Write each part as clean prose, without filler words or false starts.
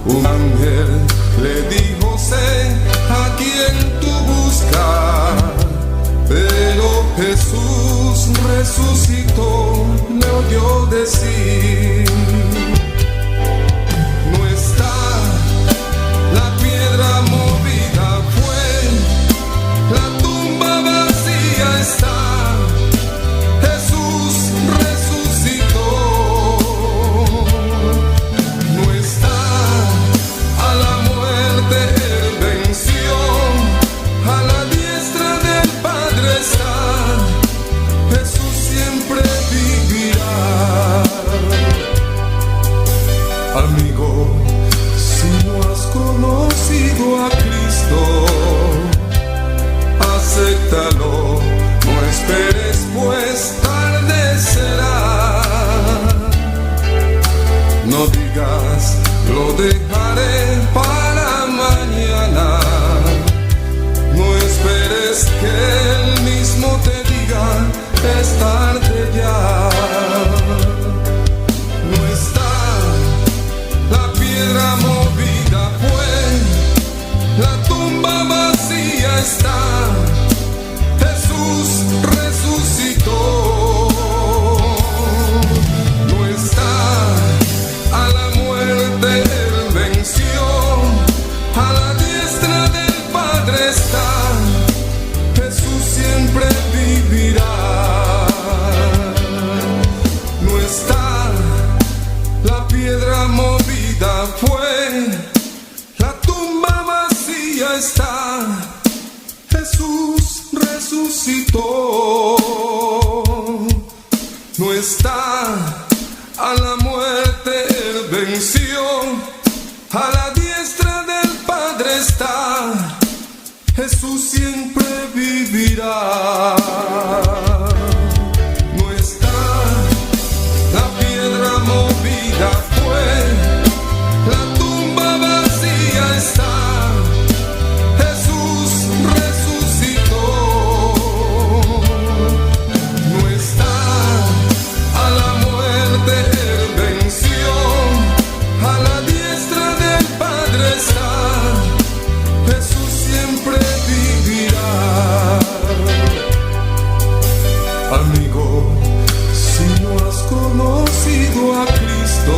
Un ángel le dijo: sé a quien tú buscas. Pero Jesús resucitó, le oyó decir: no está la piedra movida, fue la tumba vacía está. Jesús resucitó, no está a la muerte, él venció, a la diestra del Padre está. Jesús siempre vivirá. Amigo, si no has conocido a Cristo, acéptalo, no esperes, pues tarde será. No digas: lo dejaré para mañana. No esperes que él mismo te diga: es tarde ya. No está la piedra movida, fue la tumba vacía está. Jesús resucitó, no está a la muerte, él venció, a la diestra del Padre está. Jesús siempre vivirá. No está la piedra movida, fue la tumba vacía está. Jesús resucitó, no está a la muerte, él venció, a la diestra del Padre está. Jesús siempre vivirá. No está la piedra movida, fue la tumba vacía está. Jesús resucitó, no está a la muerte, él venció, a la diestra del Padre está. Jesús siempre vivirá. Amigo, si no has conocido a Cristo,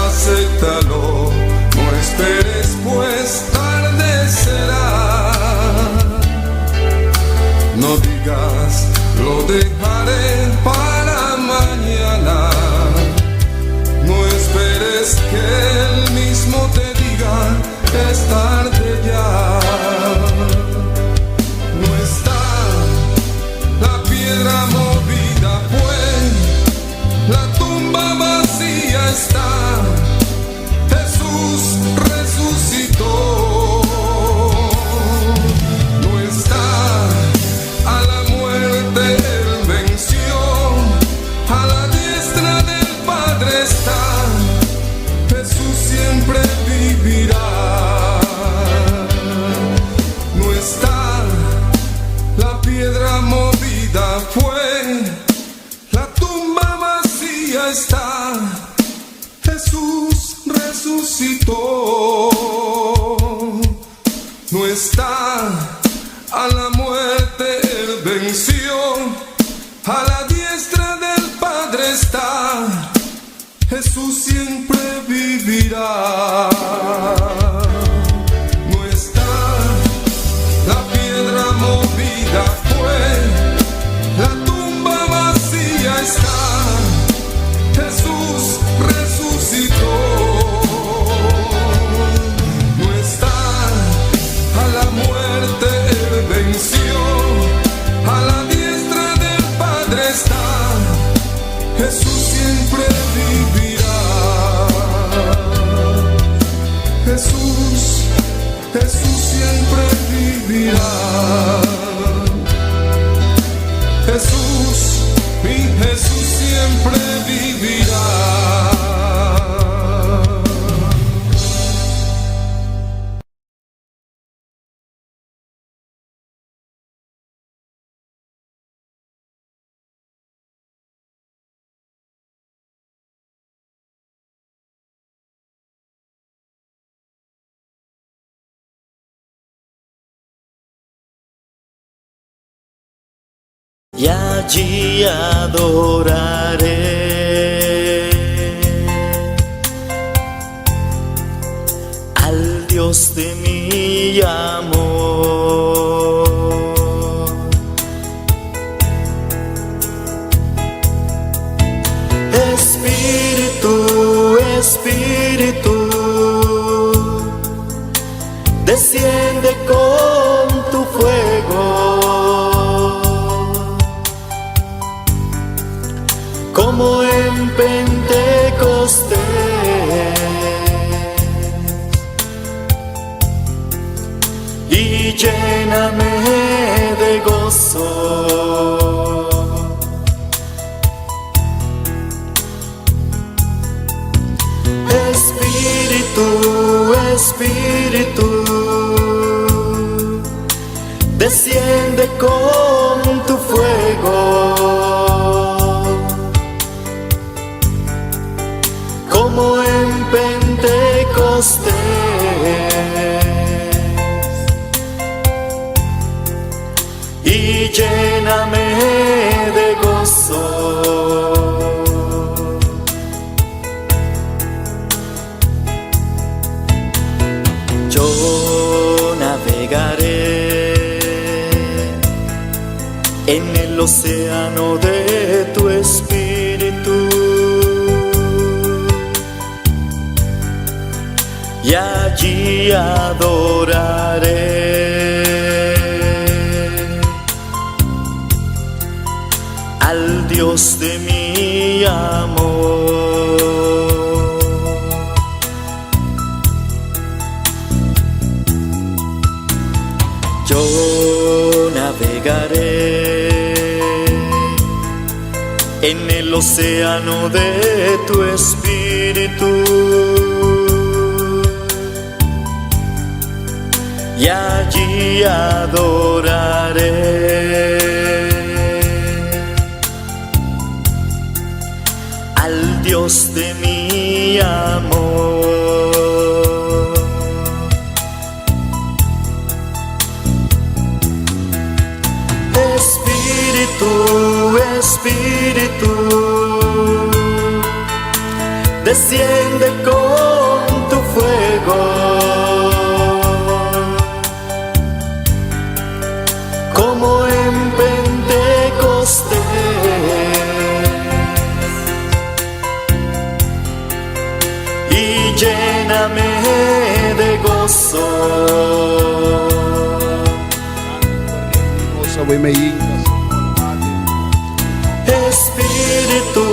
acéptalo, no esperes, pues tarde será. No digas: lo dejaré para mañana. No esperes que él mismo te diga: es tarde ya. No está la piedra movida, fue la tumba vacía está. Jesús resucitó, no está a la muerte, él venció, a la diestra del Padre está. Jesús siempre vivirá. No está la piedra movida, fue la tumba vacía está. Jesús resucitó, no está a la muerte, él venció, a la diestra del Padre está. Jesús siempre vivirá. No está la piedra movida, fue la tumba vacía está. Jesús resucitó, no está a la muerte, él venció, a la diestra del Padre está. Jesús siempre vivirá. Jesús, Jesús siempre vivirá. Jesús, mi Jesús siempre vivirá. y allí adoraré al Dios de mi amor. Espíritu, Espíritu, desciende con tu fuego, como en Pentecostés, y lléname de gozo. Espíritu, Espíritu, desciende con tu fuego, como en Pentecostés, y lléname de gozo. Yo navegaré en el océano de tu espíritu, y allí adoraré al Dios de mi amor. Yo navegaré en el océano de tu espíritu, y allí adoraré al Dios de mi amor. Espíritu, Espíritu, desciende con tu fuego, como en Pentecostés, y lléname de gozo. Espíritu,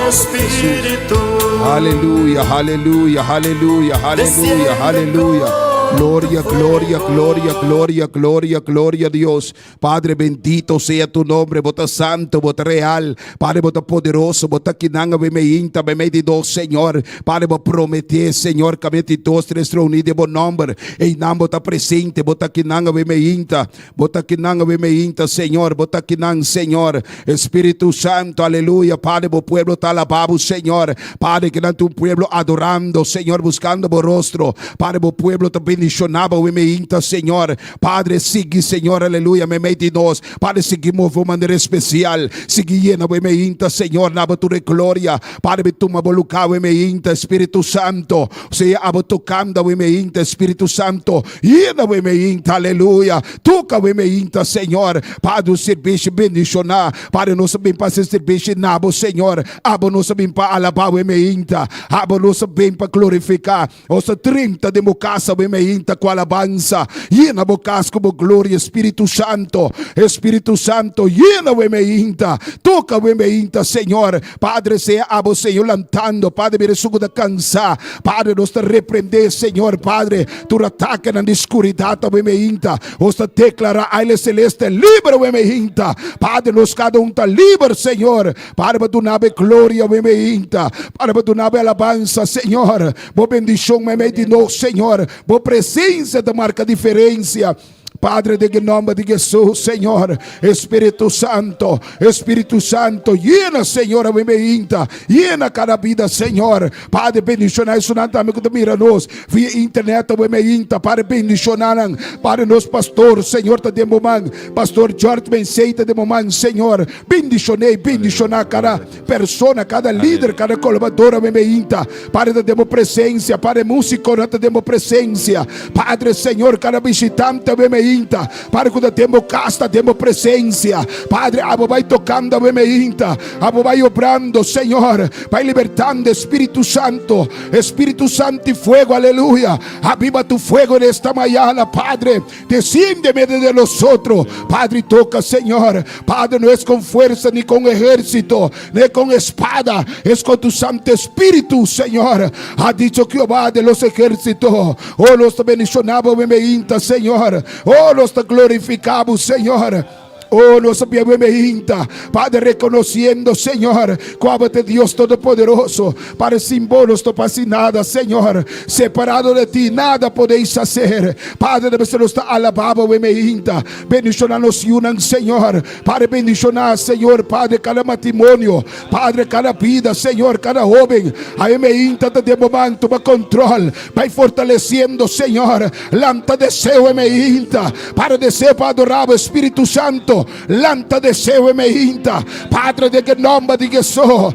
Espíritu, Aleluya, aleluya, aleluya, aleluya, aleluya. Gloria, gloria, gloria, gloria, gloria, gloria a Dios. Padre, bendito sea tu nombre. Bota santo, bota real. Padre, bota poderoso. Bota quinanga, bemeinta, bemedido, Senhor. Padre, bota prometer, Senhor, que mente todos três reunidos em bom nome. Em nome, bota presente. Bota quinanga, bemeinta. Bota quinanga, bemeinta, Senhor. Bota quinanga, Senhor. Espírito Santo, aleluya. Padre, o pueblo está alabado, Senhor. Padre, que tu pueblo adorando, Senhor, buscando o rostro. Padre, o pueblo também bendicionava o emeinta, Senhor. Padre, siga, Senhor, aleluia, me meio de nós. Padre, seguimos de maneira especial. Siga o emeinta, Senhor, na tua glória. Padre, tu me volucar o emeinta, Espírito Santo. Seja abotocando o emeinta, Espírito Santo. Ina o emeinta, aleluia. Toca o emeinta, Senhor. Padre, o serviço bendicionar. Padre, nós sabemos para ser serviço nabo, Senhor. Abo nós sabemos para alabar o emeinta. Abo nós sabemos para glorificar. Os 30 de casa o emeinta com alabança. Llena bocas como glória, Espírito Santo. Espírito Santo, llena o emeinta. Toca o emeinta, Senhor. Padre, seja abo, Senhor, lantando. Padre, me resugo de cansar. Padre, nos te repreender, Senhor. Padre, tu ataque na escuridão o emeinta. Nos te declarar a Ele Celeste, livre o emeinta. Padre, nos cada tá livre, Senhor. Padre, para tu nave glória o emeinta. Padre, para tu nave alabança, Senhor. Boa bendição, me meio de nós, Senhor. Boa presença da marca diferença. Padre, de nombre de Jesús, Señor. Espíritu Santo, llena, Señor, a minha inta, llena cada vida, Señor. Padre, bendicionar isso na também que mira-nos via internet, a minha inta, Padre, bendicionar para nos pastor, Senhor, tá de momento, pastor George Benseita de momento, Senhor, bendicionar cada persona, cada líder, cada colaborador, a minha inta, Padre, tá demos presença, Padre, músico, tá demos presença, Padre, Senhor, cada visitante, a minha inta, Padre, quando temos casta, temos presença, Padre, abo vai tocando a minha inta, abo vai obrando, Senhor, vai libertando, Espírito Santo e fuego, aleluya, aviva tu fuego nesta mañana, Padre, desciende medio de nosotros, Padre, toca, Señor, Padre, no es con fuerza ni con ejército, ni con espada, es con tu Santo Espíritu, Señor. Ha dicho Jehová de los ejércitos, oh, los te bendicionamos, Señor, oh, los te glorificamos, Señor. Oh, nos bienvenida, Padre, reconociendo, Señor, como de Dios Todopoderoso, para símbolos no pasa nada, Señor, separado de ti, nada podéis hacer, Padre, debe ser nuestra alabado, bendicionar nos unan, Señor, Padre, bendicionar, Señor, Padre, cada matrimonio, Padre, cada vida, Señor, cada joven, a meinta de momento, va control, va fortaleciendo, Señor, lanta deseo, meinta, para deseo, para adorar, Espíritu Santo, lanta deseo, meinta, Padre, de que nombre de Jesús, oh,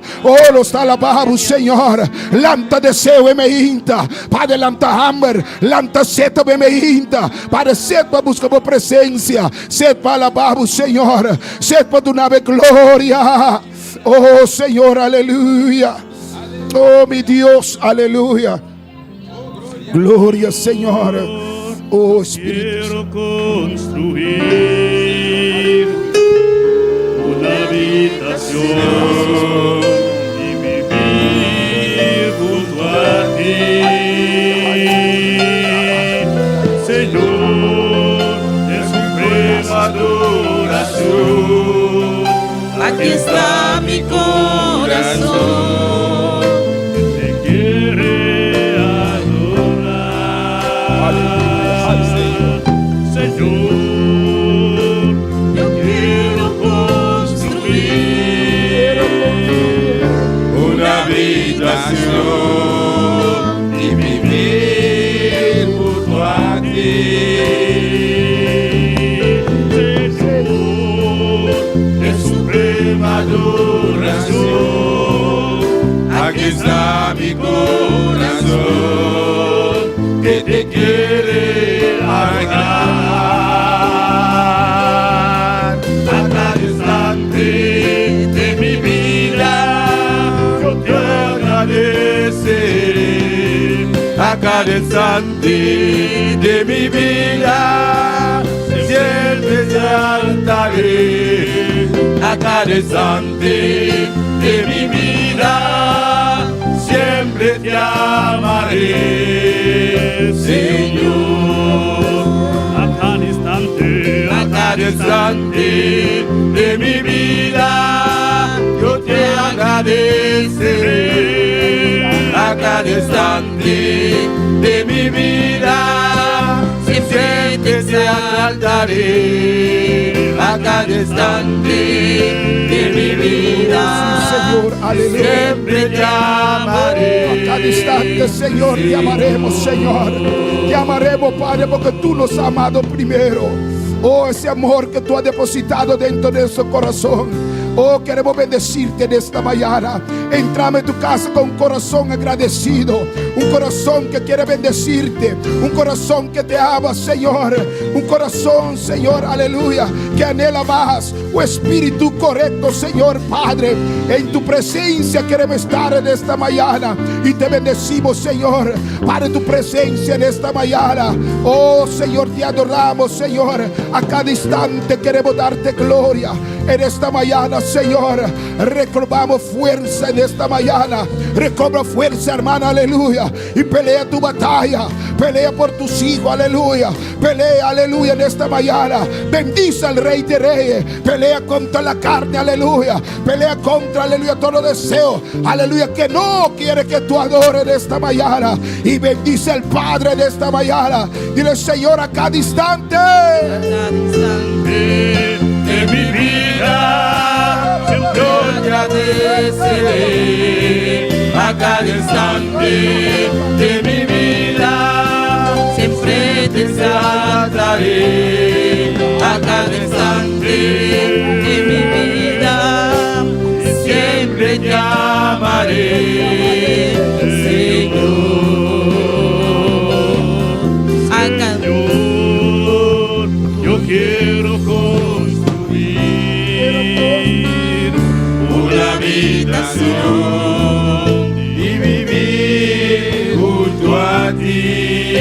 los alabamos, Señor, lanta deseo, meinta, Padre, lanta hambre, lanta sed, meinta, Padre, sed para buscar por presencia, sed para alabamos, Señor, sed para tu nave gloria, oh, Señor, aleluya, oh, mi Dios, aleluya, gloria, Señor, oh, Espíritu. Quiero construir una habitación y vivir junto a ti, Señor, en suprema adoración. Aquí está mi corazón. Te quiere adorar, Señor. Yo quiero construir una habitación y vivir junto a ti. De suprema adoración, Aquí está mi corazón que te quiere adorar. a cada instante de mi vida, yo te agradeceré. A cada instante de mi vida siempre te altaré. A cada instante de mi vida siempre te amaré, Señor. A cada instante, A cada instante de mi vida yo te agradeceré. A cada instante de mi vida siempre te exaltaré. A cada instante de mi vida Señor, aleluya. siempre te amaré. A cada instante, Señor, te amaremos, Señor. Te amaremos, Padre, porque tú nos has amado primero. Oh, ese amor que tú has depositado dentro de nuestro corazón. Oh, queremos bendecirte en esta mañana. Entrame en tu casa con un corazón agradecido, un corazón que quiere bendecirte, un corazón que te ama, Señor, un corazón, Señor, aleluya, que anhela más, un espíritu correcto, Señor, Padre. En tu presencia queremos estar en esta mañana y te bendecimos, Señor, para tu presencia en esta mañana. Oh, Señor, te adoramos, Señor. A cada instante queremos darte gloria. en esta mañana, Señor. Recobramos fuerza en esta mañana. Recobra fuerza, hermana, aleluya. Y pelea tu batalla. Pelea por tus hijos, aleluya. Pelea, aleluya, en esta mañana. Bendice al Rey de Reyes. Pelea contra la carne, aleluya. Pelea contra, aleluya, todo deseo, aleluya, que no quiere que tú adores en esta mañana. Y bendice al Padre de esta mañana. Dile, Señor, a cada instante de mi vida, siempre agradeceré. A cada instante de mi vida, siempre te exaltaré. A cada instante de mi vida, siempre te amaré, Señor. Señor, yo quiero construir una habitación y vivir junto a ti.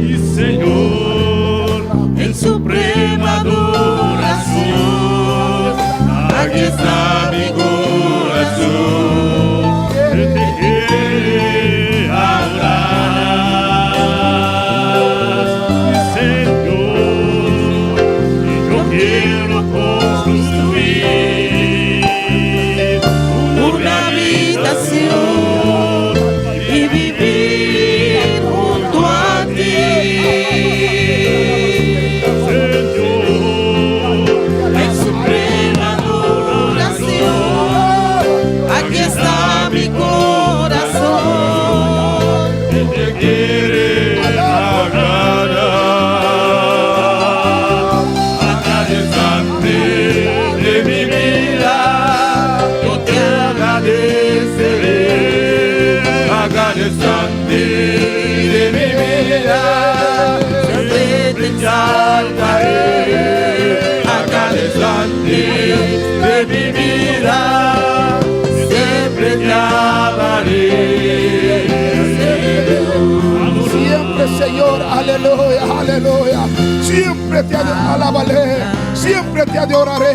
Y Señor, en suprema adoración, aquí está mi corazón, que te quiere adorar. Señor, yo quiero construir una habitación y vivir junto a ti. Señor, en suprema adoración, aquí está mi corazón, que te quiere agradar. A cada instante de mi vida, yo te agradeceré. A cada instante de mi vida, siempre te exaltaré. A cada instante de mi vida, siempre te amaré. siempre, Señor, aleluya, aleluya. Siempre te alabaré, siempre te adoraré,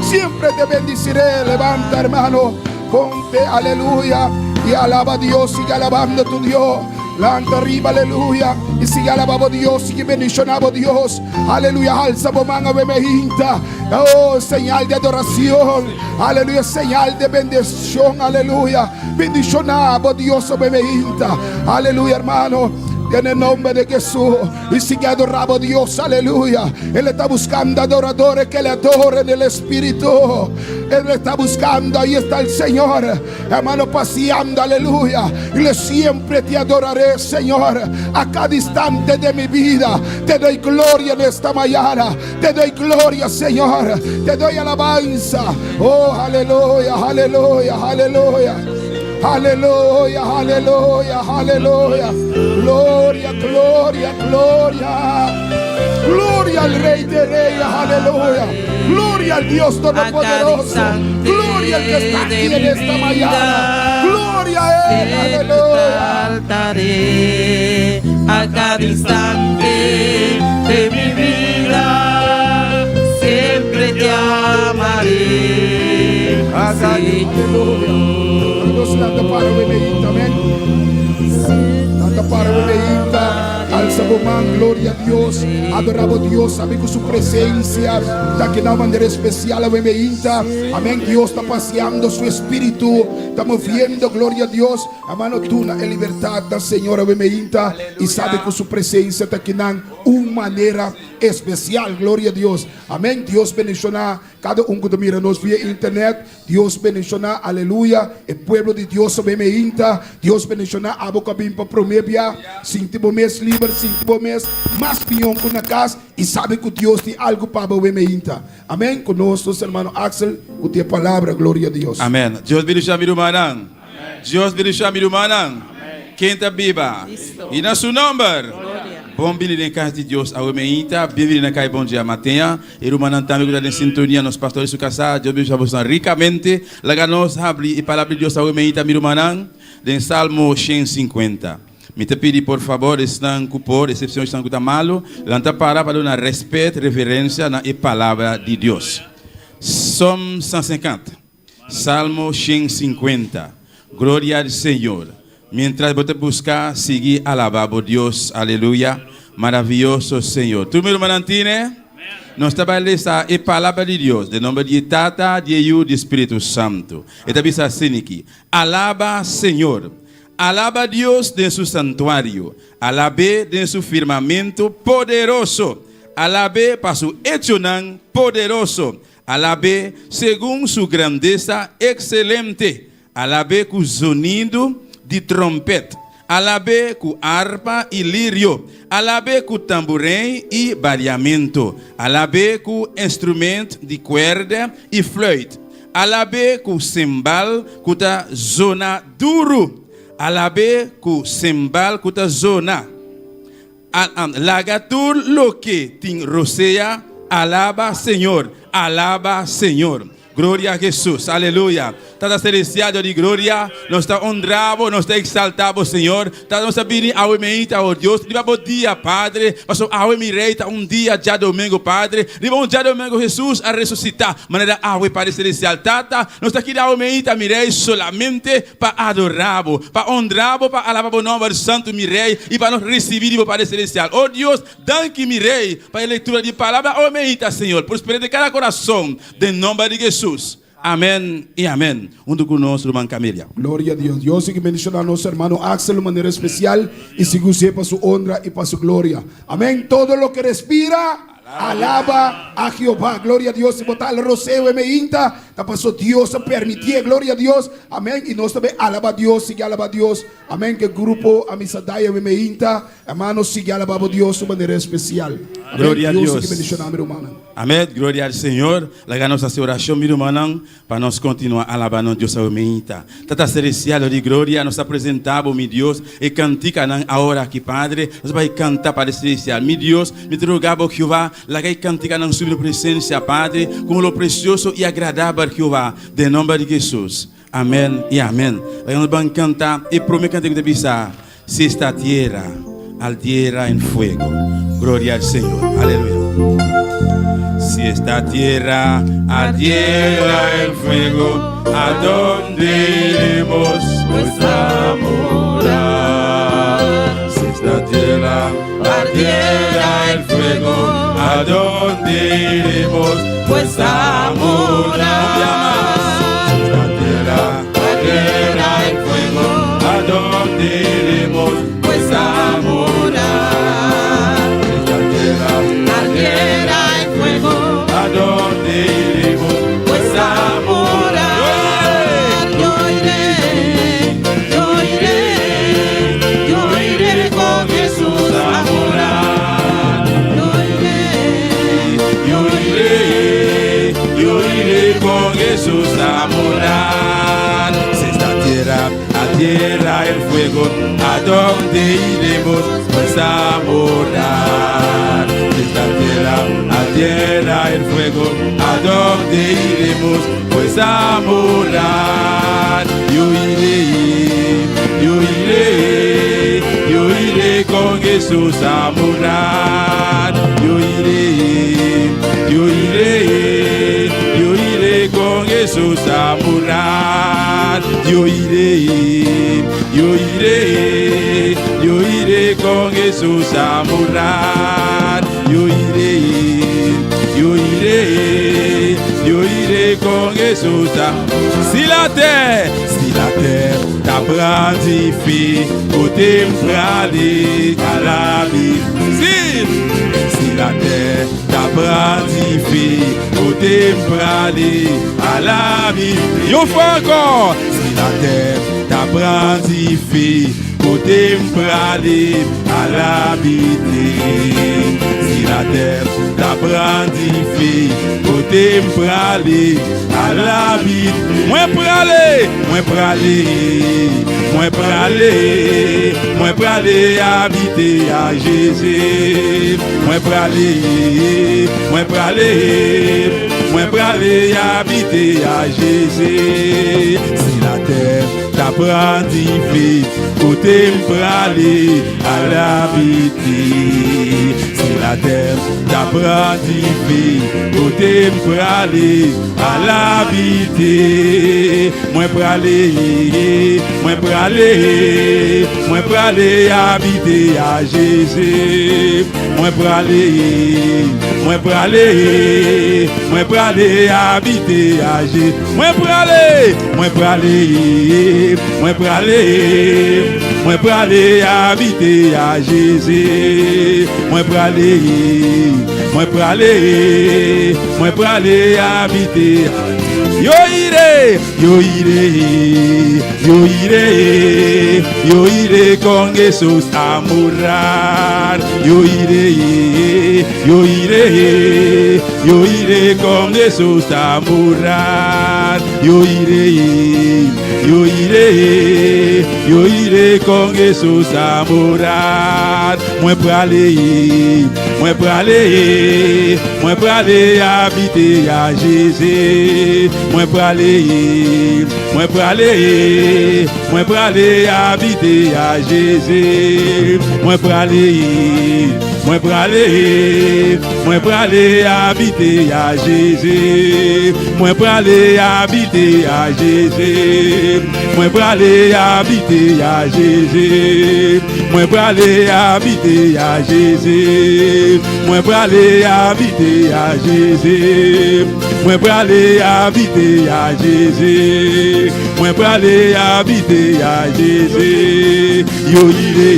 siempre te bendiciré. Levanta, hermano, ponte, aleluya, y alaba a Dios, sigue alabando a tu Dios. Levanta arriba, aleluya, y sigue alabando a Dios, sigue bendicionando a Dios, aleluya. Alza bomanga bemehinta, oh, señal de adoración, aleluya, señal de bendición, aleluya. Bendicionamos a Dios bemehinta, aleluya, hermano. En el nombre de Jesús, y sigue adorando a Dios, aleluya. Él está buscando adoradores que le adoren el Espíritu. Él está buscando, ahí está el Señor, hermano, paseando, aleluya. Y le siempre te adoraré, Señor, a cada instante de mi vida. Te doy gloria en esta mañana, te doy gloria, Señor, te doy alabanza. Oh, aleluya, aleluya, aleluya. Aleluya, aleluya, aleluya. Gloria, gloria, gloria. Gloria al Rey de Reyes, aleluya. Gloria al Dios Todopoderoso. Gloria al que está aquí en esta mañana. Gloria a Él, aleluya. Altaré a cada instante de mi vida, siempre te amaré, Señor. Nanda para bebeita, amén. Nanda para bebeita. Alza bomán, gloria a Dios. Adoramos a Dios, sabe con su presencia. Está aquí de una manera especial a bebeita. Amén. Dios está paseando su espíritu. Estamos viendo, gloria a Dios. Hermano, tú en libertad da Señora bebeita. Y sabe con su presencia está aquí de una manera especial, gloria a Dios. Amén. Dios bendiciona cada uno que mira nos vía internet. Dios bendiciona, aleluya, el pueblo de Dios bebeita. Dios bendiciona a boca bimpa promebia. Sintibo mes libre, sintibo mes más piñón con la casa. Y sabe que Dios tiene algo para bebeita. Amén. Con nosotros, hermano Axel, con tu palabra, gloria a Dios. Amén. Dios bendiga mi hermano. Dios bendiga mi hermano. Quem está viva? E na seu nome. Bom-vindo na casa de Deus, a Omeita. Bem-vindo na casa Bom Dia Matenha. E o Manan também está em sintonia nos pastores do casa. Deus bendiga você ricamente. Lá nos abre e palavra de Deus a Omeita, meu Manan, em Salmo 150. Me te pedi, por favor, estão por exceção estão com malo, lanta para dar respeito, reverência na palavra de Deus. Salmo 150, Salmo 150. Glória ao Senhor. Mientras você buscar, seguir, alabar a Deus. Aleluia. Maravilhoso Senhor. Tu me manantine? Nós trabalhamos a palavra de Deus, de nome de Tata, de Yu, de Espírito Santo. E também assim aqui. Alaba Senhor. Alaba Deus de seu santuário. Alabe de seu firmamento poderoso. Alabe para su hechonan poderoso. Alabe segundo sua grandeza excelente. Alabe com sonido de trompeta. Alabe com harpa e lírio. Alabe com tamborim e barreamento. Alabe com instrumento de corda e flauta. Alabe com cimbal com a zona duro. Alabe com cimbal com a zona. Lagatur loque tin roseia. Alaba Senhor. Alaba Senhor. Glória a Jesus, aleluia. Tata celestial de glória, nós está honrado, nós está exaltado, Senhor. Tata nós está vindo ao meita, oh Deus. Liba bom dia, Padre. Passou ao mireita dia já domingo, Padre. Liba dia domingo Jesus a ressuscitar. Maneira ao Padre celestial, Tata, nós está aqui ao meita, mirei solamente para adorar, para honrar, para alabar o nome do Santo Mirei e para nós receber o Padre celestial. Oh Deus, danke mirei para a leitura de palavra ao meita, Senhor. Prosperidade de cada coração, de nome de Jesus. Amém e amém. Junto conosco, irmão Camélia. Glória a Deus. Dios que menciona a nosso irmão Axel de maneira especial y sigue para su honra y para su gloria. Amén. Todo lo que respira, alaba a Jehová. Gloria a Dios. Y botar el roseo me inta. Pasó Dios a permitir. Gloria a Dios. Amén. Y nos también alaba a Dios. Sigue alaba a Dios. Amén. Que el grupo Amisadaya me inta. Hermanos, sigue alaba a Dios de manera especial. Amén. Glória a Deus. Amém. Glória ao Senhor. Laga nossa oração, meu irmão, para nós continuar alabando Deus ao meita. Tata celestial de glória, nós apresentamos, meu Deus, e cantica na hora aqui, Padre. Nós vamos cantar para o celestial. Meu Deus, me rogava Jeová, laga e cantica na sua presença, Padre, com o precioso e agradável Jeová, de nome de Jesus. Amém e amém. Nós vamos cantar e prometo cantar que bisa, se esta tierra ardiera en fuego. Gloria al Señor. Aleluya. Si esta tierra ardiera en fuego, ¿a dónde iremos nuestra morada? Si esta tierra ardiera en fuego, ¿a dónde iremos nuestra morada? Si esta tierra ardiera en fuego, ¿a dónde iremos nuestra morada? Esta tierra ardiera en fuego, ¿a dónde iremos nuestra morada? Yo iré con Jesús a morar. Yo iré con Jesús a morar. Si esta tierra ardiera en fuego, ¿a dónde iremos pues a morar? Si esta tierra ardiera en fuego, ¿a dónde iremos pues a morar? Yo iré con Jesús a morar. Yo iré con Jesús a morar. Yo iré con Jesús a morar. Yo iré con Jesús a Si la terre t'apprend difficile, côté m'praler à la vie. Si la terre t'apprend difficile, côté m'praler à la vie. Yon fois encore. Si la terre t'apprend difficile, côté m'praler à l'habiter. Si la terre t'apprend difficile, côté m'praler à l'habiter. Moi praler habiter à Jésus. Moi praler habiter à Jésus. Si la terre t'apprends difficile, côté m'pralé à l'habiter. C'est la terre, t'apprends difficile, côté m'pralé à l'habiter. Moi pralé habiter à Jésus. Moi pralé habiter à Jésus. Moi pralé habiter à Jésus. Moi pralé habiter. Yo ire con Jesús a morar. Yo iré con Jesús a morar. Yo iré con Jesús a morar. Moi pralé habiter à Jésus. Moi pralé habiter à Jésus. Moi pralé habiter à Jésus. Moi pralé habiter à Jésus. Moi pralé habiter à Jésus. Moi pralé habiter à Jésus. Moi pralé habiter à Jésus. Moi pralé habiter à Jésus. Moi pralé habiter à Jésus. Yo iré.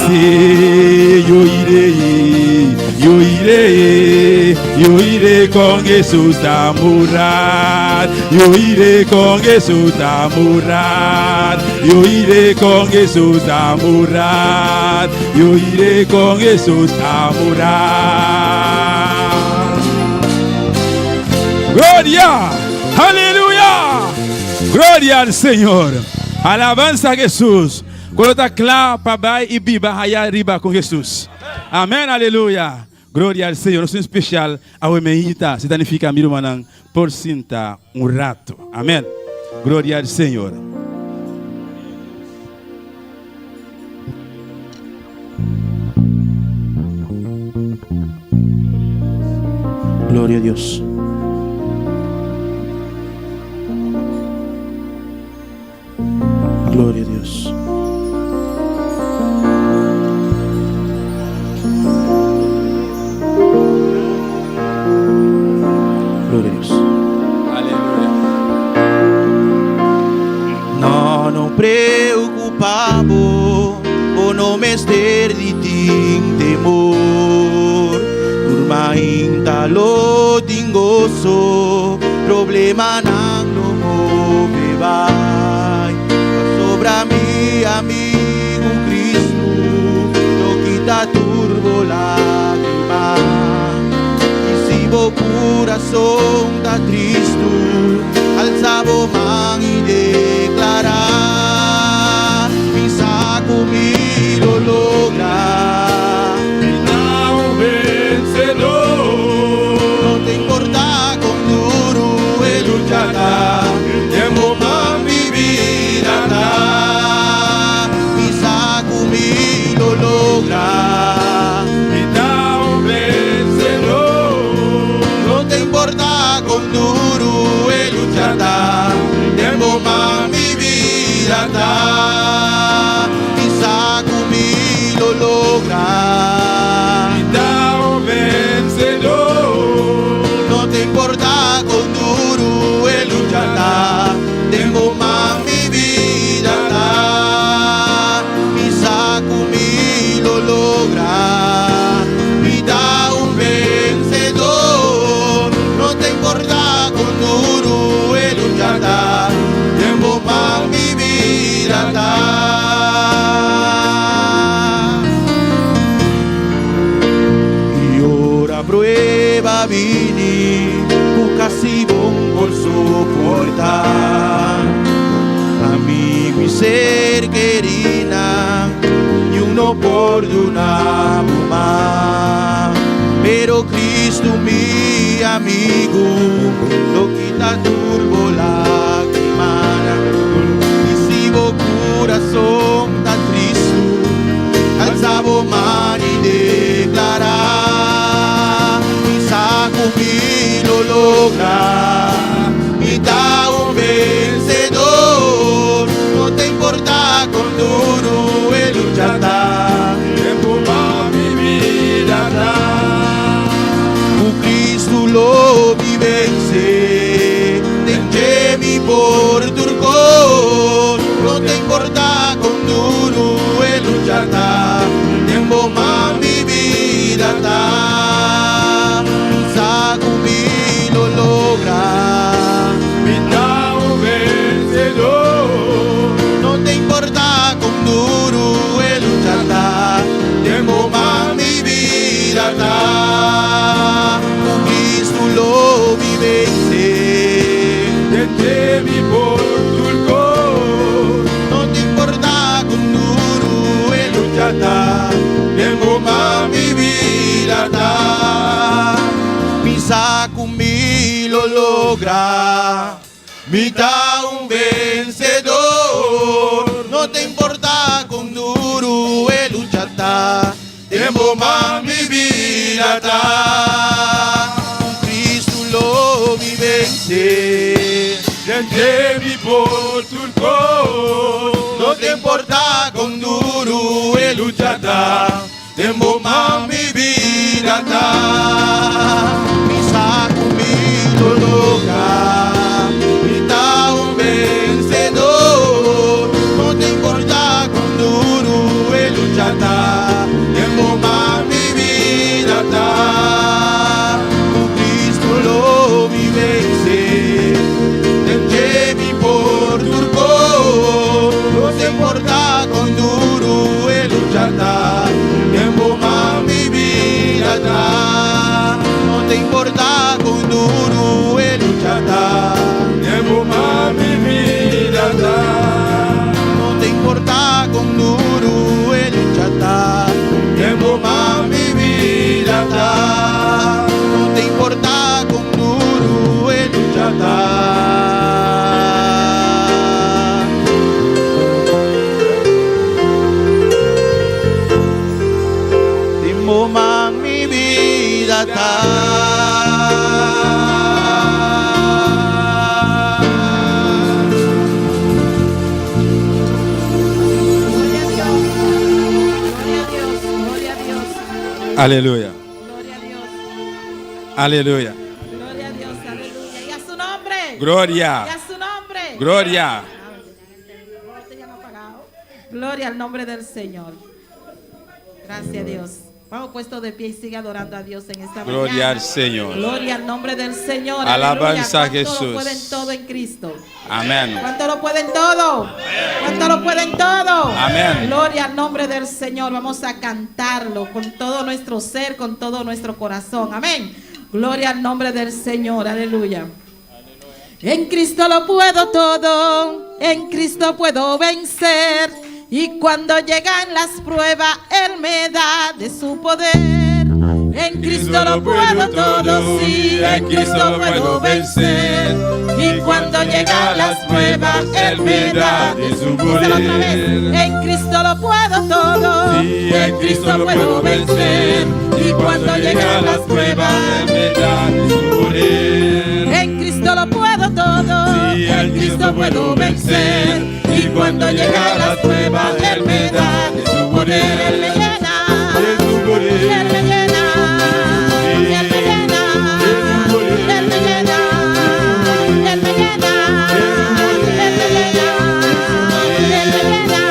Si yo iré con Jesús a morar. Yo iré con Jesús a morar. Yo iré con Jesús a morar. Yo iré con Jesús a morar. Gloria, aleluya. Gloria al Señor. Alabanza a Jesús. Quando está claro, papai e biba aí riba com Jesus. Amém, aleluia. Glória ao Senhor. Nosso especial ao emeita, significa miro manang por sinta rato. Amém. Glória ao Senhor. Glória a Deus. Glória a Deus. Glória a Deus. Aleluia. Não preocupavo o não me ester de ti temor. Turma intalo tingoso, problema não me vai. Sobra mi amigo Cristo, no quita turbo lágrima. E se o coração tá triste, alçavo mão e declarar: mi saco me lo logra. Não vencedor. Não te importa com duro e luchará. Tempo para mi vida tá. Mi saco me lo logra. Não vencedor. Não te importa com duro e luchará. Tempo para mi vida tá. Mi saco me lo logra. Não vencedor. Não te importa com duro e luchará. Tempo para mi vida tá. Mi saco me lo logra. Me dá vencedor. Não te importa com duro e luchará. Tempo para mi vida tá. E ora prueba vini, casi bom por soportar. Amigo y ser querida, y uno por una más. Pero Cristo mi amigo, lo quita turbo lacrimana, visivo corazón tan triste, alzavo mani declarar, mi saco mi lo logra, mi da un vencedor, no te importa con duro e luchata, tiempo va mi vida atrás, tu Cristo lo mi vence, te mi por turco, no te importa con duro e luchata, tiempo va mi vida atrás, saco mi lo logra, mi da un vencedor, no te importa con duro e luchata, tiempo va mi vida atrás, Cristo lo mi vence, te mi por turco, no te importa con duro e luchata, tiempo va mi vida atrás, mi saco mi lo logra, mi da un vencedor, no te importa con duro e luchata, tiempo va mi vida atrás, Cristo lo mi vence, mi por turco, no te importa con duro e luchata, tiempo va mi vida atrás, mi saco mi lo logra, mi da un vencedor, no te importa con duro e luchata, tiempo va mi vida atrás, Cristo lo mi vence, mi por turco, no te importa con duro e luchata, tiempo va mi vida atrás, no te importa con duro e luchata, tiempo va mi vida atrás, no te importa con duro e luchata, tiempo va mi vida atrás, no te importa con duro e luchata. Man, mi vida está. Aleluya. Gloria a Dios. Aleluya. Gloria a Dios. Aleluya. Y a su nombre. Gloria. Y a su nombre. Gloria. Gloria al nombre del Señor. Gracias a Dios. Vamos puesto de pie y sigue adorando a Dios en esta mañana. Gloria al Señor. Gloria al nombre del Señor. Alabanza a Aleluya. ¿Cuánto Jesús. lo pueden todo en Cristo? Amén. ¿Cuánto lo pueden todo? ¿Cuánto lo pueden todo? Amén. Gloria al nombre del Señor. Vamos a cantarlo con todo nuestro ser, con todo nuestro corazón. Amén. Gloria al nombre del Señor. Aleluya. En Cristo lo puedo todo. En Cristo puedo vencer. Y cuando llegan las pruebas, Él me da de su poder. En Cristo lo puedo todo, sí, en Cristo puedo vencer. Y cuando llegan las pruebas, Él me da de su poder. Otra vez. En Cristo lo puedo todo, sí, en Cristo puedo vencer. Y cuando llegan las pruebas, Él me da de su poder. En Cristo lo puedo todo, sí, en Cristo puedo vencer. Y cuando llegan las pruebas, Él me da de su poder. Él me llena, Él me llena, Él me llena, Él me llena, Él me llena, Él me llena,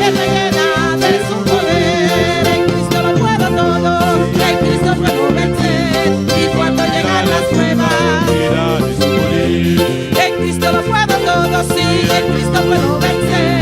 Él me llena de su poder. En Cristo lo puedo todo, en Cristo puedo vencer. Y cuando llegan las pruebas, en Cristo lo puedo todo, sí, en Cristo puedo vencer.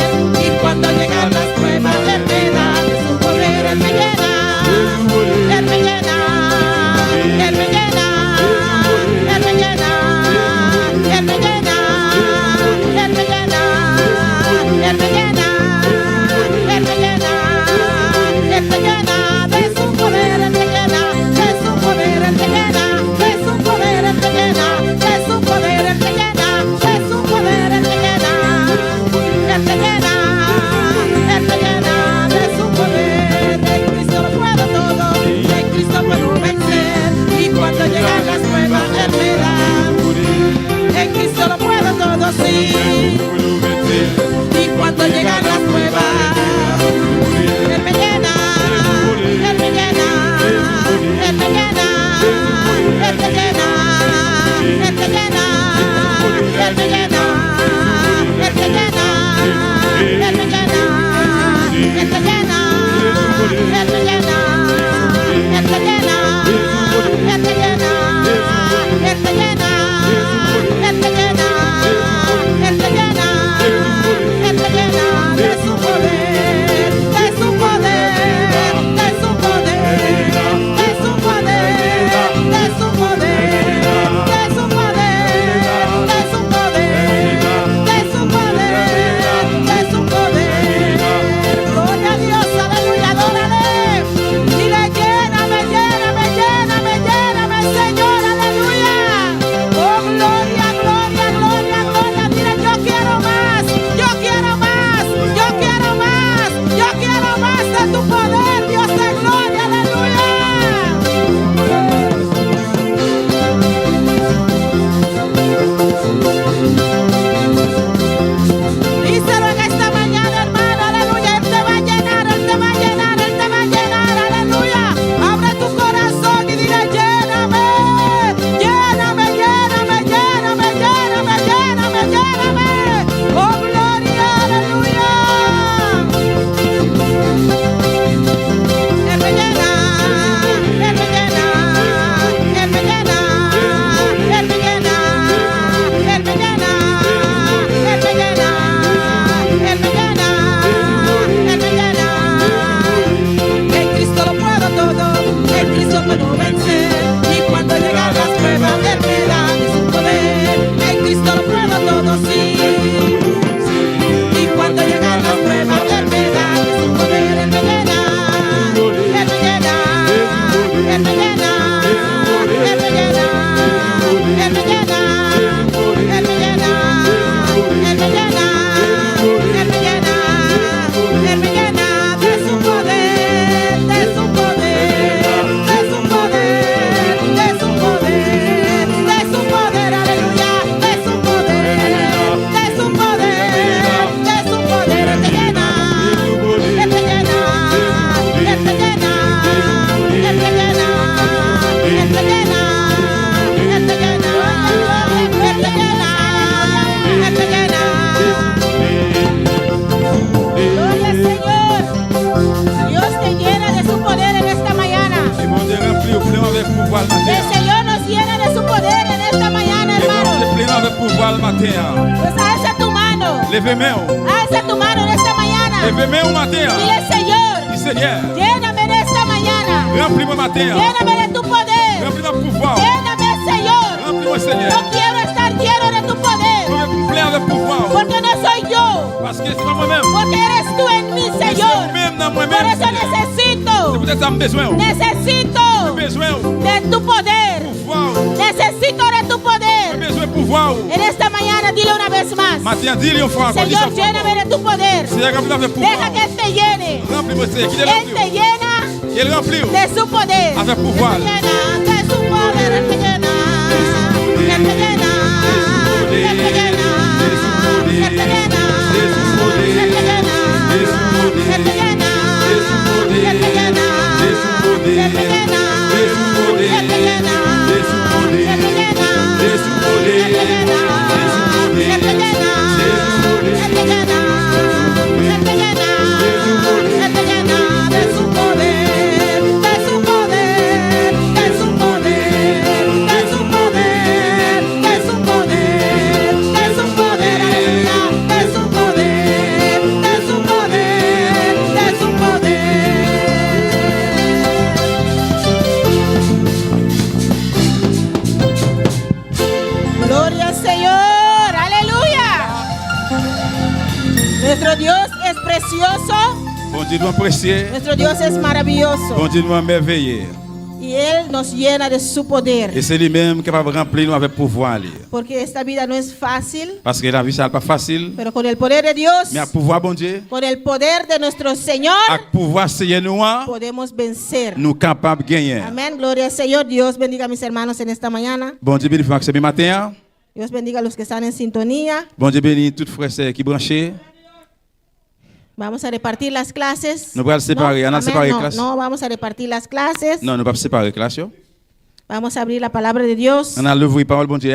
le matin. Pues alza tu mano. Levez-moi. Alza tu mano en esta mañana. Levez-moi au matin. Dile, Señor, Dis Seigneur, lléname en esta mañana. remplis-moi matin. Lléname de tu poder. Remplis-moi pouvoir. Lléname, Señor. Remplis-moi Seigneur. No quiero estar lleno de tu Je poder. veux me plaire avec pouvoir. Porque no soy yo. Parce que c'est pas moi-même. Porque eres tú en mí, C'est Señor. moi-même dans Por moi-même. eso Seigneur. C'est necesito. peut-être ça me besoin. Necesito Besoin. de tu poder. Pouvoir. Necesito de tu poder. Besoin pouvoir. En esta mañana dile una vez más. Matin, dis-le une fois. Señor, lléname de tu poder. Seigneur, remplis-moi avec pouvoir. Deja que Él te llene. Remplis-moi Seigneur. Qu'il est Él te rempli. llena Qu'il remplit. de su poder. Avec pouvoir. Él te llena de su poder. Él te llena. Él te llena. Él te llena. Él te llena. Él te llena. Él te llena. Él te llena. Él te llena. Él te llena. Él te llena. Él te llena. De su poder, de su poder, de su poder, de su poder, de su poder, de su poder, aleluya, de su poder, de su poder, de su poder. Gloria al Señor, aleluya. Nuestro Dios es precioso, Bon Dieu nous apprécier. nuestro Dios es maravilloso Bon Dieu nous merveiller. y Él nos llena de su poder. Et c'est lui-même qui va remplir nous avec pouvoir. Porque esta vida no es fácil, Parce que la vie, ça n'est pas facile. pero con el poder de Dios, Mais à pouvoir, bon Dieu, con el poder de nuestro Señor, avec pouvoir, Seigneur, podemos vencer. nous capables de gagner. Amén, gloria al Señor. Dios bendiga a mis hermanos en esta mañana. Bon Dieu, béni ce matin. Dios bendiga a los que están en sintonía. Bon Dieu, béni toutes frères et sœurs qui branchés. Vamos a repartir las clases. Nous allons séparer, on a amén, séparé no, clases. no, vamos a repartir las clases. Non, nous ne pouvons pas séparer la classe. Vamos a abrir la palabra de Dios On a l'ouvrir parole, bon Dieu.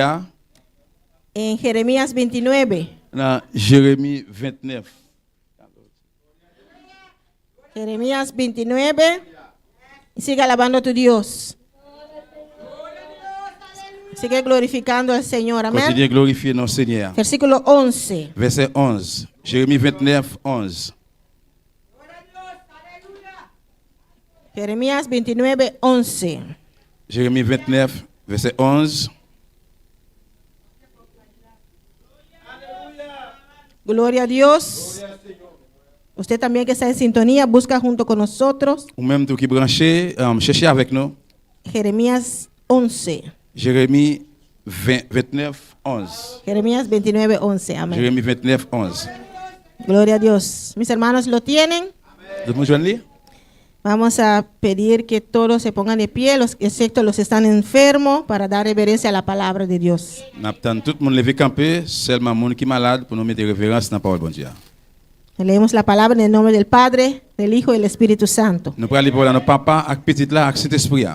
en Jeremías 29. Dans Jérémie 29. Jeremías 29. Y sigue alabando a tu Dios. Sigue glorificando al Señor. Amén. Continuez à glorifier notre Seigneur. Versículo 11. Verset 11. Jérémie 29, 11. Jeremías 29, 11. Jérémie 29, verset 11. Gloria a Dios. Usted también que está en sintonía, busca junto con nosotros Ou même tout qui branché, cherchez avec nous. Jeremías 11. Jérémie 29, 11. Jeremías 29, 11. Amén. Jérémie 29, 11. Gloria a Dios. Mis hermanos lo tienen. Tout le monde joint lire? Vamos a pedir que todos se pongan de pie, excepto los que están enfermos, para dar reverencia a la palabra de Dios. N'attend tout le monde lever camper, seulement monde qui est malade pour nous mettre référence dans la parole bon Dieu. Leemos la palabra en el nombre del Padre, del Hijo y del Espíritu Santo. Nous prenons les paroles à nos papa, avec petit là, avec cet esprit.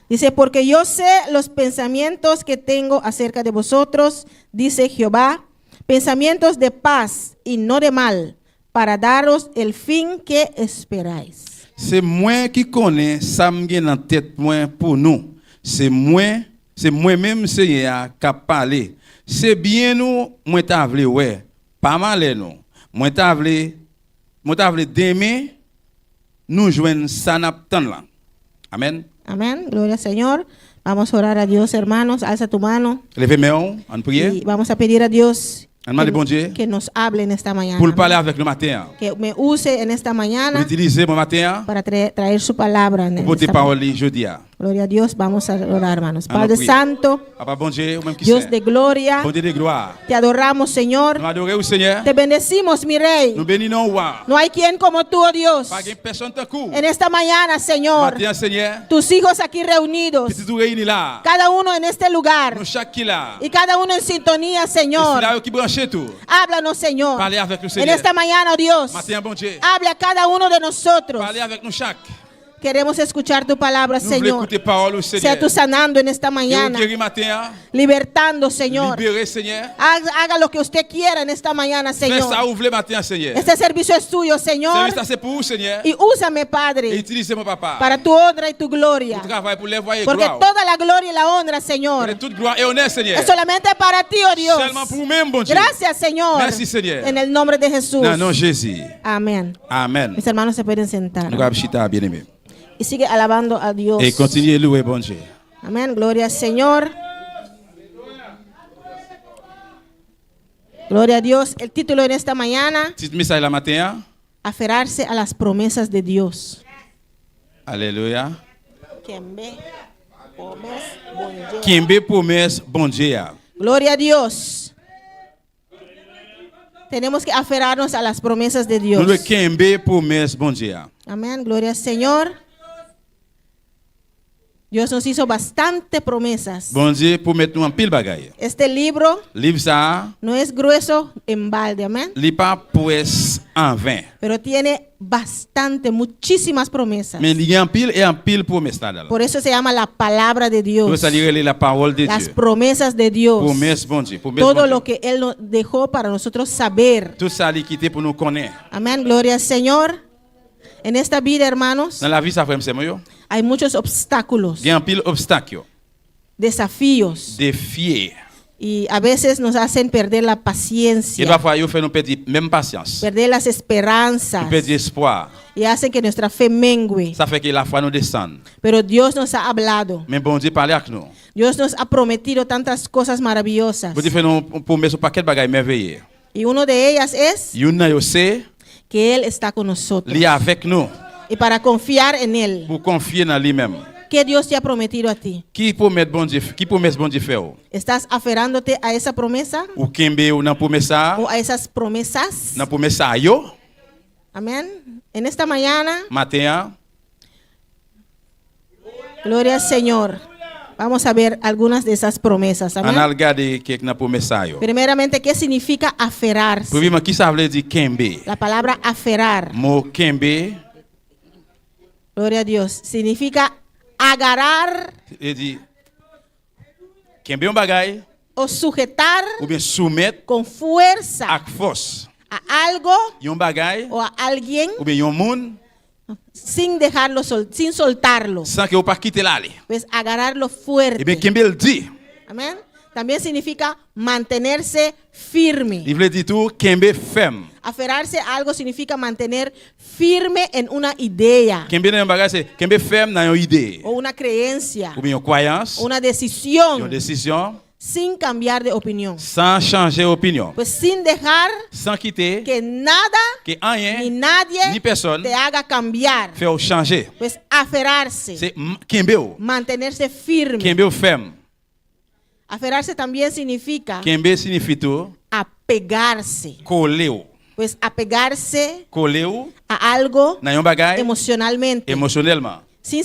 Dice, porque yo sé los pensamientos que tengo acerca de vosotros, dice Jehová, pensamientos de paz y no de mal, para daros el fin que esperáis. C'est moi qui connais ça me gagne en tête moi pour nous. C'est moi-même Seigneur qui a parlé. C'est bien nous, moi t'a voulu ouais, pas mal nous. Moi t'a voulu demain nous joindre ça n'attend là. Amen. Amén, gloria al Señor. Vamos a orar a Dios, hermanos. Alza tu mano Levez-moi en prière. y vamos a pedir a Dios Demandez bon Dieu que nos hable en esta mañana. pour parler avec le matin. Que me use en esta Pour mañana utiliser mon matin para traer su palabra. pour tes paroles jeudi. Gloria a Dios. Vamos a orar, hermanos. Amén, Padre prière. Santo, Papa bon Dieu, ou même qui Dios sait. de gloria, Bon Dieu de gloire. te adoramos, Señor. Nous adorons au Seigneur. Te bendecimos, mi Rey. Nous bénissons roi. No hay quien como tú, oh Dios. Pas une personne de coup. En esta mañana, Señor, Matin Seigneur. tus hijos aquí reunidos, Petit tout réunis là. cada uno en este lugar Nous chaque qui là. y cada uno en sintonía, Et c'est Señor. là qui branche tout. Háblanos, Señor. Parlez avec le En Seigneur. esta mañana, oh Dios, Matin bon Dieu. habla a cada uno de nosotros. Parlez avec nous chaque. Queremos escuchar tu palabra, Nous voulons Señor. écouter parole au Sea Seigneur. tú sanando en esta Et au mañana, guérir matin, libertando, Señor. libérer, Seigneur. Haga lo que usted quiera en esta mañana, Fais ça Señor. ouvre le matin, Seigneur. Este servicio es tuyo, Señor. Service ça c'est pour vous, Seigneur. Y úsame, Et Padre, utilisez mon papa. para tu honra y tu gloria. Pour travail, pour les voyer Porque gloire. toda la gloria y la honra, Señor, Et toute gloire et honneur, Seigneur. es solamente para ti, oh Dios. Seulement pour vous-même, bon Dieu. Gracias, Señor. Merci, Seigneur. En el nombre de Jesús. Dans le nom de Jésus. Amén. Amen. Mis hermanos se pueden sentar. Nous allons chita, bien-aimé. Y sigue alabando a Dios. Et continuez à louer, bon Dieu. Amén. Gloria al Señor. Gloria a Dios. El título en esta mañana, Petit message la matin. aferrarse a las promesas de Dios. Alléluia. Gloria Kimbe promesse, bon Dieu. a Dios. Tenemos que aferrarnos a las promesas de Nous Dios. le kimbe promesse, bon Dieu. Amén. Gloria al Señor. Dios nos hizo bastante promesas. Bon Dieu promet nous en pile bagaille. Este libro Livre ça, no es grueso en balde, amén. li pas presse en vain. Pero tiene muchísimas promesas. Mais il y a en pile promesse là-dedans. Por eso se llama la palabra de Pour Dios. ça lire la parole de Las Dieu. promesas de Dios. Promesse, bon Dieu. Promesse, Todo bon lo Dieu. que Él nos dejó para nosotros saber. Tout ça, li quitté pour nous connaître. Amén. Gloria al Señor. En esta vida, hermanos, Dans la vie, ça fait moi. hay muchos obstáculos, Il y a en pile obstacle, desafíos. défi. Y a veces nos hacen perder la Et paciencia, parfois, il fait nous perdre même patience. perder las esperanzas. Nous perdre espoir. Y hacen que nuestra fe mengue. Ça fait que la foi nous descend. Pero Dios nos ha hablado. Mais bon Dieu parle avec nous. Dios nos ha prometido tantas cosas maravillosas. Bon Dieu fait nous promesse un paquet de bagages merveilleux. Y uno de ellas es Yon nan yo c'est, que Él está con nosotros. li avec nous Y para confiar en Él. pour confier dans lui-même. ¿Qué Dios te ha prometido a ti? Qui promesse bon Dieu fait ou? ¿Estás aferrándote a esa promesa Ou kembe ou nan promesse ça, o a esas promesas? nan promesse ça yo, Amén. En esta mañana, matin, gloria al Señor. Vamos a ver algunas de esas promesas. on Amén. a regardé quelques nan promesse ça yo. Primeramente, ¿qué significa aferrarse? Premièrement, qui ça veut dire kembe? La palabra aferrar, Mot kembe, gloria a Dios, significa agarrar il dit kembe un bagay o sujetar ou bien soumettre con fuerza avec force. a algo Yon bagay o a alguien ou bien yon moun sin dejarlo, sin soltarlo. sans que ou pas quitter l'aller. Pues agarrarlo Et bien fuerte. kembe il dit, Amén. También significa mantenerse firme. il veut dire tout kembe ferme. Aferrarse a algo significa mantener firme en una idea Kembe nan yon bagay c'est kembe ferme dans yon idée o una creencia ou bien yon croyance, o una yon decisión décision sin cambiar de opinión. sans changer opinion, Pues sin dejar sans quitter que nada que ni rien nadie ni personne te haga cambiar. fait ou changer. Pues aferrarse, C'est kembe ou mantenerse firme. kembe ou ferme. Aferrarse también significa Kembe signifie tout apegarse. coller ou. Pues apegarse Coller ou a algo dans yon bagay emocionalmente, émotionnellement. sin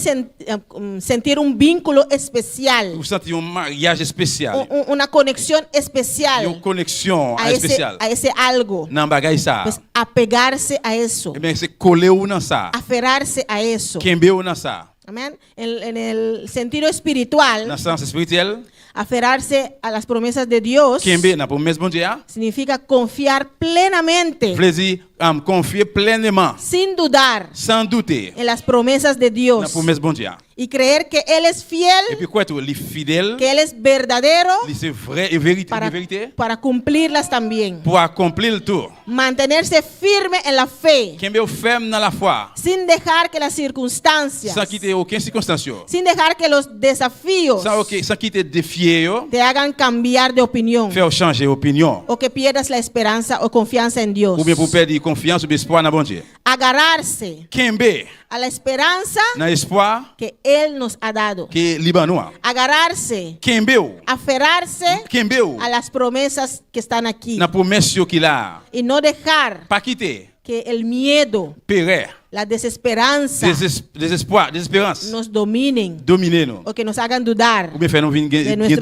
sentir un vínculo especial, Ou sentir un mariage spécial, una conexión especial une connexion spéciale a ese algo. dans bagay ça. Pues apegarse a eso, Eh bien c'est coller ou dans ça. aferrarse a eso. Kembe ou dans ça. Amén. En el sentido espiritual, Dans le sens spirituel, aferrarse a las promesas de Dios kembe dans promesse bon Dieu, significa confiar plenamente, veut dire confier pleinement, sin dudar, sans douter, en las promesas de dans Dios promesse bon Dieu. y creer que Él es Et fiel, puis quoi tout, les fidèles, que Él es verdadero c'est vrai et vérité, para, de vérité, para cumplirlas también. pour accomplir le tout. Mantenerse firme en la fe, Kembe ou ferme dans la foi, sin dejar que las circunstancias, sans quitter aucune circonstance, sin dejar que los desafíos sans quitter défier, te hagan cambiar de opinión faire changer opinion, o que pierdas la esperanza o confianza en Dios. ou bien pour perdre confiance ou bien espoir dans bon Dieu. Agarrarse Kembe a la esperanza dans espoir que Él nos ha dado. que Libanais. Agarrarse, Kembe ou, aferrarse kembe ou, a las promesas que están aquí dans promesse yo qu'il a, y no dejar pas quitter, que el miedo, périr, la desesperanza désespoir, désespérance, nos dominen dominer nous, o que nos hagan dudar ou bien faire nous de venir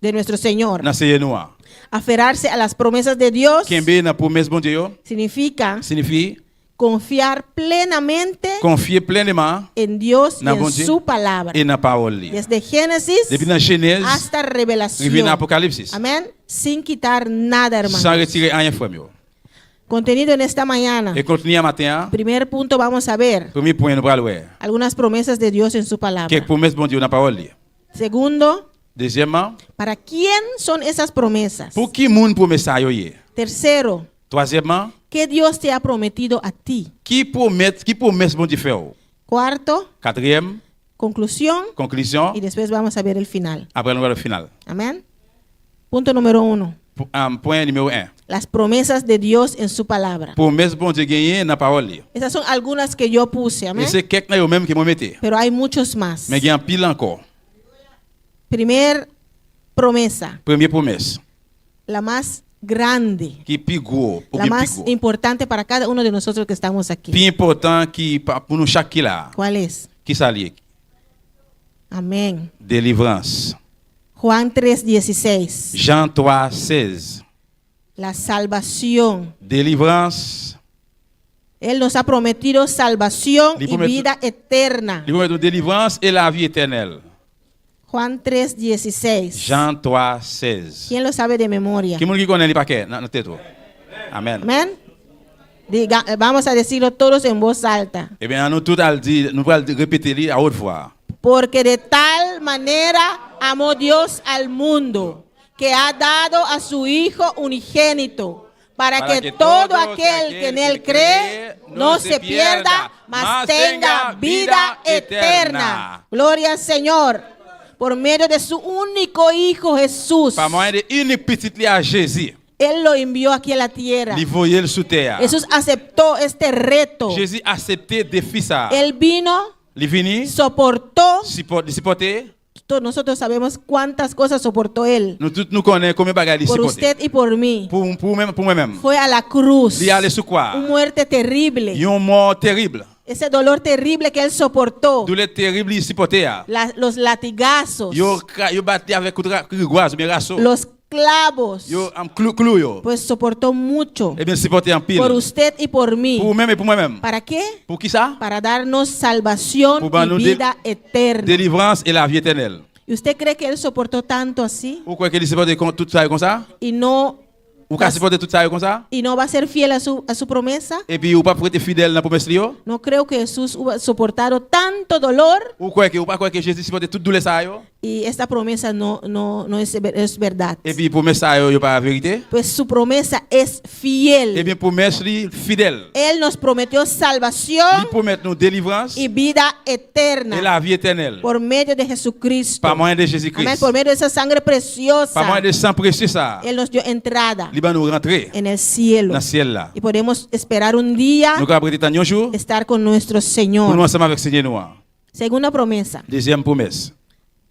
de nuestro Señor. dans ces noirs. Aferrarse a las promesas de Dios Kembe dans promesse bon Dieu significa signifie confiar plenamente confier pleinement en Dios y Na en bon Dieu. su palabra. et dans la parole. li. Desde Génesis Depuis dans Genèse, hasta rive dans Revelación. Apocalypse. Amén. Sin quitar nada, Sans hermanos. retirer rien, frère. Yo. Contenido en esta mañana. Et continue à matin. Primer punto, vamos a ver Premier point, nous allons voir. algunas promesas de Dios en su palabra. Quelques promesses, bon Dieu, dans la parole. li. Segundo, Deuxièmement, ¿para quién son esas promesas? pour qui moun promesse ça yo ye? Tercero, Troisièmement, ¿qué Dios te ha prometido a ti? qui promesse bon Dieu fait? Yo? Cuarto, Quatrième, conclusión, conclusion. y después vamos a ver el final. Après, nous allons le final. Amén. Punto número 1. Point numéro 1. Las promesas de Dios en su palabra. Promesse bon Dieu gagné dans la parole. li. Esas son algunas que yo puse, Et amén. c'est quelques yo même qui m'ont mette. Pero hay muchos más. Mais il y a un pile encore. Primer promesa, Première promesse. la más grande, Qui est plus gros. Ou la bien plus más gros. importante para cada uno de nosotros que estamos aquí. Plus important qui pour nous chaque qui là. ¿Cuál es? Qui ça lié? Amén. Délivrance. Juan 3:16. Jean 3, 16. La salvación. Délivrance. Él nos ha prometido salvación Le y promet- vida eterna. Il promet délivrance et la vie éternelle. Juan 3:16. Jean 3, 16. ¿Quién lo sabe de memoria? Qui moun qui connaît les paquets dans tête? Amen. Amén. Vamos a decirlo todos en voz alta. Eh bien, nous tout al dire, nous allons répéter à haute voix. Porque de tal manera amó Dios al mundo, que ha dado a su Hijo unigénito, para que todo aquel que en él cree no se pierda, mas tenga vida eterna. Gloria al Señor. Por medio de su único Hijo Jesús, Par moyen de unique petite li à Jésus. Él lo envió aquí a la tierra. Il voyait le sous terre. Jesús aceptó este reto. Jésus accepté défi ça. Él vino, Il vini, soportó. supporter. Todos nosotros sabemos cuántas cosas soportó Él. Nous tous nous connaissons combien bagages il Por supporter. usted y por mí. Pour moi-même. Fue a la cruz. Il allait sous quoi? Una muerte terrible. Il y a une mort terrible. Ese dolor terrible que Él soportó. Douleur terrible il supporter. Los latigazos. Yo battu avec grigoise, mais rasso. Los clavos. Yo am clou yo. Pues soportó mucho. Eh bien supporter en pile. Por usted y por mí. Pour moi-même et pour moi-même. ¿Para qué? Pour qui ça? Para darnos salvación Pour y nous vida eterna. délivrance et la vie éternelle. ¿Y usted cree que Él soportó tanto así? Pourquoi qu'il supporte tout ça comme ça? Y no Ou qu'à supporter tout ça comme ça? y no va a ser fiel a su promesa? Et puis ou pas être fidèle dans la promesse yo? No creo que Jesús hubiera soportado tanto dolor Ou quoi que Jésus supporte toute douleur ça yo? y esta promesa no es verdad. Et puis promesse ça yo pas la vérité? Pues su promesa es Eh fiel. bien promesse li fidèle. Él nos prometió Il salvación promet nous délivrance y vida et eterna la vie éternelle. por medio de Jesucristo. Par moyen de Amén. Jésus-Christ. Por medio de esa sangre Par moyen preciosa, de sang précieux ça. Él nos dio entrada Il va nous rentrer en el cielo. dans le ciel là. Y podemos esperar un día Nous allons prêter un jour estar con nuestro pour nous Señor. ensemble avec Seigneur nous. Segunda promesa. Deuxième promesse.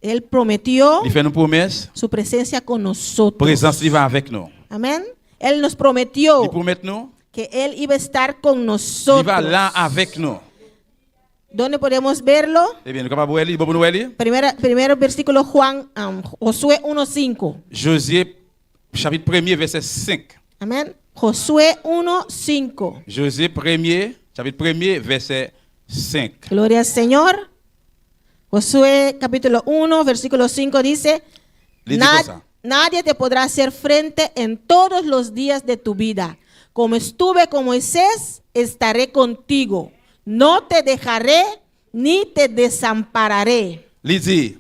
Él prometió Il fait une promesse. su presencia con nosotros. Présence il va avec nous. Amén. Él nos prometió Il promet nous. que Él iba a estar con Il nosotros. va là avec nous. ¿Dónde podemos verlo? Eh bien, nous sommes capables de lire. Bon, nous lire. Primero versículo Josué 1:5. Josué, chapitre 1er, verset 5. Amén. Josué 1:5. Josué 1er, chapitre 1er, verset 5. Gloria al Señor. Josué capítulo 1, versículo 5 dice, Le digo cosa. nadie te podrá hacer frente en todos los días de tu vida. Como estuve con Moisés, estaré contigo. No te dejaré ni te desampararé. Il dit,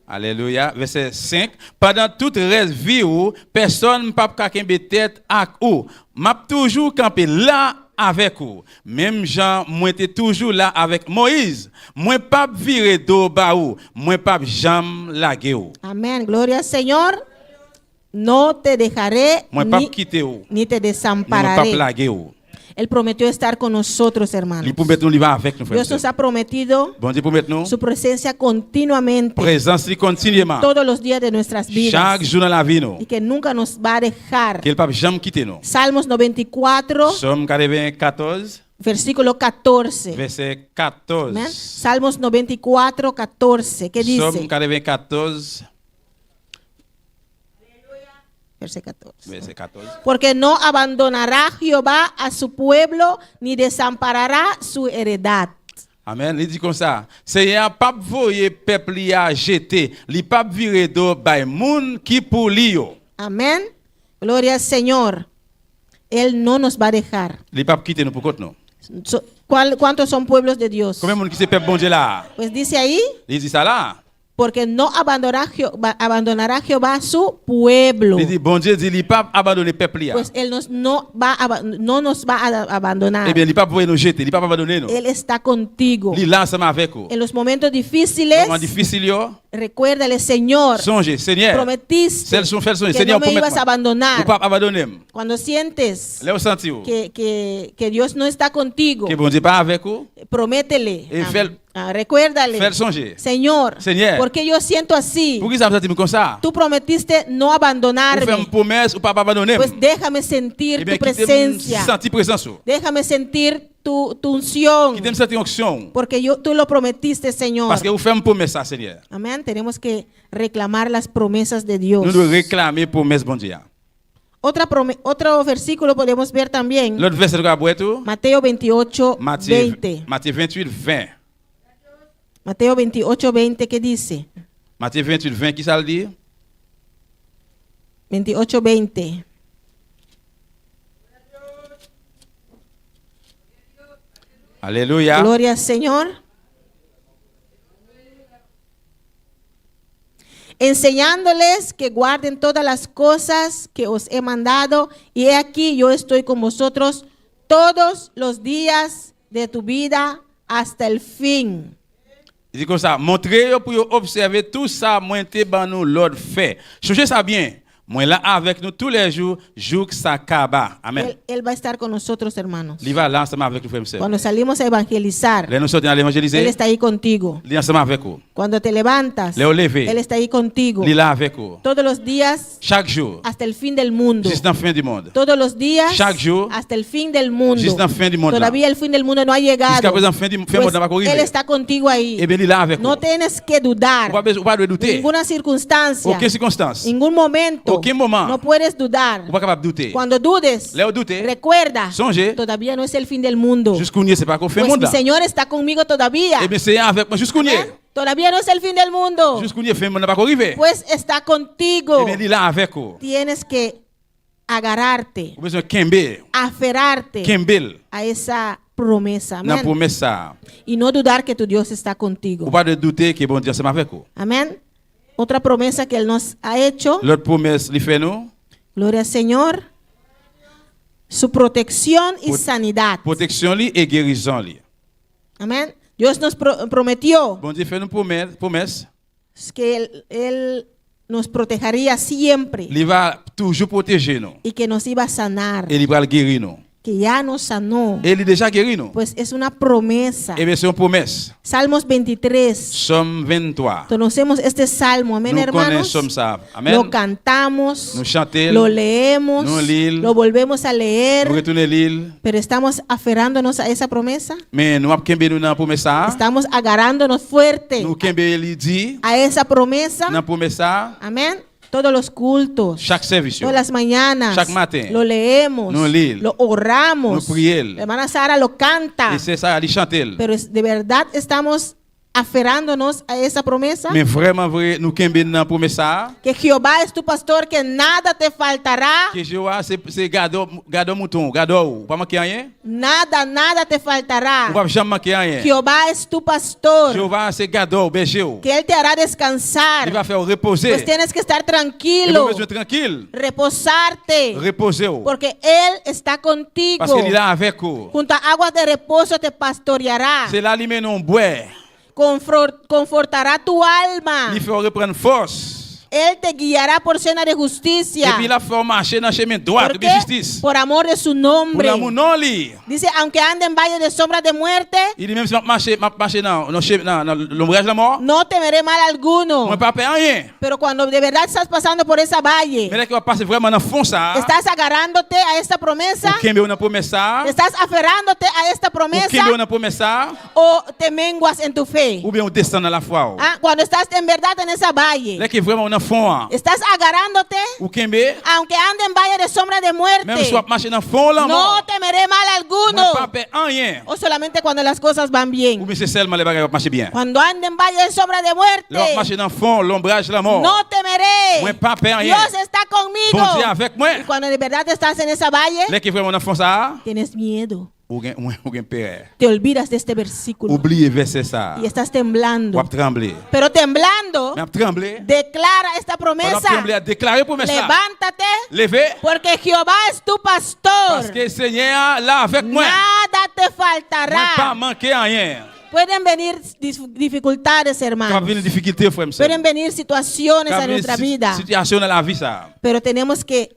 Alléluia, verset 5. Pendant toute reste vie ou, personne ne peut pas tête avec ou. M'a toujours campé là avec vous. Même Jean, moi était toujours là avec Moïse. Moi pas viré dos ba ou. Moi pas jam lagué ou. Amén. Gloria al Señor. No te dejaré Moi pas quitter ou. ni te Moi pas desampararé. plagué ou. Él prometió estar con nosotros, hermanos. Il promet nous il va avec nous frères. Dios nos ha prometido Bon Dieu promet nous su presencia continuamente présence li continuellement. todos los días de nuestras vidas Chaque jour dans la vie nous. y que nunca nos va a dejar. Qu'il pas jamais quitter nous. Salmos 94, Somme 94, versículo 14. verset 14. Amén. Salmos 94, 14. ¿Qué Somme dice? 94. verso 14. Verset 14. Porque no abandonará Jehová a su pueblo, ni desamparará su heredad. Amen. Il dit comme ça. Seigneur pas voyer peuple li a jeter, li pas virer do bay moun qui pour li yo. Amén. Gloria al Señor. Él no nos va a dejar. Li pas quitter nous pour compte non. ¿Cuántos son pueblos de Dios? Combien moun qui c'est peuple bon Dieu là? Pues dice ahí, Il dit ça là. porque no abandonará Jehová su pueblo. Il dit bon Dieu dit li pas abandonner peuple li a. Pues Él no nos va a abandonar. Eh bien, il pas voyer nous jeter, il pas abandonner nous. Él está contigo. Il là ensemble avec vous. En los momentos difíciles, Moment difficile yo. recuérdale, Señor, Songe, Seigneur. prometiste Celles sont faites que Seigneur no me ibas a Ou abandonar. pas abandonner. Cuando sientes Là au senti ou. que Dios no está contigo, Que bon Dieu pas avec vous. prométele. Et Recuérdale, Faire songer. Señor, Señor, porque yo siento así. Pour qui ça me senti comme ça? Tú prometiste no Ou faire abandonarme. une promesse ou pas abandonner. Pues déjame sentir Eh bien, tu qui t'aime presencia. sentir présence ou. Déjame sentir tu unción. Qui t'aime sentir onction. Porque tú lo prometiste, Señor. Parce que vous faites une promesse ça, Seigneur. Amén. Tenemos que reclamar las promesas de Dios. Nous devons réclamer promesse bon Dieu. Otro versículo podemos ver también. L'autre verset de Gabriel tout. Mateo 28, Matthieu 20. 28, 20. Mateo 28, 20, ¿qué dice? Matthieu 28, 20, qui ça le dit? 28, 20. Alléluia. Gloria al Señor. Enseñándoles que guarden todas las cosas que os he mandado, y he aquí yo estoy con vosotros todos los días de tu vida hasta el fin. Il dit comme ça, montrez pour observer tout ça, moi te ban nous l'ordre fait. Changez ça bien. Moi là avec nous tous les jours, jour que ça kaba. Amen. Él va a estar con nosotros, hermanos. Il va là ensemble avec nous frères et sœurs. Cuando salimos a evangelizar, Là nous sortons à Él l'évangéliser. está ahí contigo. Il est ensemble avec vous. Cuando te levantas, Leo levé. Él está ahí contigo. Il est là avec vous. Todos los días Chaque jour, hasta el fin del mundo. jusqu'à la fin du monde. Todos los días Chaque jour, hasta el fin del mundo. jusqu'à la fin du monde. Todavía el fin del mundo no ha llegado. Jusqu'à présent, fin du Pues, monde n'a pas Él arrivé. está contigo ahí. Eh bien, il est là avec vous. No tienes que dudar. Ou pas de douter. Ninguna circunstancia. Aucune circonstance. Ningún momento. Aucun moment. No puedes dudar. Ou pas capable de douter. Cuando dudes, Leo douter. recuerda, Songe. todavía no es el fin del mundo. Jusqu'au nier, c'est pas qu'on fait Pues monde mi là. Señor está conmigo todavía. Eh bien, c'est avec moi jusqu'au nier. ¿Eh? Todavía no es el fin del mundo. Jusqu'au nier, fin monde n'a pas arrivé. Pues está contigo. Eh bien, il est là avec vous. Tienes que agarrarte, Vous besoin Kembe. aferrarte Kembel. a esa promesa. Dans Amén. promesse ça. Y no dudar que tu Dios está contigo. Ou pas de douter que bon Dieu ensemble avec vous. Amén. Otra promesa que Él nos ha hecho. L'autre promesse, il fait nous. Gloria al Señor. Su protección y sanidad. Protection li et guérison li. Amén. Dios nos prometió Bon Dieu fait nous promesse. que Él nos protegería siempre Il va toujours protéger nous. y que nos iba a sanar. Et il va le guérir nous. Que ya nos sanó. Et il est déjà guéri nous. Pues es una promesa. Eh bien, c'est une promesse. Salmos 23. Somme 23. Conocemos este salmo, amén, Nous hermanos. connaissons ça. Amen. Lo cantamos, Nous chantons. lo leemos, Nous lisons. lo volvemos a Nous leer, retournons l'île. pero estamos aferrándonos a esa promesa. Mais nous avons Kembe nous dans la promesse ça. Estamos agarrándonos fuerte Nous Kembe li dit a esa promesa. dans la promesse ça. Amén. Todos los cultos, Chaque service. todas las mañanas, Chaque matin. lo leemos, Nous lisons. lo oramos. Nous prions. La hermana Sara lo canta, Et c'est ça, il chante. pero de verdad estamos aferrándonos a esa promesa. Mais vraiment vrai, nous Kembe dans la promesse ça. Que Jehová es tu pastor, que nada te faltará. Que Jéhovah c'est gado mouton, gado. Pas manquer rien. Nada, nada te Ou faltará. pas jamais manquer rien. Jehová es tu pastor, Jéhovah c'est gado, berger. que Él te hará descansar. Il va faire reposer. Pues tienes que estar Et tranquilo, vous besoin tranquille. reposarte, Reposer. porque Él está contigo. Parce qu'il est là avec vous. Junto a aguas de reposo te pastoreará. C'est là qu'il met non boire. Confortará tu alma. Il fait reprendre force. Él te guiará por senda de Et justicia. puis il a fait marcher dans le chemin droit ¿Por de qué? justice. Por amor de su Pour nombre. l'amour non li. Dice, aunque ande en valle de sombra de muerte, Il dit même si je marche dans l'ombrage de la mort, no temeré mal alguno. moi pas peur rien. Pero cuando de verdad estás pasando por esa valle, Mais là qu'il va passer vraiment dans le fond ça. estás agarrándote a esta promesa, Ou Kembe on a promesse ça. estás aferrándote a esta Ou promesa, Kembe on a promesse ça. o te menguas en tu fe. Ou bien on descend dans la foi. Ah, cuando estás en verdad en esa valle, Là qu'il vraiment on a fond. Estás agarrándote, Ou kembe, aunque ande en valle de sombra de même muerte. soit marcher dans fond là, No temeré mal alguno. moi pas peur rien. O solamente cuando las cosas van Ou bien. bien c'est seulement les bagages qui marchent bien. Cuando ande en valle de sombra de L'autre marcher muerte, dans fond, l'ombrage la mort. no temeré. Moi pas peur rien. Dios está conmigo. Bon Dieu avec moi. Y cuando de verdad estás en esa valle, Là qui vraiment dans fond ça, tienes miedo. ou gen peur. Te olvidas de este versículo Oubliez verset ça. y estás temblando. Ou ap trembler. Pero temblando, Mais ap trembler. declara esta Pendant promesa. trembler, déclarer promesse là. Levántate, Levez. porque Jehová es tu Parce pastor. que Seigneur là avec moi. Nada te Moi pas faltará. manquer rien. Pueden venir dificultades, Quand hermanos. vient une difficulté, frère, monsieur. Pueden venir situaciones Quand a vient nuestra vida. situation dans la vie ça. Pero tenemos que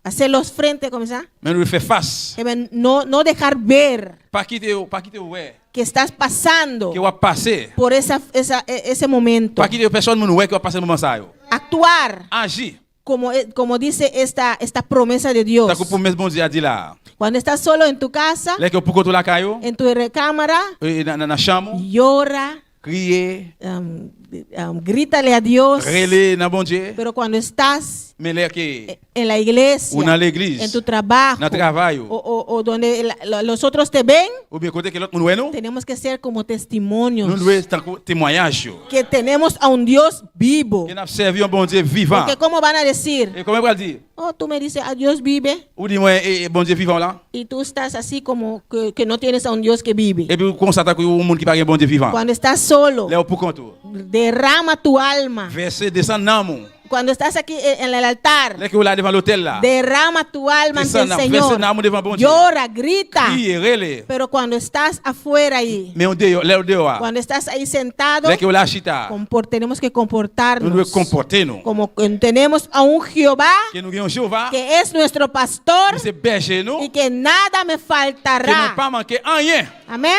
hacerlos frente, ¿cómo se llama? Mais nous faire face. No dejar ver Pas quitter ouais. que estás pasando Que va passer. por ese momento. Pas quitter personne moun ouais qui va passer moment ça yo. Actuar Agir. como dice esta promesa de Dios. Tant que promesse bon Dieu a dit là. Cuando estás solo en tu casa, Là que pour contrôler la caillou, en tu recámara, dans la chambre, llora, crier, grítale a Dios. relais dans bon Dieu. Pero cuando estás Mais là que en la iglesia, ou dans l'église, en tu trabajo, dans travail o donde los otros te ven, ou bien côté que l'autre moun ouais nous, tenemos que ser como testimonios. nous devons tant que témoignage yo. Que tenemos a un Dios vivo. Que n'a servi un bon Dieu vivant. Porque ¿cómo van a decir? Et comment on va dire? Oh, tú me dices, a Dios vive, Ou dis-moi bon Dieu vivant là. y tú estás así como que no tienes a un Dios que vive. Et puis vous constatez que un monde qui pas un bon Dieu vivant. Cuando estás solo, Là pour compte. derrama tu alma. Verset descend dans mon. Cuando estás aquí en el altar, Là que vous là devant l'hôtel là. derrama tu alma ante el Verset Señor. dans mon devant bon Dieu. Llora, grita. Crier, relais. Pero cuando estás afuera ahí, Mais on dehors, là dehors. cuando estás ahí sentado, Là que vous là chita. tenemos que Nous devons comportarnos comporter nous. como que tenemos a un Jehová Que nous avons Jéhovah. que es nuestro pastor Qui c'est berger nous. y que nada me Qui n'a faltará. pas manqué rien. Amén.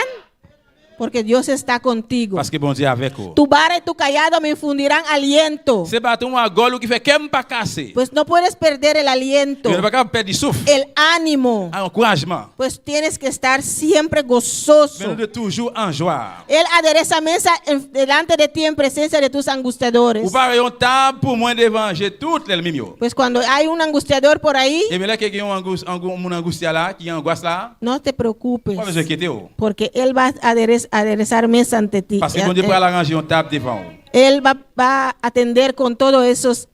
Porque Dios está contigo. Parce que bon Dieu avec vous. Tu vara y tu callado me infundirán aliento. C'est bâton à golo qui fait qu'aime pas casser. Pues no puedes perder el aliento, Il ne va pas perdre du souffle. el ánimo. Encouragement. Pues tienes que estar siempre Mais gozoso. nous devons toujours en joie. Él adereza mesa delante de ti en presencia de tus angustiadores. Ou pas une table pour moi devant j'ai toutes les mêmes. Pues cuando hay un angustiador por ahí, Et mais là que un angustia là, qui angoisse là, no te preocupes, pas besoin d'inquiéter. porque Él va a aderezar mesa ante ti. Parce que bon Dieu peut arranger une table devant. Él va a atender con todos esos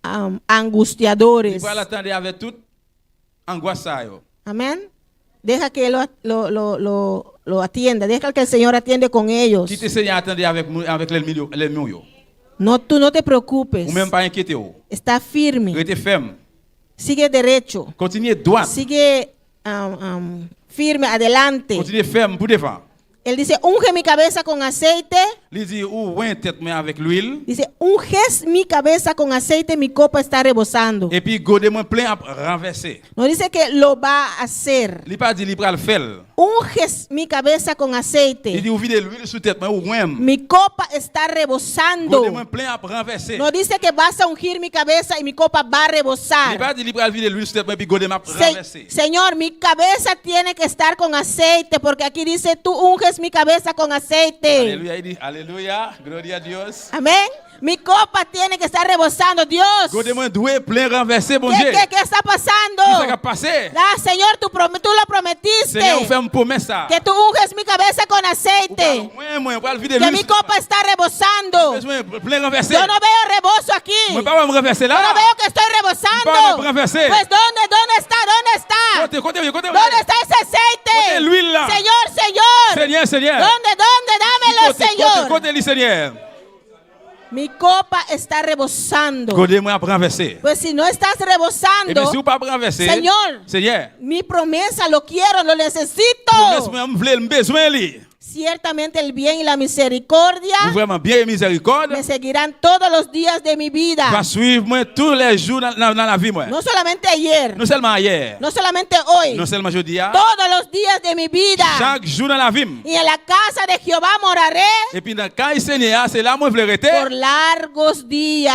Il angustiadores. peut l'attendre avec toute angoisse ça yo. Amén. Deja que Él lo atienda. Deja que el Señor atiende con ellos. Qui te Seigneur attendre avec les yo. No, tú no te preocupes. Ou même pas inquiéter. Está firme. Restez ferme. Sigue derecho. Continuez droit. Sigue firme adelante. Continuez ferme pour devant. Él dice, unge mi cabeza con aceite. Il dit ou ouais tête mais avec l'huile. Dice, unges mi cabeza con aceite, mi copa está rebosando. Et puis godez-moi plein à renverser. No dice que lo va a hacer. Il pas dit il va le faire. Unges mi cabeza con Il aceite. dit ou vide l'huile sous tête mais ou ouais. Mi copa está rebosando. Godez-moi plein à renverser. No dice que vas a ungir mi cabeza y mi copa va a Il rebosar. pas dit il va vide l'huile sous tête mais puis godez-moi renverser. Señor, mi cabeza tiene que estar con aceite, porque aquí dice, tú unges mi cabeza con aceite. Alléluia, il dit alléluia, gloire à Dios. Amén. Mi copa tiene que estar rebosando. Dios, Godez-moi doué plein renversé bon ¿qué, Dieu. qué, qué está pasando? Qu'est-ce qui a passé? Ah, Señor, tú lo prometiste. Seigneur, on fait une promesse ça. Que tú unges mi cabeza con aceite. Moi, va le vide Que l'huile. mi copa está rebosando. Besoin plein renversé. Yo no veo rebozo aquí. Moi pas me renverser Yo là. no veo que estoy Pas rebosando. me renverser. Pues ¿dónde está? ¿Dónde está? Côté. ¿Dónde está ese aceite? Côté l'huile là. Señor. Seigneur. ¿Dónde? Dámelo, Señor. Côté le Seigneur. Mi copa está rebosando. Godez-moi à renverser. Pues si no estás Et bien rebosando, si vous pas renverser. Seigneur. mi promesa lo quiero, lo necesito. Promesse-moi me vle besoin li. Ciertamente el bien y la misericordia Vous vraiment bien et miséricorde. me seguirán todos los días de mi Va vida. suivre moi tous les jours dans la vie moi. No solamente ayer, Non seulement hier. no solamente hoy, Non seulement aujourd'hui. todos los días de mi vida. Chaque jour dans la vie. Y en la casa de Jehová moraré Et puis dans le cas du Seigneur, c'est là moi je veux rester. por largos días.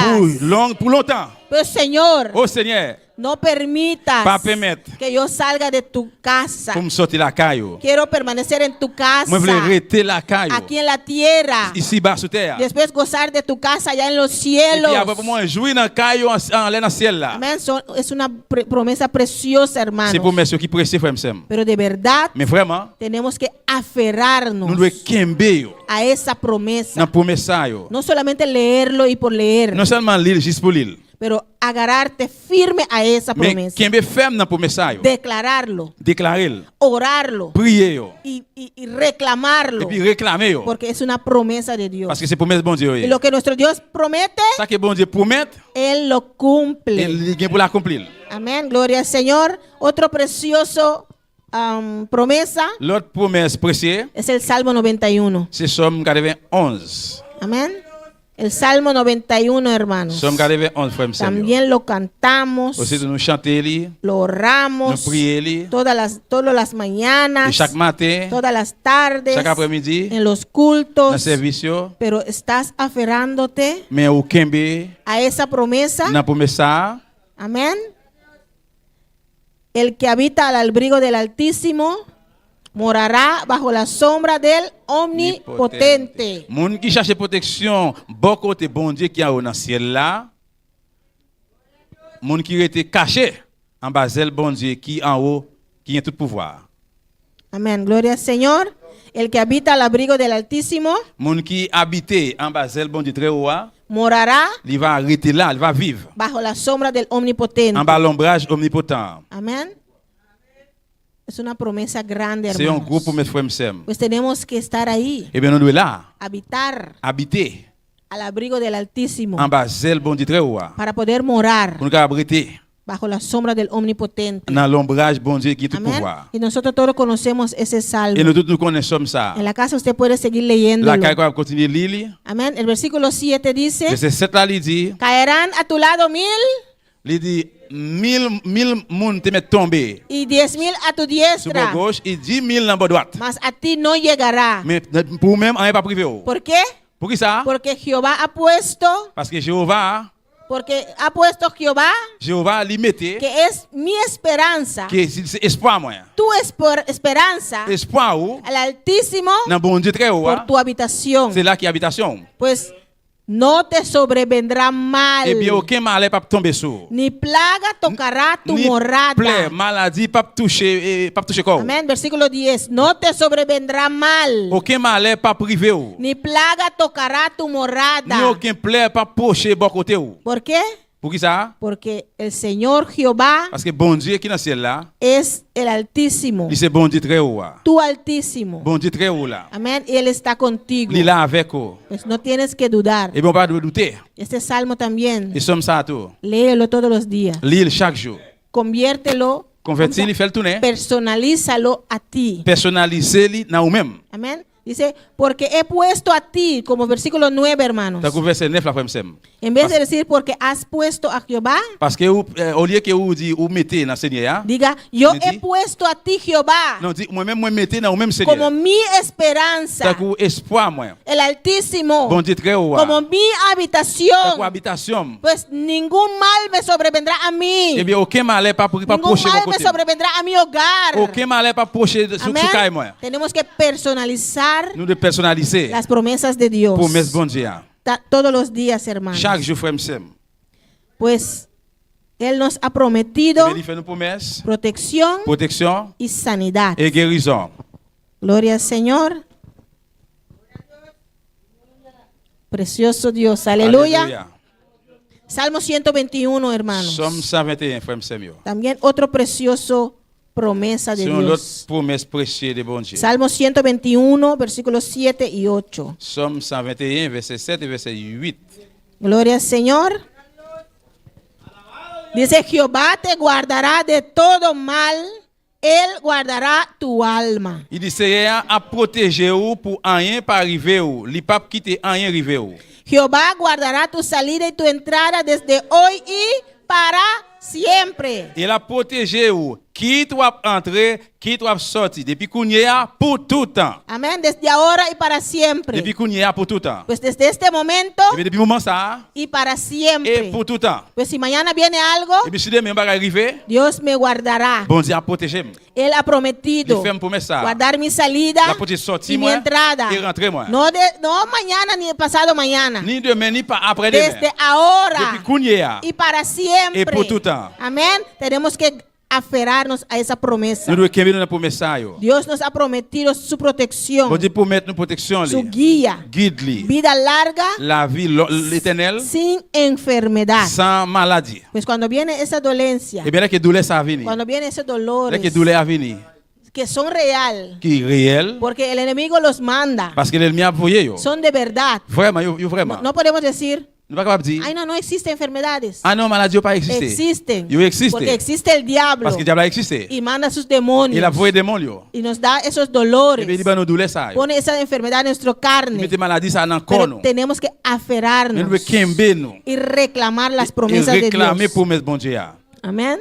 Pour longtemps. Pues Señor, Oh Seigneur. No permitas Pas permettre que yo salga de tu casa. pour me sortir la caillou. Quiero permanecer en tu casa, Moi, je veux rester la caillou. aquí en la tierra. Ici bas sur terre. Después gozar de tu casa allá en los Et cielos. puis après, pour moi, jouir dans la caillou en l'air dans le ciel là. Amén. Es una promesa preciosa, C'est hermanos. pour mes qui précieux, frère Msem. Pero de verdad Mais vraiment, tenemos que aferrarnos nous devons kembe yo. a esa promesa. Dans promesse ça yo. No solamente leerlo y por leer, Non seulement lire juste pour lire. pero agarrarte firme a esa Mais promesa. kembe ferme dans promesse ça yo. Declararlo, Déclarer, orarlo prier yo. y reclamarlo. Et puis réclamer yo. Porque es una promesa de Dios. Parce que c'est promesse bon Dieu. Y lo que nuestro Dios promete, Ça que bon Dieu promet, Él lo cumple. il vient pour l'accomplir. Amén. Gloria al Señor. Otro precioso promesa L'autre promesse précieuse, es el Salmo 91. c'est Somme 91. Amén. El Salmo 91, hermanos. Somme 91, frère Msem. También lo cantamos, Aussi de nous chanter li, lo nous oramos prier li. todas las mañanas, Et chaque matin, todas las tardes, chaque après-midi, en los dans le cultos. service yo. Pero estás aferrándote Mais au kembe, a esa promesa. dans promesse ça, Amén. El que habita al abrigo del Altísimo morará bajo la sombra del Omnipotente. Moun qui cherche protection, bon côté bon Dieu qui a dans le ciel là. Moun qui était caché en bas del bon Dieu qui en haut, qui a tout pouvoir. Amén. Gloria al Señor. El que habita al abrigo del Altísimo Moun qui habite en bas del bon Dieu très haut, morará il va arrêter là, il va vivre bajo la sombra del Omnipotente. en bas l'ombrage omnipotent. Amén. Es una promesa grande, C'est un hermanos. gros promesse frère Msem. Pues tenemos que estar ahí, Eh bien, nous sommes là, habitar habiter al abrigo del Altísimo en bas del bon Dieu très haut, para poder morar pour nous abriter bajo la sombra del Omnipotente. dans l'ombrage bon Dieu qui a tout Amén. pouvoir. Y nosotros todos conocemos ese salmo. Et nous tous nous connaissons ça. En la casa usted puede seguir La leyéndolo. caille va continuer lire. Amén. El versículo 7 dice, Verset 7 là, il dit, caerán a tu lado 1000 il dit, 1000 moun te met tomber y 10,000 a tu sur diestra, la gauche et 10,000 dans la droite. mas a ti no llegará. Mais pour même, on n'est pas privé. ¿Por qué? Pour qui ça? Porque Jehová ha puesto, Parce que Jéhovah Jehovah lui mette que es mi esperanza, que c'est espoir moi. tu esperanza, Espoir ou al Altísimo dans bon Dieu très haut. por tu habitación. C'est là qui est habitation. Pues no te sobrevendrá mal, Et bien aucun mal pas tomber sur. ni plaga tocará tu Ni morada. plaie, maladie pas toucher corps. Amén. Versículo 10. No te sobrevendrá mal, Aucun mal pas privé ou. ni plaga tocará tu Ni morada. aucun plaie pas pocher bon côté ou. ¿Por qué? Pour qui ça? Porque el Señor Jehová Parce que bon Dieu qui est dans le ciel là, es el Altísimo, il c'est bon Dieu très haut. tu Altísimo. Bon Dieu très haut là. Amén. Y Él está contigo. Il est là avec vous. Pues no tienes que dudar. Et bon pas de douter. Este salmo también, Et sommes ça tout. léelo todos los días. Lire chaque jour. Conviértelo, Convertir, il fait le tourner. personalízalo a ti. Personnaliser dans vous-même. Amén. Dice, porque he puesto a ti, como versículo 9, hermanos. T'as verset 9 la frère Msem. En vez de decir, porque has puesto a Jehová, Parce que au lieu que vous dit ou mettez dans Seigneur, diga, yo Me he di- puesto a ti, Jehová, non dit moi-même moi mettez dans vous-même como Seigneur. mi esperanza, T'as coup espoir moi. el Altísimo, Bon Dieu très haut. como mi T'as coup habitación. habitation. Pues ningún mal me sobrevendrá a mí. Eh bien aucun mal pas Ningún procher mal mon me côté. sobrevendrá a mi hogar. Aucun mal pas procher sur Amén. caille moi. Tenemos que personalizar Nous de personnaliser las promesas de Dios promesse bon Dieu. todos los días, hermanos. Chaque jour frère Msem. Pues Él nos ha Eh prometido bien, il fait une promesse, protección protection y sanidad. et guérison. Gloria al Señor. Precioso Dios. Aleluya. Salmo 121, hermanos. Somme 121 frère Msem yo. También otro precioso promesa de C'est une autre Dios. promesse précieuse de bon Dieu. Salmo 121, versículos 7 y 8. Somme 121 verset 7 et verset 8. Gloria al Señor. Dice, Jehová te guardará de todo mal. Él guardará tu alma. Il dit Seigneur a protégé ou pour rien pas arriver ou, li pas quitter rien arriver ou. Jehová guardará tu salida y tu entrada desde hoy y para siempre. Il a protégé ou qui doit entrer, qui doit sortir. Depuis qu'on y est pour tout temps. Amén. Desde ahora y para siempre. Depuis qu'on y est pour tout temps. Pues desde este momento Et puis depuis moment ça, y para et siempre. pour tout temps. Pues si mañana viene algo, Et puis si demain va arriver, Dios me guardará. bon Dieu a protégé. Él ha prometido Il fait une promesse ça. guardar mi salida La protéger sortir y mi moi entrada. et rentrer moi. No mañana ni pasado mañana. Ni demain ni pas après demain. Desde ahora Depuis qu'on y est, y para siempre. y por tout temps. Amén. Tenemos que aferrarnos a esa promesa. nous devons camper dans la promesse ça yo. Dios nos ha prometido su protección, Bon Dieu promet nous protection su li. guía, Guide li. vida larga La vie l'éternel sin enfermedad. sans maladie. Pues cuando viene esa dolencia, Et bien là que douleur ça venir. cuando viene esos Là dolores que douleur a venir. que son real, Qui est réel porque el enemigo los manda, parce que l'ennemi a voyé yo. son de verdad. Vraiment yo vraiment. No podemos decir, Nous pas capable dire ay no existen enfermedades. ah non maladie pas exister. Existen, Yo existe. porque existe el diablo Parce que le diable a existé. y manda sus demonios Il a voyé démon yo. y nos da esos Et dolores, bien il va nous douleur ça yo. pone esa enfermedad en nuestra Il carne, met maladie ça dans corps pero nous. tenemos que Nous aferrarnos devons camper nous. y reclamar las Et promesas de réclamer Dios. promesse bon Dieu. Amén.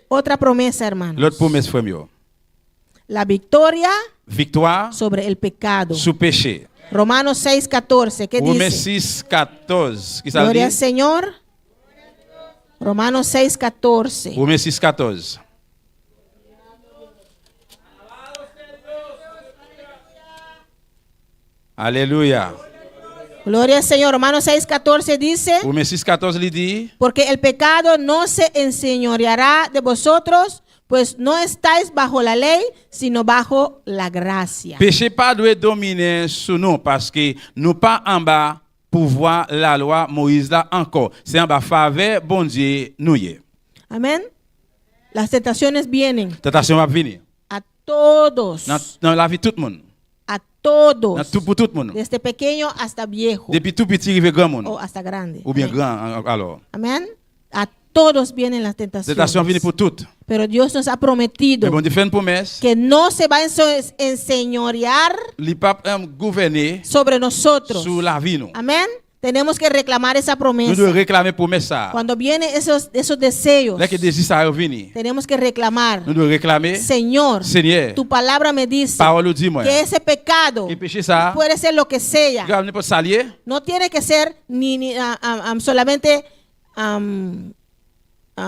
Otra promesa, hermano. L'autre promesse frère yo. La victoria Victoire sobre el pecado. sous péché. Romanos 6:14. ¿Qué Romains dice? 6:14. Qui ça Gloria al dit? Señor. Romanos 6:14. Romains 6:14. Alléluia. Gloria al Señor. Romanos 6:14 dice, Romains 6:14 il dit porque el pecado no se enseñoreará de vosotros, pues no estáis bajo la ley, sino bajo la gracia. péché pas doit dominer sur nous parce que nous pas en bas pouvoir la loi Moïse là encore. C'est en bas faveur bon Dieu nous y est. Amén. Las tentaciones vienen Tentation va venir a todos. dans la vie de tout le monde. A todos. Dans tout pour tout le monde. Desde pequeño hasta viejo. Depuis tout petit arrivé grand monde O hasta grande. ou bien Amén. grand alors. Amén. A todos vienen las Tentation tentaciones. vient pour tout. Pero Dios nos ha prometido Mais bon Dieu fait une promesse. que no se va a enseñorear Il pas gouverner sobre nosotros. sur la vie nous. Amén. Tenemos que reclamar esa Nous promesa. devons réclamer promesse ça. Cuando vienen esos deseos, Là que désir ça venir. tenemos que reclamar. Nous devons réclamer Señor, Seigneur. tu palabra me dice Parole dit moi. que ese pecado Et péché ça. puede ser lo que sea. Grave n'importe salier. No tiene que ser solamente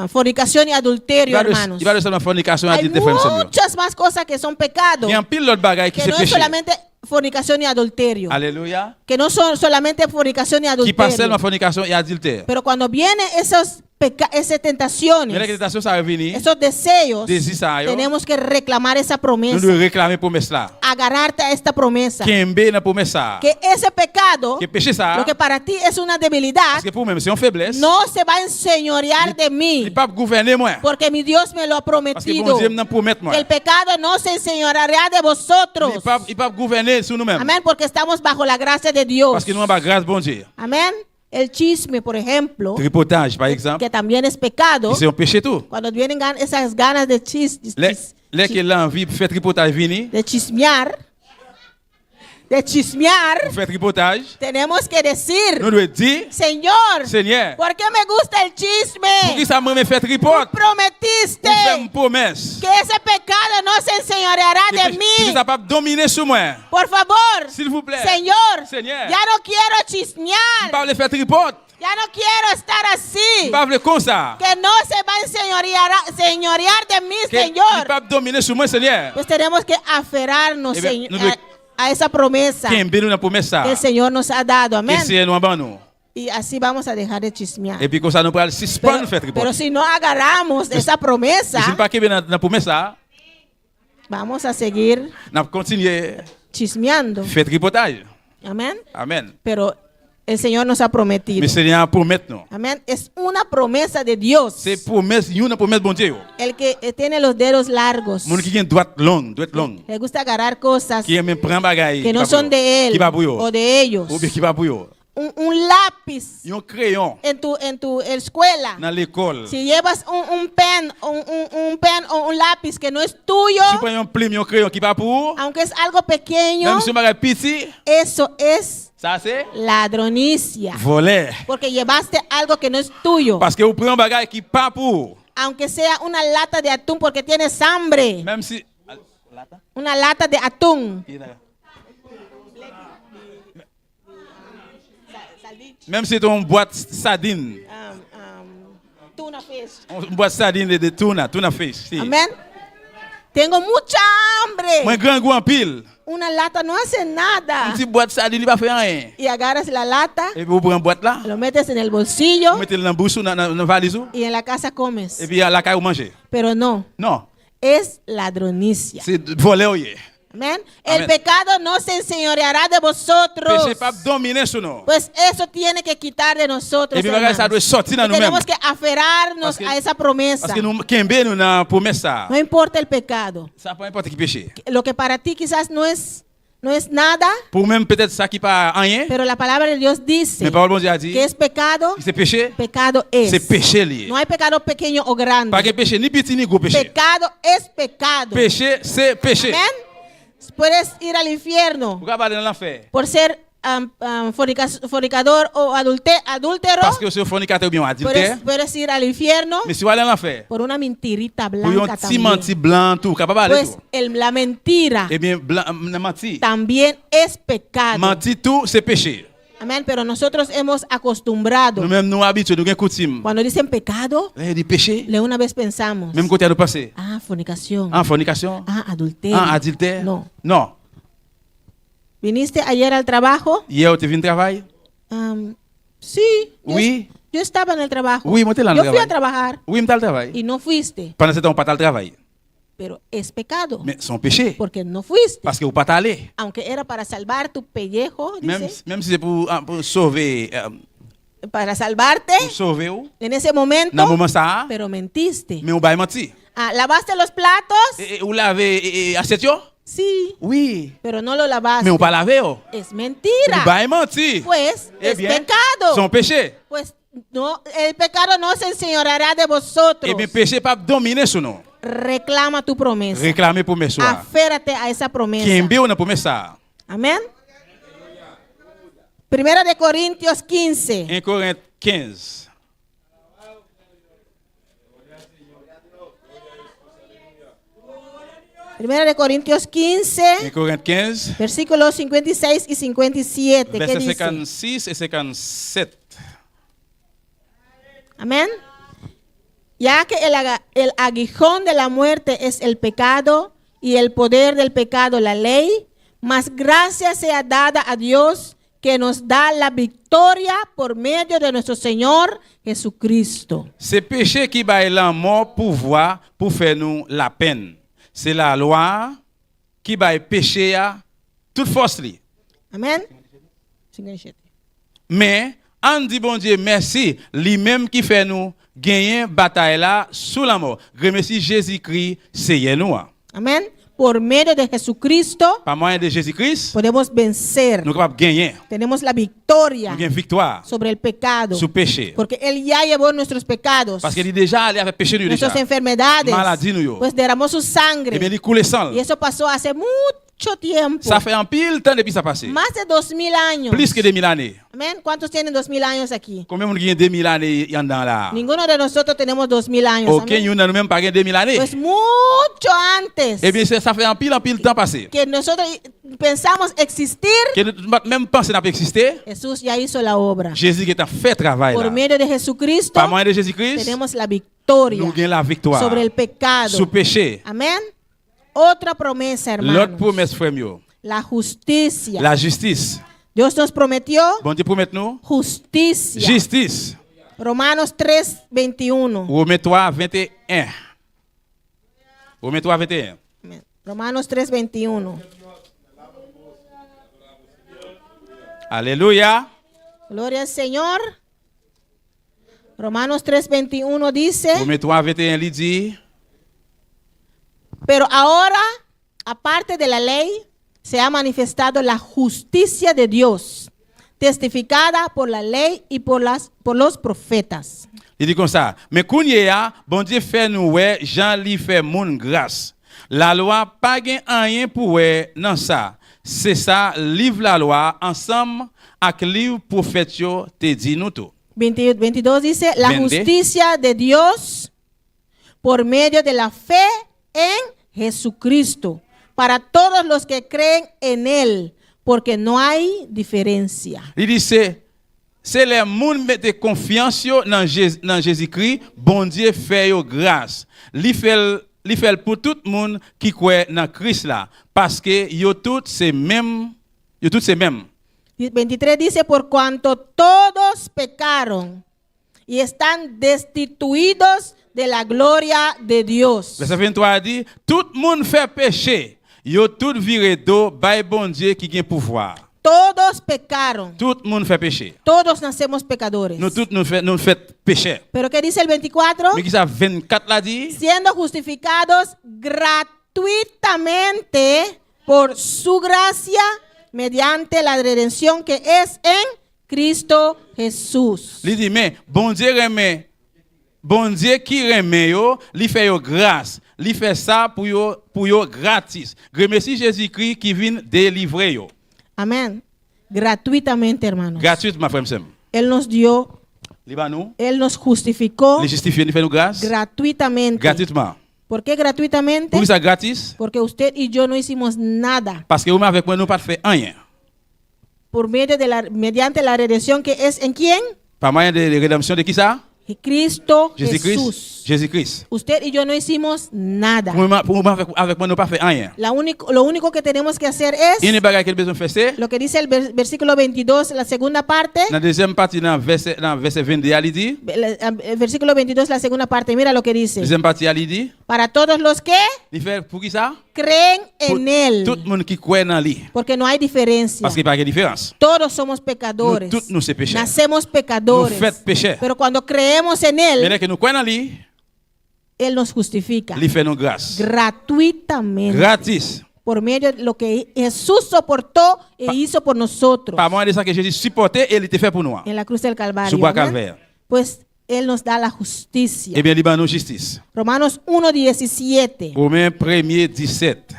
fornicación y adulterio, hermanos. Il va de seulement fornication Hay adultère frère Samuel. muchas más cosas que son pecados, Il y a un pile d'autres bagages qui que c'est no es péché. solamente fornicación y adulterio, Alléluia. que no son solamente fornicación y Qui passe seulement adulterio. fornication et adultère. Pero cuando vienen esas Mais la tentaciones, tentation ça va venir. esos deseos, Désir ça yo. tenemos que reclamar esa Nous promesa, devons réclamer promesse là. agarrarte a esta promesa, Kembe dans promesse ça. que ese pecado, Que péché ça. lo que para ti es una debilidad, Parce que pour même c'est une faiblesse. no se va a enseñorear de mí, Il pas gouverner moi. porque mi Dios me lo ha Parce que bon prometido. Dieu m'en promet moi. Que el pecado no se enseñoreará de vosotros. Il pas gouverner sur nous-mêmes. Amén, porque estamos bajo la gracia de Dios. Parce que nous avons grâce bon Dieu. Amén. El chisme, por ejemplo, Tripotage par exemple. que también es pecado, C'est un péché tout. cuando vienen esas ganas de Les que l'envie pour faire tripotage venir. de chismear, Pour faire tripotage. tenemos que decir, Nous devons dire Señor, Seigneur. ¿por qué me gusta el Pour qui chisme? ça me fait tripote? Prometiste Pour faire une promesse. que ese pecado no se enseñoreará de Que mí. ça pas dominer sur moi. Por favor, S'il vous plaît. Señor, Señor. ya no quiero chismear. Pas le faire tripote. Ya no quiero estar así. Pas le comme ça. Que no se va a enseñorear de mí, Que il Señor. pas dominer sur moi Seigneur. Pues tenemos que aferrarnos, Eh bien, Señor, nous a esa promesa Kembe nous dans promesse ça. que el Señor nos ha dado. Que Amén. c'est nous en nous. Y así vamos a dejar de chismear. Et puis comme ça nous pral suspendre faire Pero tripote. si no agarramos esa promesa, Si pas Kembe dans promesse ça, vamos a seguir n'a continuer chismeando. faire tripotage. Amén. Amen. Pero el Señor nos ha prometido. Mais Seigneur promet nous. Amén. Es una promesa de Dios. C'est promesse, une promesse bon Dieu. El que tiene los dedos largos, Mon qui a droite longue. le gusta agarrar cosas Qui aime prendre bagaille. que no son de Qui él va bouillir. o de ellos. Ou bien qui va bouillir. Un lápiz Un crayon en tu escuela. dans l'école. Si llevas un pen o un lápiz que no es tuyo, Si prends un plume, un crayon qui va pour. aunque es algo pequeño, Même si on bagaille petit, eso es ça c'est ladronicia. voler. Porque llevaste algo que no es tuyo. Parce que vous prenez un bagaille qui pas pour. aunque sea una lata de atún porque tienes hambre. Même si Una lata de atún. même si tu as une boîte sardine, Tuna fish. une boîte sardine de tuna fish. Si. Amén. Tengo mucha Moi hambre. grand goût en pile. Una lata no hace Une nada. petite boîte sardine, il va faire rien. Y agarras la lata, Et puis vous prenez une boîte là, lo metes en el vous bolsillo mettez dans la bouche ou dans la valise ou, y en la casa comes. et puis à la caille vous mangez. Pero no, Non, es ladronicia. c'est voler ou yé. Amén. El Amén. pecado no se enseñoreará de vosotros. Péché pas dominer sur nous. Pues eso tiene que quitar de nosotros. Et puis bagage ça doit hermanos. sortir dans Y nous-mêmes. tenemos que aferrarnos Parce que- a esa promesa. Parce que nous kembe nous dans promesse ça. No importa el pecado. Ça pas importe qui péché. Lo que para ti quizás no es nada, Pour même peut-être ça qui pas rien, pero la palabra de Dios dice mais parole bon Dieu a dit que es pecado, que c'est péché, pecado es. c'est péché lié. No hay pecado pequeño o grande. Pas que péché ni petit ni gros péché. Pecado es pecado. Péché c'est péché. Amén. Puedes ir al infierno Pourquoi pas aller dans l'enfer? por ser fornicador o adúltero. Parce que c'est fornicateur ou bien adultère. Puedes ir al infierno Mais si vous allez dans l'enfer, por una mentirita pour un blanca petit también. menti blanc tout, capable d'aller Pues tout. la mentira Eh bien blanc menti. también es pecado. Menti tout c'est péché. Amén. Pero nosotros hemos acostumbrado. Nous même nous habitués, nous avons coutume. Cuando dicen pecado, Là il dit péché. de una vez pensamos. Même côté à nous passer. Ah, fornicación. En fornication, Ah, adulterio. en adultère. No. Non. ¿Viniste ayer al trabajo? Hier tu viens travail? Sí. Oui. Yo estaba en el trabajo. Oui, moi, t'es là en Yo fui travail. a trabajar Oui, me travail. y no fuiste. Pendant ce temps, on pas le travail. Pero es pecado. Mais son péché. Porque no fuiste. Parce que vous pas allé. Aunque era para salvar tu pellejo, Même, dice, même si c'est pour sauver, para salvarte pour sauver ou, en ese momento, dans le moment ça, pero mentiste. mais on va mentir. Ah, ¿lavaste los platos? Et vous lavez assiette yo? Sí, Oui. pero no lo lavaste. Mais on pas laver yo. Es Vous mentira. va mentir. Pues Eh es bien, pecado. son péché. Pues no, el pecado no se enseñoreará de vosotros. Eh bien, péché pas dominer sur nous. Reclama tu promesa. Réclamer promesse. Aférrate a esa promesa. Qui est une promesse ça? Amén. Primera de Corintios 15. 1 Corinthiens 15. Primera de Corintios 1 15, Corinthiens 15. versículos 56 y 57. ¿Qué Versets dice? 56 et 57. Amén. Ya que el aguijón de la muerte es el pecado y el poder del pecado la ley, mas gracia sea dada a Dios que nos da la victoria por medio de nuestro Señor Jesucristo. C'est péché qui baille la mort pouvoir pour faire nous la peine. C'est la loi qui baille péché à toute force li. Amén. 57. Mais on dit bon Dieu merci, lui-même qui fait nous gagner bataille là sous la mort. Remercie Jésus-Christ, c'est nous. Amén. Por medio de Jesucristo Par moyen de Jésus-Christ, podemos vencer. nous sommes capables de gagner. Tenemos la victoria Nous gagnons victoire sobre el pecado. sur péché. Porque Él ya llevó nuestros pecados, Parce qu'il est déjà allé avec péché nous déjà. nuestras enfermedades, Maladie nous yo. pues derramó su Et bien sangre. il coule sang. Y eso pasó hace mucho tiempo, Ça fait un pile temps depuis ça passé. más de 2000 años. Plus que 2000 années. Amén. ¿Cuántos tienen 2000 años aquí? Combien de gens ont 2000 années en dans là? Ninguno de nosotros tenemos 2000 años. Aucun Amén. nous même pas 2000 années. Pues mucho antes Eh bien ça fait un pile temps passé. que nosotros pensamos existir, Que nous même penser n'a pas existé. Jesús ya hizo la obra. Jésus qui a fait travail Por là. medio de Jesucristo Par moyen de Jésus-Christ, tenemos la victoria nous gagnons la victoire sobre el pecado. sur péché. Amén. Otra promesa, L'autre hermanos. promesse frère mieux, La justicia. la justice. Dios nos prometió Bon Dieu promet nous justicia. justice. Romanos 3:21. Romains 3 21. Romains 3 21. Amén. Romanos 3:21. Alléluia. Gloria al Señor. Romanos 3:21 dice, Romains 3 21 il dit pero ahora, aparte de la ley, se ha manifestado la justicia de Dios, testificada por la ley y por los profetas. il dit comme ça. Mais kounye a, bon Dieu fait nous ouais, Jean li fait moun grâce. La loi pas gen rien pour ouais dans ça. C'est ça livre la loi ensemble avec livre prophète yo te dit nous tout. 22 dice, la 20. justicia de Dios por medio de la fe en Jesucristo, para todos los que creen en Él, porque no hay diferencia. Il dit c'est les moun mette confiance yo dans Jésus-Christ, bon Dieu fait yo grâce. Li fait pour tout monde qui croit dans Christ là parce que yo tous c'est même. 23 dice, por cuanto todos pecaron y están destituidos de la gloria de Dios. Verset 23 dit tout monde fait péché, yo tout viré do bay bon Dieu qui gagne pouvoir. Todos pecaron. Tout le monde fait péché. Todos nacemos pecadores. Nous tous nous fait péché. Pero ¿qué dice el 24? Mais qui ça 24 l'a dit? Siendo justificados gratuitamente por su gracia mediante la redención que es en Cristo Jesús. Il dit mais bon Dieu qui remet yo, li fait yo grâce. Li fait ça pour yo gratis. Remercie Jésus-Christ qui vient délivrer yo. Amén. Gratuitamente, hermanos. Gratuitement, frère. Él nos dio, Él nos justificó Les justifier, fait nous grâce. gratuitamente. Gratuitement. ¿Por qué gratuitamente? Pourquoi ça gratis? Porque usted y yo no hicimos nada. Parce que vous avec moi nous pas fait rien. Mediante la redención que es en quién? Par moyen de rédemption de qui ça? Cristo Jesús. Jésus-Christ. Jésus-Christ. Usted y yo no hicimos nada. Pour moi avec moi nous pas fait rien. Lo único que tenemos que hacer es Il y a une bagaille que besoin faire c'est lo que dice el versículo 22, la segunda parte. dans la deuxième partie dans verset 22 il dit. El versículo 22, la segunda parte. Mira lo que dice. Deuxième partie il dit. Para todos los que Il fait pour qui ça? creen Pour en Él. tout le monde qui croit dans lui. Porque no hay diferencia. Parce qu'il n'y a pas de différence. Todos somos pecadores. Nous tous nous sommes pécheurs. Nacemos pecadores. Nous faisons péché. Pero cuando creemos en Mais Él, là que nous croyons dans lui, Él nos justifica il fait nos grâces. gratuitamente. Gratis. Por medio de lo que Jesús soportó e hizo por nosotros Par moyen de ça que Jésus supportait et il était fait pour nous. en la cruz del Calvario. Sur bois Amén. Calvaire. Pues Él nos da la justicia. Eh bien, il nous justice. Romanos 1:17. Romains 1:17.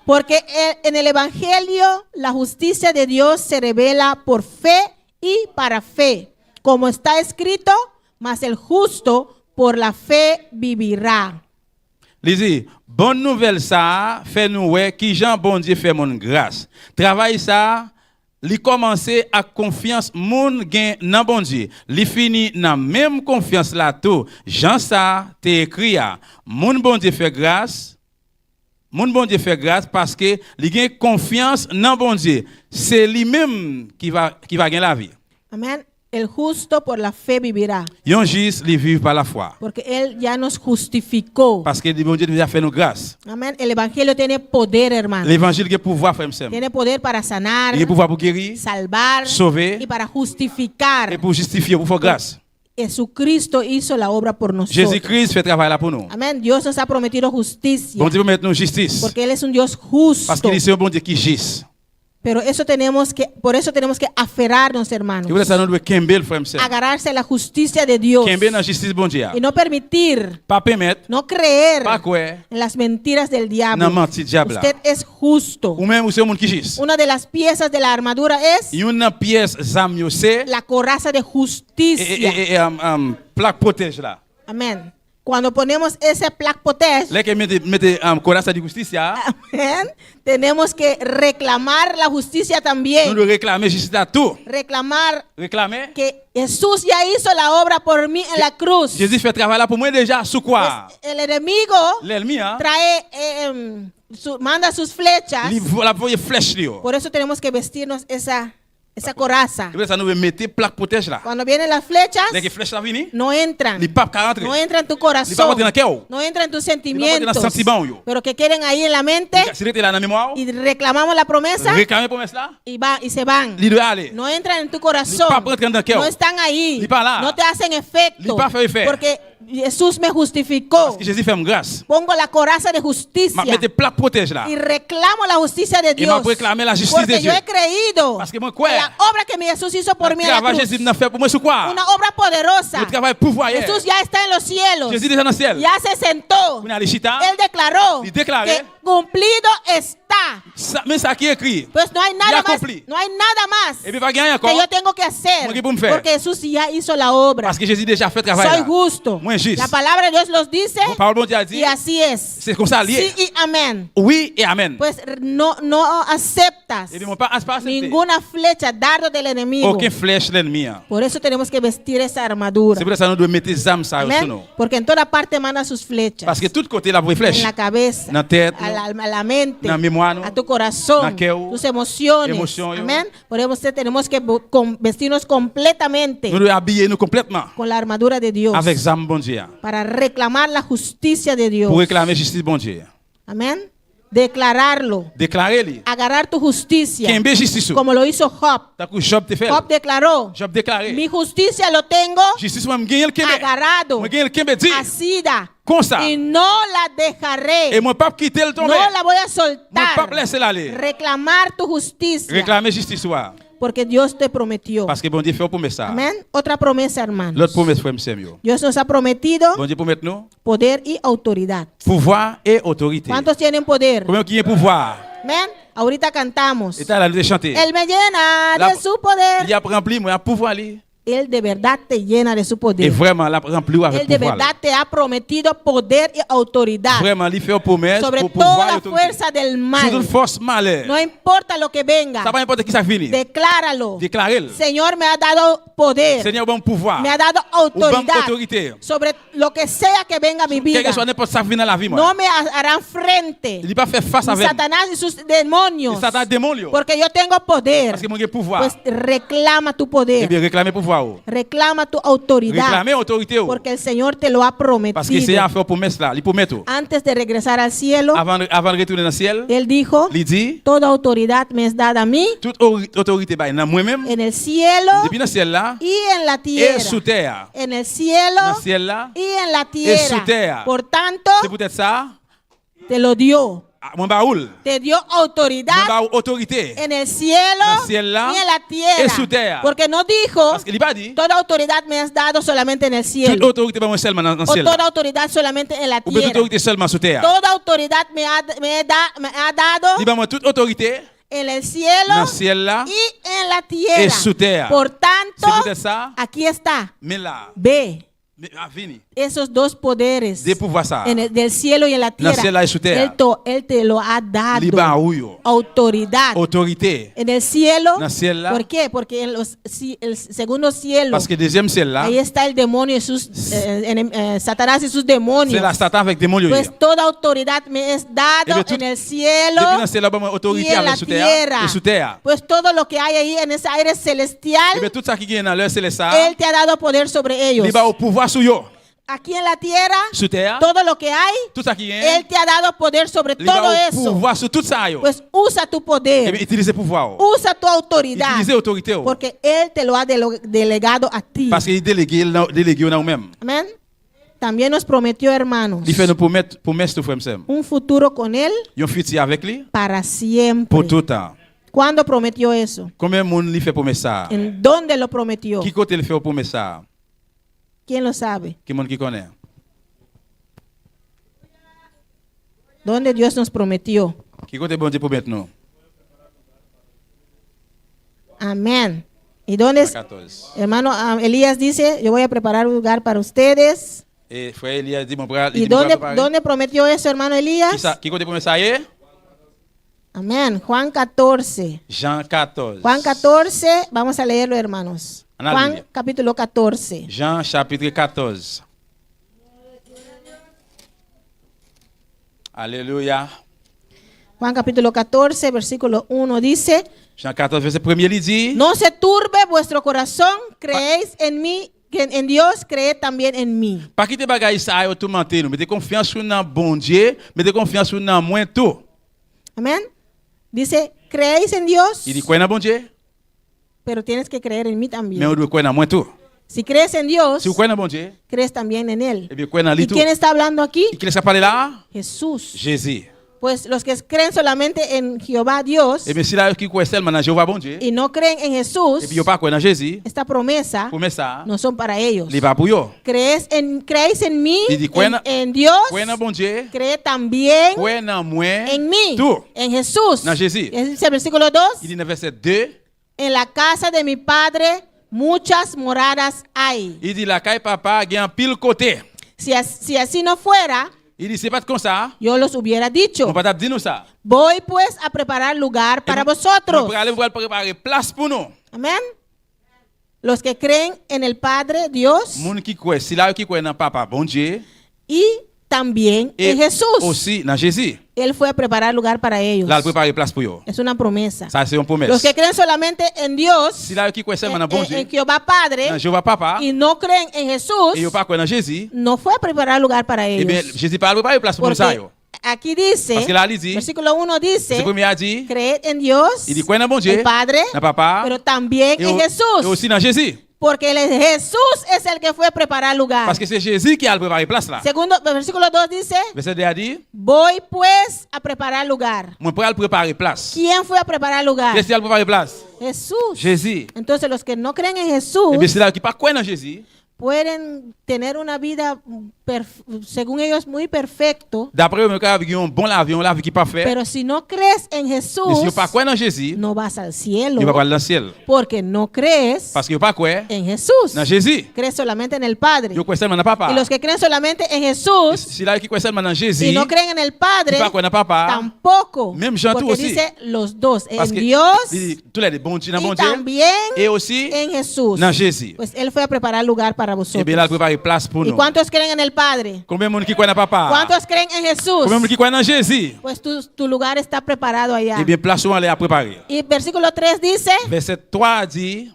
Porque en el Evangelio la justicia de Dios se revela por fe y para fe, como está escrito, mas el justo por la fe vivirá. Lisez, bonne nouvelle ça, fait nous ouais, qui Jean bon Dieu fait mon grâce. Travail ça, li commencer à confiance moun gen nan bon Dieu. Li fini nan même confiance là tout. Jean ça te écrit à moun bon Dieu fait grâce. Moun bon Dieu fait grâce parce que li gen confiance nan bon Dieu. C'est lui-même qui va gagner la vie. Amén. El justo por la fe vivirá. Yon juste li vive par la foi. Porque Él ya nos justificó. Parce que le bon Dieu déjà fait nous grâce. Amén. El Evangelio tiene poder, hermano. L'évangile a pouvoir frère m'sem. Tiene poder para sanar, Il a pouvoir pour guérir, salvar sauver y para justificar. et pour justifier, pour faire grâce. Jesucristo hizo la obra por nosotros. Jésus-Christ fait travail là pour nous. Amén. Dios nos ha prometido justicia. Bon Dieu promet nous justice. Porque Él es un Dios justo. Parce qu'il est un bon Dieu qui juge. Pero por eso tenemos que aferrarnos, hermanos. Et vous ça nous doit kembe frère m'sem. Agarrarse a la justicia de Dios. Kembe dans justice bon Dieu. Y no permitir, Pas permettre, no creer pas quoi, en las mentiras del diablo. nan menti diable. Usted es justo. Ou même ou c'est un monde qui juge. Una de las piezas de la armadura es Une pièce zam yo c'est la coraza de justicia. et plaque protège là. Amén. Cuando ponemos ese plaque protège, Là que mette coraza de justice là, amén, tenemos que reclamar la justicia nous también. devons réclamer justice à tout. Reclamar Réclamer. que Jesús ya hizo la obra por mí en la cruz. Jésus fait travail là pour moi déjà sous quoi? El enemigo L'ennemi hein. trae, manda sus flechas. La voie flèche li yo. Por eso tenemos que vestirnos esa coraza. Et ça nous mettre plaque protège là. Cuando vienen las flechas, Dès que flèche là vini, no entran. li pape 40. No entran en tu Li pa corazón. rentre dans cœur. No entran en tus Li pa sentimientos. rentre dans sentiment yo. Pero que queden ahí en la mente Si rete là dans mémoire, y reclamamos la promesa réclamer promesse là, y se van. li doit aller. No entran en tu corazón. Li pa rentre dans cœur. No están ahí. Li pa là. No te hacen efecto. Li pa fait effet. Porque Jesús me justificó. Parce que Jésus fait grâce. Pongo la coraza de justicia. M'a mette plaque protège là. Y reclamo la justicia de Et Dios. m'a réclamer la justice de Porque Dieu. yo he creído Parce que moi que quoi? la obra que mi Jesús hizo por mí en la Travail cruz, Jésus n'a fait pour moi sous quoi? una obra poderosa. Le travail pouvoir. Jesús ya está en los cielos. Jésus déjà dans le ciel. Ya se sentó. Vous n'allez chita. Él declaró Il déclaré que cumplido está. Mais ça qui est écrit. Pues no hay Ya nada más, accompli. no hay nada más Et puis pas gagner que encore. yo tengo que hacer, Moi qui peux me faire. porque Jesús ya hizo la obra. Parce que Jésus déjà fait le travail. Soy là. justo. Moi juste. La palabra de Dios los dice La parole de Dieu a dit. y así es. C'est comme ça lié. Sí y amén. Oui et amen. Pues no aceptas Et puis mon pas accepter. ninguna flecha, dardo del enemigo. Aucune flèche l'ennemi. Por eso tenemos que vestir esa armadura. C'est pour ça que nous devons mettre les âmes ça sur Amén. nous. Porque en toda parte manda sus flechas. Parce que tout côté là pour les flèches. En la cabeza, Na tête, a la mente, na mémoire, a tu corazón, na queu, tus emociones. emoción, yo. Amén. Por eso tenemos que vestirnos completamente Nous devons habiller nous complètement con la armadura de Dios avec les âmes bon Dieu. para reclamar la justicia de Dios. Pour réclamer justice bon Dieu. Amén. Declararlo. Déclarer-le. Agarrar tu justicia. Qu'un justice. Como lo hizo Job. T'as que Job te fait. Job declaró: Job déclaré. mi justicia lo tengo Justice moi me gagne le kembe. agarrado, Moi gagne le kembe dit. asida, Comme ça. y no la dejaré. Et moi pas quitter le tomber. No la voy a Moi soltar. pas laisser l'aller. Reclamar tu justicia. Réclamer justice ouais. Porque Dios te prometió. Parce que bon Dieu fait pour me ça. Amén. Otra promesa, hermanos. L'autre promesse frère monsieur. Dios nos ha prometido Bon Dieu promet nous poder y autoridad. pouvoir et autorité. ¿Cuántos tienen poder? Combien qui a pouvoir? Amén. Ahorita cantamos. Et là nous chanter. Él me llena La- de su poder. Il a rempli moi pouvoir lui. Él de verdad te llena de su Et poder. vraiment la rempli avec Él de pouvoir. verdad te ha prometido poder y autoridad Vraiment lui faire promesse sobre pour pouvoir toda et autorité. fuerza del Sur mal. toute force malheur. No importa lo que venga. Ça va importe qui ça finit. Decláralo. Déclarez-le. Señor me ha dado poder. Seigneur bon pouvoir. Me ha dado Ou bon autoridad autorité. sobre lo que sea que venga a mi Quel vida. que soit n'importe ça finit dans la vie moi. No me harán frente. Il pas faire face Ni avec. Satanás y sus demonios. Et Satan démon lui. Porque yo tengo poder. Parce que moi j'ai pouvoir. Pues reclama tu Eh poder. bien réclamer pouvoir. Reclama tu autoridad. Réclamer autorité. Porque el Señor te lo ha Parce que c'est prometido. à faire promesse là, il promet tout. Antes de regresar al cielo, Avant de retourner dans le ciel, Él dijo: il dit toda autoridad me es dada a mí toute autorité bah dans moi-même en el cielo depuis dans le ciel là y en la et tierra. sous terre. En el cielo Dans le ciel là, y en la su tierra. tierra. Por tanto, c'est peut-être ça. te lo dio. Mon baoul. Te dio Mon autoridad baoul autorité. en el cielo Dans le ciel là y en la tierra. et sous terre. Porque no dijo: Parce qu'il n'a pas dit toda autoridad me has dado solamente en el toute cielo. autorité bah moi seulement dans le O ciel. toda autoridad solamente en la Ou bien toute tierra. autorité seulement sous terre. Toda autoridad me ha dado Dit bah moi toute autorité en el dans cielo le ciel là y en la tierra. et sous terre. Por C'est tanto, peut-être ça. aquí está. Mais là, Ve mais vini. esos dos poderes Des pouvoirs ça. del cielo y en la Dans le tierra. cielo y sous terre. Él te lo ha dado. Liba ouyo. Autoridad. Autorité. En el cielo. Dans le ciel là. ¿Por qué? Porque en el segundo cielo, Parce que deuxième ciel là, ahí está el demonio y sus Satanás y sus demonios. c'est la Satan avec des démons. Pues toda autoridad me es dado Eh bien, tout- en el cielo Depuis dans le ciel là, bah, moi, y autorité en la avec sous terre tierra. et sous terre. Pues todo lo que hay ahí en ese aire Et celestial, bien tout ça qui gagne dans l'air céleste, Él te ha dado poder sobre ellos. il va au pouvoir sur yo. Aquí en la tierra, Sous terre, todo lo que hay, tout ça qui Él gagne, te ha dado poder sobre il va todo au eso. pouvoir sur tout ça yo. Pues usa tu Et bien poder, utiliser pouvoir. usa tu autoridad, Utiliser autorité. porque Él te lo ha delegado a ti. Parce qu'il délégué dans nous-mêmes. Amén. También nos prometió, hermanos, Il fait nous promesse tout frère Sam. un futuro con Él Un futur avec lui para siempre. pour tout temps. ¿Cuándo prometió eso? Combien de monde lui fait promesse ça? ¿En dónde lo prometió? Qui côté il fait promesse ça? ¿Quién lo sabe? Qui monde qui connaît? ¿Dónde Dios nos prometió? Qui côté bon Dieu promet nous? Amén. ¿Y dónde es? 14. Hermano Elías dice: yo voy a preparar un lugar para ustedes. Et frère Elias dit mon frère, ¿Y il dit dónde prometió eso, hermano Elías? Qui côté promesse ça est? Amén. Juan 14. Jean 14. Juan 14, vamos a leerlo, hermanos. Ana Juan Biblia. capítulo 14. Jean chapitre 14. Alléluia. Juan capítulo 14, versículo 1 dice: Jean 14, verset 1er, il dit, no se turbe vuestro corazón, creéis en mí, que en Dios, creed también en mí. pas quitter bagay ça yo tout mentir nous, mettez confiance sur nan bon Dieu, mettez confiance sur nan moi tout. Amén. Dice: creéis en Dios, Il dit quoi nan bon Dieu? pero tienes que creer en mí Mais también. on doit quoi nan moi tout. Si crees en Dios, Si vous croyez dans bon Dieu, crees también en Él. eh bien quoi nan lui ¿Y tout. quién está hablando aquí? Et qui laisse parler là? Jesús. Jésus. Pues los que creen solamente en Jehová Dios Et bien si là qui croit seulement dans Jéhovah bon Dieu, y no creen en Jesús, et puis yo pas croit dans Jésus, esta promesa pour ça, no son para ellos. il pas pour yo. ¿Creéis en mí, Y di, "Creen- en Dios? Croit dans bon Dieu, Cree también croit dans moi, en mí, tout. en Jesús. En Jesús. Dice el versículo 2, Il dit dans verset 2, en la casa de mi padre muchas moradas hay. il dit la caille papa il y a un pile côté. Si así no fuera, Il dit c'est pas comme ça, yo los hubiera on dicho. va dire nous ça. Voy pues a preparar lugar para On vosotros. va aller préparer place pour nous. Amén. Los que creen en el Padre Dios Moun qui croit, si là qui croit dans papa bon Dieu, y también et en Jesús. aussi dans Jésus, Él fue a preparar lugar para ellos. là il préparer place pour yo. Es una promesa. Ça c'est une Los promesse. que creen solamente en Dios, Si là qui croit seulement dans bon Dieu, en Jehová Padre, dans Jéhovah papa, y no creen en Jesús, et yo pas croit dans Jésus, no fue a preparar lugar para eh bien ellos. Jésus pas préparer place pour nous ça Porque yo. aquí dice, Parce que là il dit, versículo 1 dice, c'est premier a dit, creed en Dios, il dit croit dans bon Dieu, el Padre, dans papa, pero también et, en et Jesús. aussi dans Jésus. Porque Jesús es el que fue a preparar lugar. Parce que c'est Jésus qui a préparé place là. Segundo, versículo 2 dice, Verset 2 a dit, voy pues a preparar lugar. moi pour préparer place. ¿Quién fue a preparar lugar? Qu'est-ce qui a préparé place? Jesús. Jésus. Entonces los que no creen en Jesús Et bien c'est là qui pas croit dans Jésus. pueden tener una vida según ellos muy perfecto, D'après eux, ils ont un bon avion, la vie qui pas fait. pero si no crees en Mais si Jesús, vous pas croire dans Jésus, no vas al ils cielo, vont pas aller dans le ciel. porque no crees Parce que vous pas croire en Jesús. dans Jésus. Crees solamente en el Padre. Vous croyez seulement dans papa. Y los que creen solamente en Jesús Si là qui croit seulement dans Jésus, y no creen en el Padre, qui pas croire dans papa, tampoco. Même Jean tout Porque aussi. dice los dos, parce en que Dios il dit, tous les bons Dieu dans y bon Dieu también et aussi en Jesús. dans Jésus. Pues Él fue a preparar lugar para Et vosotros. bien là, il prépare place pour ¿Y nous. cuántos creen en el Padre? Combien de monde qui croit dans papa? ¿Cuántos creen en Jesús? Combien de monde qui croit dans Jésus? Pues tu lugar está preparado allá. Eh bien, place où on les a préparé. Y versículo 3 dice, Verset 3 dit,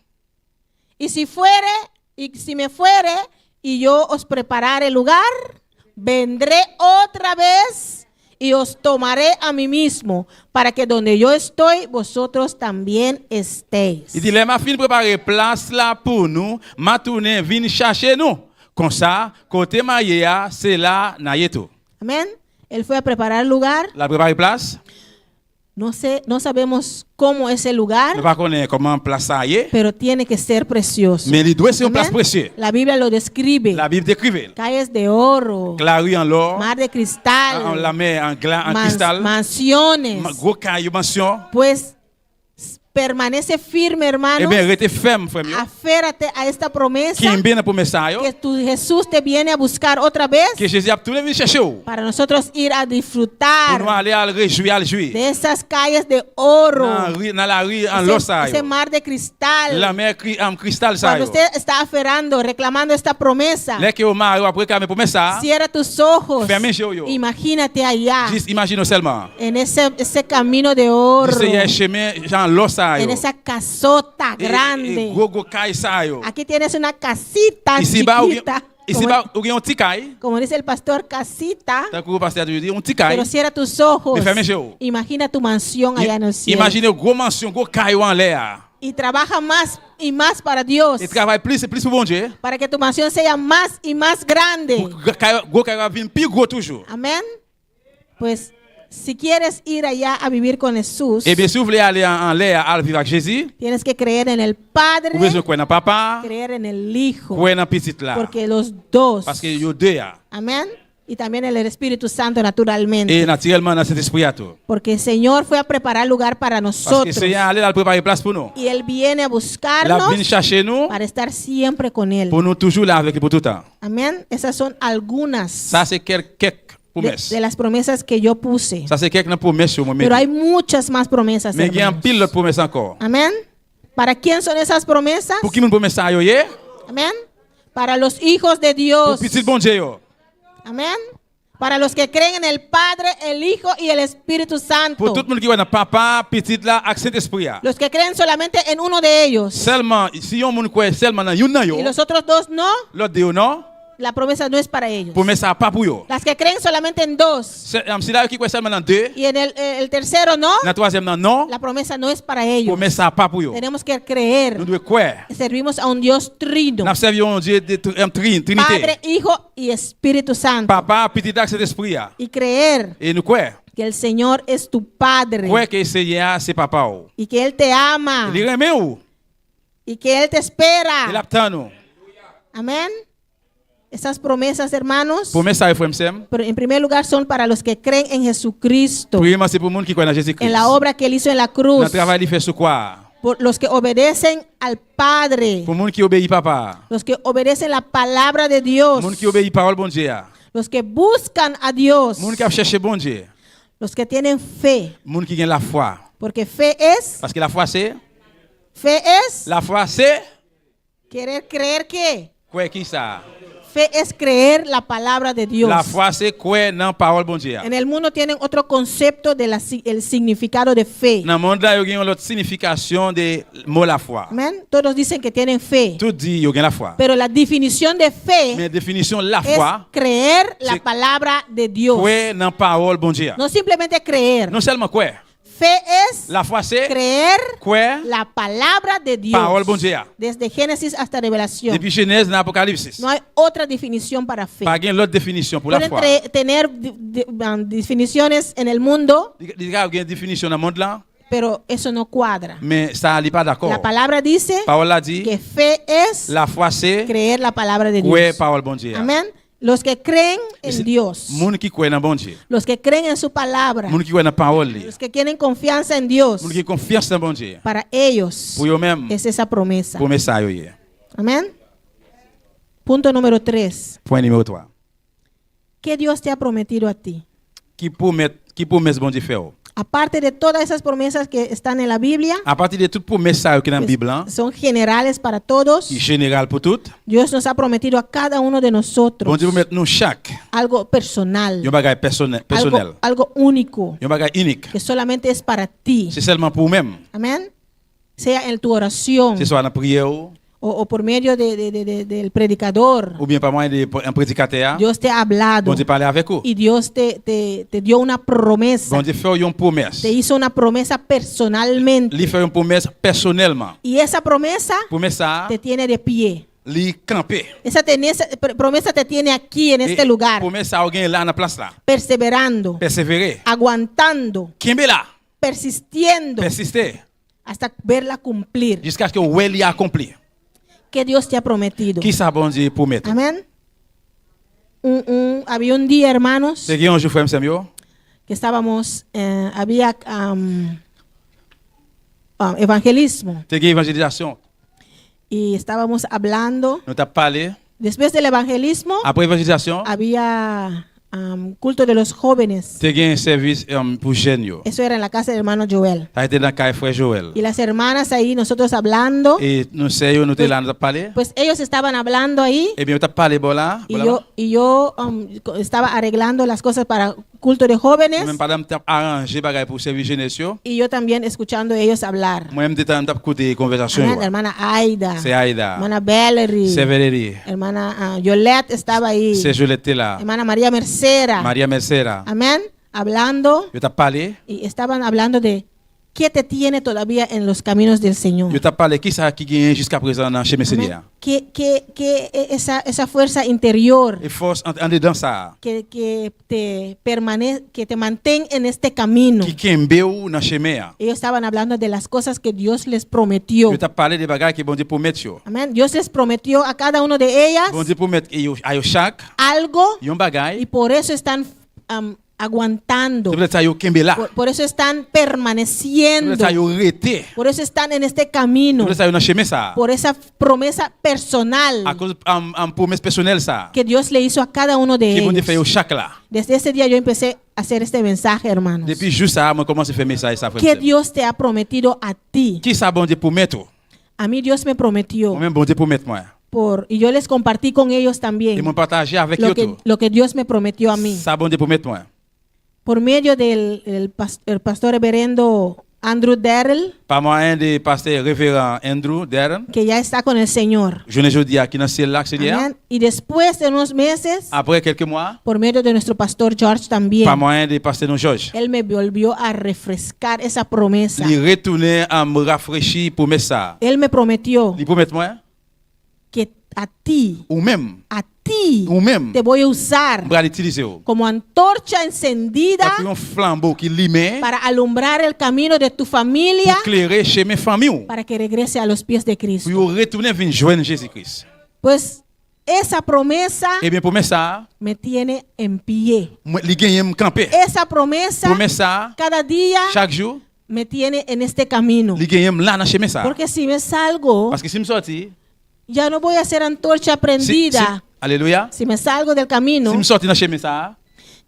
y si me fuere, y yo os preparare lugar, vendré otra vez y os tomaré a mí mismo, para que donde yo estoy, vosotros también estéis. il dit, les ma fin préparer place là pour nous, ma tourner vient chercher nous. Comme ça, côté Maïa, c'est là, Nayeto. Amén. Él fue a preparar lugar. La préparer place, No sabemos cómo es el lugar, ne pas connaître comment place ça y est, pero tiene que ser precioso. mais il doit ser une place Amén. précieuse. La Biblia lo describe. La Bible décrivait. Calles de oro, La rue en l'or, mar de en cristal, la mer en cristal, mansiones. gros caillou mention. Pues permanece firme, Eh hermano. bien, restez ferme, frère. Aférrate a esta promesa Qui est bien pour message, que tu Jesús te viene a buscar otra vez que Jésus a tout le monde chercher. Pour para nosotros ir a nous disfrutar aller à le réjouir, à le jouir. de esas calles de oro, Dans la rue en l'or, ça. ese mar de cristal. La mer en cristal, ça. Cuando usted está aferrando, reclamando esta promesa, Là que au mar, après quand pour message, cierra tus ojos. Ferme les yeux. Imagínate allá, juste imagine seulement. en ese camino de oro, C'est un chemin genre l'or, ça. en esa casota grande. Gros caille, ça. Aquí tienes una casita Ici bas, chiquita, ici bas, il y a un petit caille. como dice el pastor, casita. Tant que vous passez à dire, un petit caille. Pero cierra tus ojos. Mais ferme les yeux. Imagina tu mansión allá en el cielo. Imaginez gros mansion, gros caille en l'air. Y trabaja más y más para Dios. Et travaille plus et plus pour bon Dieu. Para que tu mansión sea más y más grande. Gros caille va venir plus gros toujours. Amén. Pues si quieres ir allá a vivir con Jesús, Et bien, si vous voulez aller en l'air, à vivre avec Jésus, tienes que creer en el Padre, vous devez croire dans papa, creer en el Hijo. croire dans petit là. Porque los dos. Parce que y a deux. Amén. Y también el Espíritu Santo naturalmente. Et naturellement, dans cet esprit à tout. Porque el Señor fue a preparar lugar para Parce que nosotros. Seigneur allait là préparer place pour nous. Y Él viene a La buscarnos vient chercher nous, para estar siempre con Él. pour nous toujours là avec lui pour tout le temps. Amén. Esas son algunas Ça, c'est quelques promesses. de las promesas que yo puse. Ça, c'est quelques promesses sur moi. Pero hay muchas más promesas. Mais il y a un hermanos. pile d'autres promesses encore. Amén. ¿Para quién son esas promesas? Pour qui nous promesse ça, yo, yeah? Amén. Para los hijos de Pour Dios. petit bon Dieu, yo. Amén. Para los que creen en el Padre, el Hijo y el Espíritu Santo. Pour tout le monde qui va dans papa, petit là, avec Saint-Esprit. Los que creen solamente en uno de ellos. Seulement, si on monde croit seulement dans une, Y los otros dos no. l'autre dit non. la promesa no es para ellos. Promesa pas pour yo. Las que creen solamente en dos Si là qui croit seulement dans 2, y en el tercero no, dans 3e nan non, la promesa no es para ellos. promesa pas pour yo. Tenemos que creer. Nous devons croire. Servimos a un Dios trino, Nous servons un Dieu de Trinité. Padre, Hijo y Espíritu Santo. Papa, petit ak Saint-Esprit. Y creer Et nous croire. que el Señor es tu Padre Croire que Seigneur c'est papa ou. y que Él te ama Il remet ou. y que Él te Il espera. attend nous. Amén. Esas promesas, hermanos, Promesa e frère Sem. pero en primer lugar son para los que creen en Jesucristo, Premièrement c'est pour monde qui croit en Jésus-Christ. en la obra que Él hizo en la cruz, Dans travail il fait sur quoi? por los que obedecen al Padre, Pour monde qui obéit papa. los que obedecen la palabra de Dios, Monde qui obéit parole bon Dieu. los que buscan a Dios, Monde qui a cherché bon Dieu. los que tienen fe, Monde qui gagne la foi. porque fe es Parce que la foi c'est querer creer que quoi qui ça? fe es creer la palabra de Dios. La foi c'est quoi dans parole bon Dieu. En el mundo tienen otro concepto de el significado de fe. Dans le monde là, il y a une autre signification de mot la foi. Amén. Todos dicen que tienen fe, Tout dit il y a la foi. pero la definición de fe Mais définition la es foi, creer la c'est palabra de Dios. quoi dans parole bon Dieu. No simplemente creer. Non seulement quoi. Fe es La foi c'est creer quoi la palabra de Dios. parole bon Dieu. Desde Génesis hasta Revelación. Depuis Genèse dans Apocalypse. No hay otra definición para fe. Pas gain l'autre définition pour la Pueden foi. tener definiciones en el mundo, Il y a une définition dans le monde là, pero eso no cuadra. mais ça n'est pas d'accord. La palabra dice Parole a dit que fe es la foi c'est creer la palabra de quoi Dios. parole bon Dieu. Amén. Los que creen en Dios, Monde qui croit dans bon Dieu. los que creen en su palabra, Monde qui croit dans parole li. los que tienen confianza en Dios, Monde qui confiance dans bon Dieu. para ellos Pour eux même es esa promesa. pour ça yo. Amén. Punto número 3. Point numéro 3. ¿Qué Dios te ha prometido a ti? Qui promesse bon Dieu faire. Aparte de todas esas promesas que están en la Biblia, À partir de toute promesse ça qui dans la Bible hein, son generales para todos. qui est général pour tout. Dios nos ha prometido a cada uno de Bon nosotros Dieu promet nous chaque algo personal, un bagage personnel. algo único, Un bagage unique. que solamente es para ti. C'est seulement pour même. Amén. Sea en tu oración C'est soit dans la prière o por medio del predicador. ou bien par moyen d'un prédicateur. Dios te ha hablado Bon Dieu parler avec vous. y Dios te dio una promesa. Bon Dieu fait une promesse. Te hizo una promesa personalmente. Il fait une promesse personnellement. Y esa promesa Promesse ça, te tiene de pie. li camper. Esa promesa te tiene aquí en este lugar, Promesse ça gagne là dans place là. perseverando, Persévérer. aguantando, Kimbe là. persistiendo Persister hasta verla cumplir. jusqu'à ce que vous l'ayez accompli. Que Dios te ha prometido. Qui ça bon Dieu promet? Amén. Había un día, hermanos, C'est qui un jour frère Samuel? que estábamos, había evangelismo C'est qui évangélisation? y estábamos hablando. Nous t'a parlé. Después del evangelismo Après évangélisation, había culto de los jóvenes. c'est qui un service pour jeunes yo. Eso era en la casa del hermano Joel. Ça a été dans le cas frère Joël. Y las hermanas ahí, nosotros hablando, Et nous sais nous t'es là nous t'a parlé. pues ellos estaban hablando ahí Eh bien, nous t'a parlé bon là. y yo estaba arreglando las cosas para culto de jóvenes Même madame t'a arrangé bagaille pour service jeunesse yo. y yo también escuchando a ellos hablar. Moi même t'a écouté conversation Amén. yo. La hermana Aida, C'est Aïda. hermana Valerie, C'est Valérie. hermana Yolette estaba ahí, C'est Jolette là. hermana María Mercera. Maria Mercera. Amén. Hablando Yo t'a parlé. y estaban hablando de qué te tiene todavía en los caminos del Señor. Yo t'a parlé qui ça qui gagne jusqu'à présent dans chez Amén. Seigneur. Que esa fuerza interior Et force en dedans ça. que te mantén en este camino. Qui kembe ou dans chemin. Ellos estaban hablando de las cosas que Dios les prometió. Yo t'a parlé des bagages que bon Dieu promet yo. Amén. Dios les prometió a cada uno de ellas Bon Dieu promet à yo chaque algo yon y bagage. por eso están aguantando. C'est peut-être ça yo kembe là. Por eso están C'est permaneciendo. peut-être ça yo rete. Por eso están en este camino. C'est peut-être ça yo dans chemin ça. Por esa promesa À personal cause promesse personnelle ça. que Dios le hizo a cada uno de Qui bon Dieu fait yo ellos. chaque là. Desde ese día yo empecé a hacer este mensaje, hermanos. Depuis juste ça, moi commence à faire message ça ¿Qué frère. Dios te ha prometido a ti? Qui ça bon Dieu promet toi? A mí Dios me prometió Moi même bon Dieu promet moi. y yo les compartí con ellos Et también moi partager avec yo tout. lo que Dios me prometió a mí. Ça bon Dieu promet moi. Por medio del el pastor reverendo Andrew Darrell, Par moyen de pasteur révérend Andrew Darren. que ya está con el Señor. Je ne dis à qui dans ciel là, Seigneur. Amén. Y después de unos meses, Après quelques mois, por medio de nuestro pastor George también, par moyen de pasteur nous Georges. él me volvió a refrescar esa promesa. Il retourné à me rafraîchir pour mettre ça. Él me prometió Il promet moi que a ti, ou même te voy a usar pour l'utiliser. como antorcha encendida Comme un flambeau qui l'illumine para alumbrar el camino de tu familia, pour éclairer chez mes familles. para que regrese a los pies de Cristo. Pour retourner venir joindre Jésus-Christ. Pues esa promesa Et bien pour mettre ça, me tiene en pie. il gagne me camper. Esa promesa Pour mettre ça, cada día chaque jour, me tiene en este camino. il gagne là dans chemin ça. Porque si me salgo, Parce que si me sorti, ya no voy a ser antorcha si, prendida. alléluia. Si me salgo del camino, Si me sorti dans chemin ça,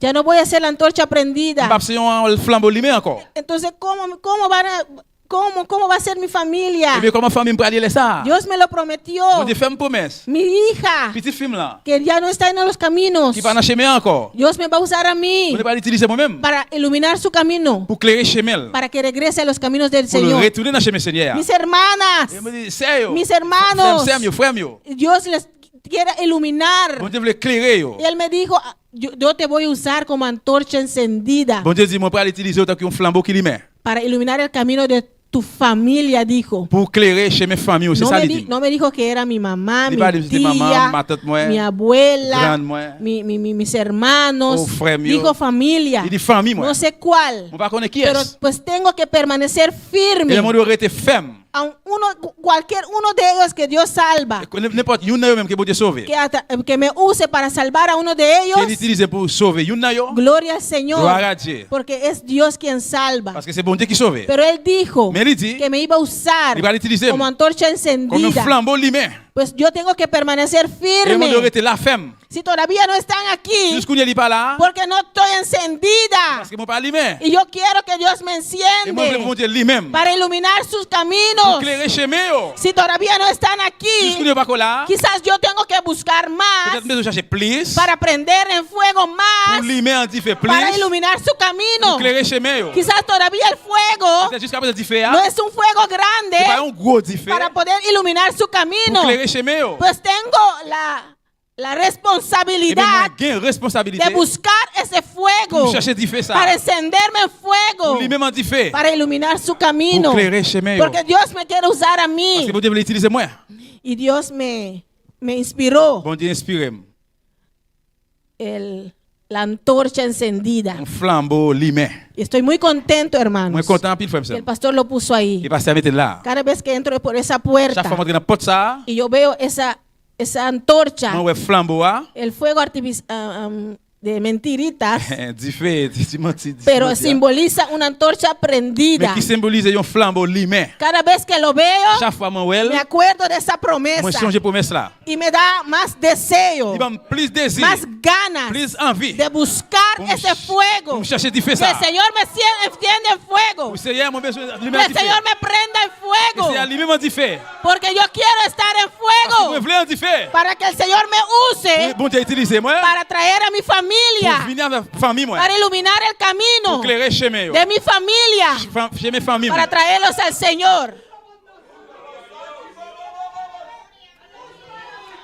ya no voy a ser la antorcha prendida. pas c'est un flambeau allumé encore. Entonces, ¿cómo va a ser mi Et familia? bien comment famille me peut aller ça? Dios me lo prometió. Bon Dieu fait une promesse. Mi hija, Petit film là, que ya no está en los caminos, qui va dans chemin encore. Dios me va a usar a On mí ne pas l'utiliser moi-même para iluminar su camino, pour éclairer chemin. para que regrese a los caminos del Pour le Señor. retourner dans chemin Seigneur. Mis hermanas, Et me dit, c'est mis hermanos, frère mieux. Dios les quiere iluminar. Bon Dieu veut éclairer yo. Y él me dijo, yo te voy a usar como antorcha encendida Bon Dieu dit, moi pas l'utiliser autant qu'un flambeau qui l'illumine. para iluminar el camino de tu familia, dijo. Pour éclairer chemin famille, c'est No ça me, il dit. no me dijo que era mi mamá, Ni mi pas de tía, maman, ma tante moi, mi abuela, grande moi, mis hermanos. oh, frère mío. Dijo familia. Il dit famille moi. No sé cuál. On va connaître qui Pero est. pues tengo que permanecer firme. Et le monde aurait été ferme. Cualquier uno de ellos que Dios salva, N'importe une même que bon Dieu sauver. que me use para salvar a uno de Qu'il ellos, utilise pour sauver une yo. gloria al Señor. Gloire à Dieu. Porque es Dios quien salva. Parce que c'est bon Dieu qui sauve. Pero él dijo Mais il dit, que me iba a usar il va l'utiliser como antorcha comme un encendida. flambeau limé. Pues yo tengo que permanecer Et le monde aurait firme. été la ferme. Si todavía no están aquí, Jusqu'où il n'est pas là. porque no estoy encendida. Parce que mon pas limé. Y yo quiero que Dios me Et moi, je veux bon enciende Dieu lui-même. para iluminar sus Pour caminos. éclairer chemin yo. Si todavía no están Jusqu'où il aquí, n'est pas là. quizás yo tengo que buscar más Peut-être besoin de chercher plus. para prender en fuego Pour más, limer en fait plus. para iluminar su Pour camino. éclairer chemin yo. Quizás todavía el fuego C'est jusqu'à présent différent. no es un fuego C'est pas grande un gros différent. para poder iluminar su Pour camino. éclairer chemin yo. Pues tengo la Et bien, responsabilidad moi, j'ai responsabilité. de buscar ese Pour fuego chercher différent ça. para encenderme en Pour fuego, lui-même en différent. para iluminar su Pour camino. éclairer chemin yo. Porque Dios me quiere usar a Parce mí. que bon Dieu veut l'utiliser moi. Y Dios me inspiró Bon Dieu inspire. la antorcha encendida. Un flambeau limé. Y estoy muy contento, Moi hermanos, content pile frère que ça. el pastor lo puso ahí. Et pasteur mettre là. Cada vez que entro por esa Chaque puerta fois que dans porte ça, y yo veo esa antorcha, moi ouais flambeau ah. el fuego de mentiritas, Du fait, tu menti. pero simboliza una antorcha Mais prendida. qui symbolise un flambeau limé. Cada vez que lo veo, Chaque fois moi ouais, me acuerdo de esa moi promesa changer promesse là. y me da más deseo, Il va plus désir, más ganas plus envie. de buscar ese fuego. Pour chercher du fait Que ça. el Señor me enciende en fuego. Pour Seigneur mon besoin Que limé el Señor me prenda en C'est fuego. allumé du fait. Porque yo quiero estar en Parce que fuego. vous voulez du fait. Para que el Señor me use Bon Dieu utiliser moi para traer a mi pour familia, venir avec famille moi. para iluminar el Pour camino éclairer chemin yo. de mi familia, Chez mes familles. para traerlos al Señor.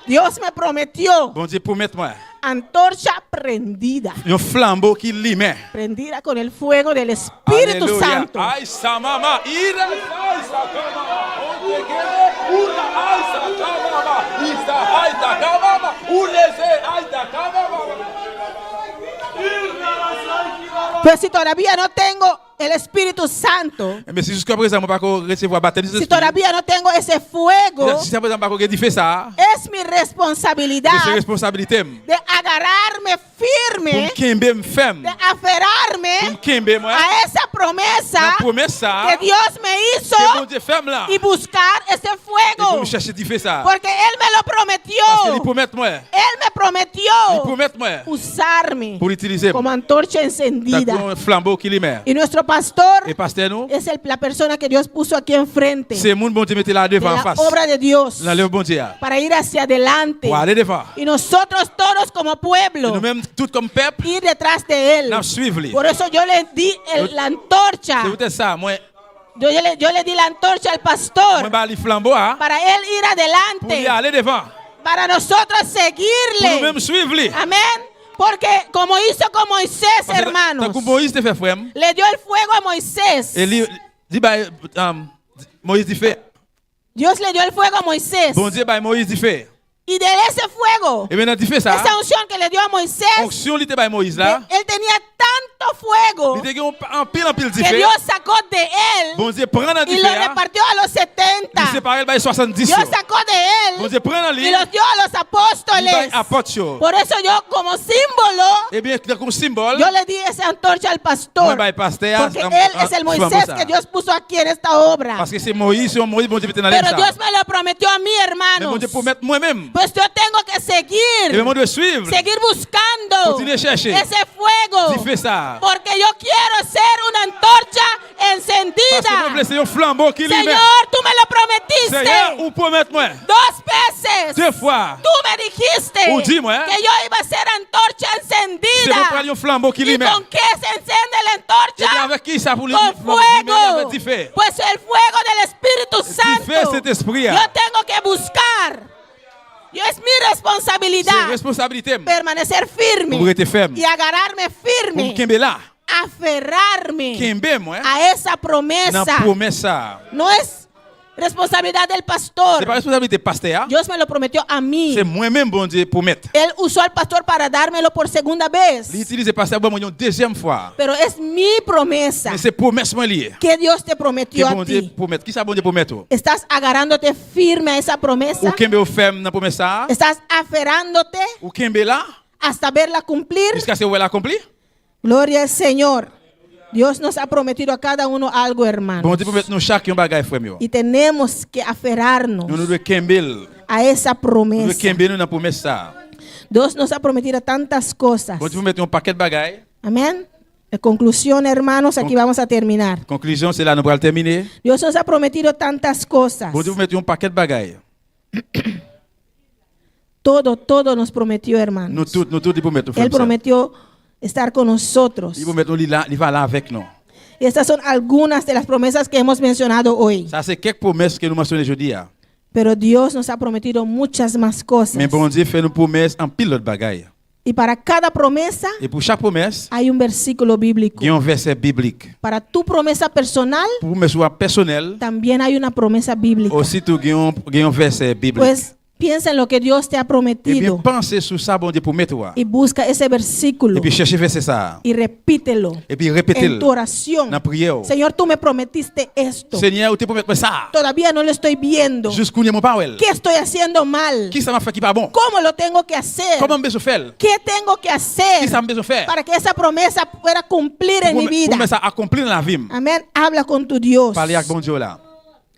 Dios me prometió Bon Dieu promet moi antorcha prendida, un flambeau qui limé. prendida con el fuego del Espíritu Alléluia. Santo. Aïe sa mama, ira aïe sa kama, ontekele, ura aïe sa kama, isa aïe ta kama, ulese aïe ta kama. Pero si todavía no tengo el Espíritu Santo, Mais si jusqu'à présent, je ne peux pas recevoir baptême. si todavía no tengo ese fuego, Si jusqu'à présent, je ne peux pas faire ça, es mi responsabilidad c'est responsabilité. de agarrarme firme, Pour Kimbe me femme, de aferrarme pour Kimbe moi, a esa promesa la promesse ça, que Dios me hizo que bon Dieu femme là, y buscar ese et pour fuego, me chercher du fait ça. porque Él me lo Parce qu'il prometió. promet moi, Él me il prometió promet moi, usarme pour l'utiliser. como antorcha T'as encendida. un flambeau qui l'immet. Y nuestro pastor Et pasteur nous, es la persona que Dios puso aquí enfrente c'est mon bon Dieu mettez là de devant en la face. obra de Dios Dans le bon Dieu. para ir hacia adelante. Pour aller devant. Y nosotros todos como Et pueblo nous-mêmes, tout comme peuple, ir detrás de Él. nous suivons. Por eso yo le di la antorcha C'est peut-être ça, moi, Yo le di la antorcha al pastor Moi ba li flambeau a para él ir pour lui adelante, aller devant. para nosotros Pour nous seguirle. même suivre lui. Amén. Porque como hizo con Moisés, Parce que hermanos, tant que Moïse te fait frère. le dio el fuego a Moisés. Et li ba Moïse dit fait. Dios le dio el fuego a Moisés. Bon Dieu ba Moïse dit fait. Y de ese fuego, Et maintenant tu fais ça. esa unción que le dio a Moisés, Onction li te ba Moïse là. él tenía tanto fuego Il te gen en pile dit que fait. Dios sacó de él Bon Dieu prend dans y dit lo fait. repartió a los Il 70. sépare ba 70. Dios sacó de Bon él Dieu prend dans y lui. los dio a los Il apóstoles. ba apôtre. Por eso yo como símbolo, Eh bien comme symbole. yo le di esa antorcha al Moi pastor. ba pasteur. Porque él es el Moisés que Dios puso aquí en esta obra. Parce que c'est Moïse, Moïse bon Dieu peut dans Pero ça. Dios me lo prometió a mí, Mais bon hermanos. Dieu pour mettre moi-même. Pues yo tengo que Et seguir, moi je suivre. seguir buscando Continue à chercher. ese fuego. Tu fais ça. Porque yo quiero ser una antorcha Parce que moi encendida. c'est un flambeau qui lui met. Señor, tú me lo prometiste Seigneur, ou promettre moi 2 veces. deux fois. Tú me dijiste Ou dis-moi, que yo iba a ser antorcha C'est pour encendida. prendre un flambeau qui lui ¿Y met. con qué se enciende la Et bien antorcha? avec qui ça pour lui Con avec fuego. du feu. Pues el fuego del Espíritu feu, Santo. cet esprit, Yo tengo que buscar. Yo es mi C'est responsabilidad responsabilité. permanecer firme Pour rester ferme. y agarrarme firme, Pour kembe là. aferrarme Kembe moi. a esa Dans promesa. promesse ça. No es responsabilidad del C'est pas pastor. responsabilité pasteur. Dios me lo prometió a mí. C'est moi-même bon Dieu promettre. Él usó al pastor para dármelo por segunda vez. L'utiliser pasteur bon une deuxième fois. Pero es mi promesa Mais c'est promesse moi lié. que Dios te Que prometió bon a Dieu ti. promettre. Qui ça bon Dieu promettre? ¿Estás agarrándote firme a esa Ou promesa? kembe au ferme dans promesse ça. ¿Estás aferrándote Ou kembe là hasta verla cumplir? jusqu'à ce qu'on l'accomplit. Gloria al Señor. Dios nos ha prometido a cada uno algo, Bon hermano. Dieu promettre nous chacun bagaille frère mieux. Y tenemos que aferrarnos Nous devons kembe. a esa Nous devons promesa. kembe nous dans promesse ça. Dios nos ha prometido tantas cosas. Bon Dieu promettre un paquet de bagaille. Amén. En conclusión, hermanos, aquí vamos a terminar. Conclusion c'est là nous allons terminer. Dios nos ha prometido tantas cosas. Bon Dieu promettre un paquet de bagaille. Todo nos prometió, Nous hermanos. tous il promettre Él prometió estar con nosotros. Il promettre il va là avec nous. Y estas son algunas de las promesas que hemos mencionado hoy. Ça c'est quelques promesses que nous mentionnons aujourd'hui. Pero Dios nos ha prometido muchas más cosas. Mais bon Dieu fait nous promesses en pile de bagaille. Y para cada promesa Et pour chaque promesse, hay un versículo bíblico. il y a un verset biblique. Para tu promesa personal, Pour promesse personnelle, también hay una promesa bíblica. aussi tout il y a un verset biblique. Pues piensa en lo que Dios te ha Et bien prometido pensez sur ça bon Dieu promet toi. y busca ese versículo Et puis cherchez verset ça. y repítelo Et puis en répétez-le tu oración. dans la prière. Señor, tú me prometiste esto. Seigneur, tu promet ça. Todavía no lo estoy viendo. Jusqu'où n'est mon parole. ¿Qué estoy haciendo mal? Qui ça m'a fait qui pas bon? ¿Cómo lo tengo que hacer? Comment me besoin faire? ¿Qué tengo que Qui hacer ça me besoin faire? para que esa promesa pueda cumplir en mi vida? Pour ça accomplir dans la vie. Amén. Habla con tu Dios. Parler avec bon Dieu là.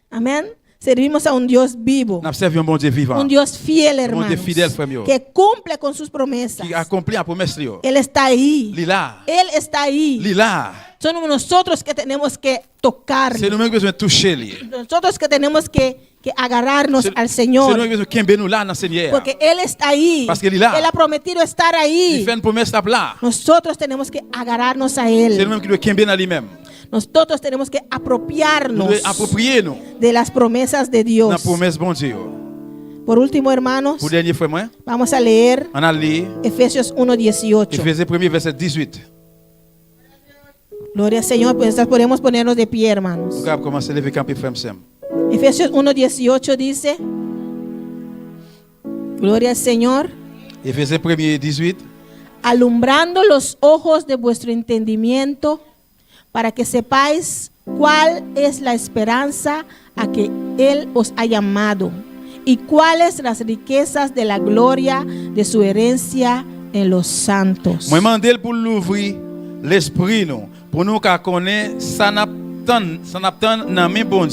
Amén. Servimos a un Dios vivo, Nous servons un bon Dieu vivant. un Dios fiel, Dieu hermanos, fidèle, frère mío. que cumple con sus promesas. Qui accomplit la promesse là. Él está ahí. Lila. Él está ahí. Lila. Somos nosotros que tenemos que tocar. C'est nous-mêmes qui besoin de toucher lui. Nosotros que tenemos que agarrarnos al C'est nous Señor. qui besoin de kembe nous là dans Seigneur. Porque Él está ahí. Parce que Él est là. Él ha prometido estar Il ahí. fait une promesse là. Nosotros tenemos que agarrarnos a C'est Él. nous-mêmes qui devons kembe dans lui-même. Nosotros tenemos que Nous apropiarnos devons approprier nous de las promesas de dans la Dios. promesse bon Dieu. Por último, hermanos, Pour dernier frère moi, vamos a leer on a lu Efesios 1:18. Éphésiens 1er verset 18. Gloria al Señor, pues podemos ponernos de pie, Nous hermanos. allons commencer à lever camper frère Sam. Efesios 1:18 dice, Gloria al Señor, Éphésiens 1er 18. alumbrando los ojos de vuestro entendimiento, para que sepáis cuál es la esperanza a que Él os ha llamado y cuáles las riquezas de la gloria de su herencia en los santos. Moi mandé pour l'ouvrir l'esprit nous pour nous qu'à connaître ça n'a dans main bon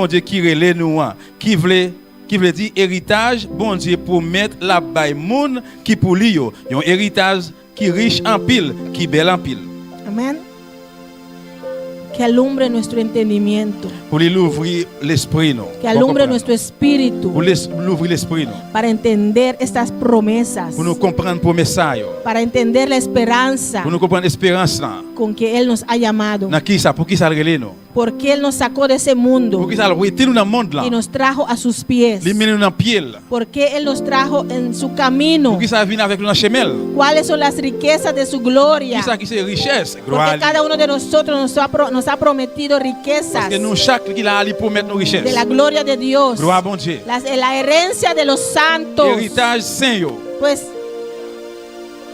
Dieu qui relève nous qui veut dire héritage bon Dieu pour mettre la baille moun qui pour lui yo un héritage qui riche en pile qui belle en pile Amén. Que alumbre nuestro entendimiento, pour lui l'ouvrir l'esprit nous que alumbre nuestro espíritu pour l'ouvrir l'esprit nous para entender estas promesas, pour nous comprendre promesse ça yo para entender la esperanza pour nous comprendre l'espérance là con que Él nos ha llamado. Nan ki sa, pou ki sa rele nou? Porque Él nos sacó de ese mundo Pou ki sa rete nou nan monde la? y nos trajo a sus pies. Li mene nou nan piel. Porque Él nos trajo en su camino. Pou ki sa vin avek nou nan chemel? ¿Cuáles son las riquezas de su gloria? Ki sa ki se richesse? Porque cada uno de nosotros nos ha prometido riquezas Parce que nou chak ki la ali pou met nou richesse. de la gloria de Dios. Gloire bon Dieu. La herencia de los santos. Héritage saint yo. Pues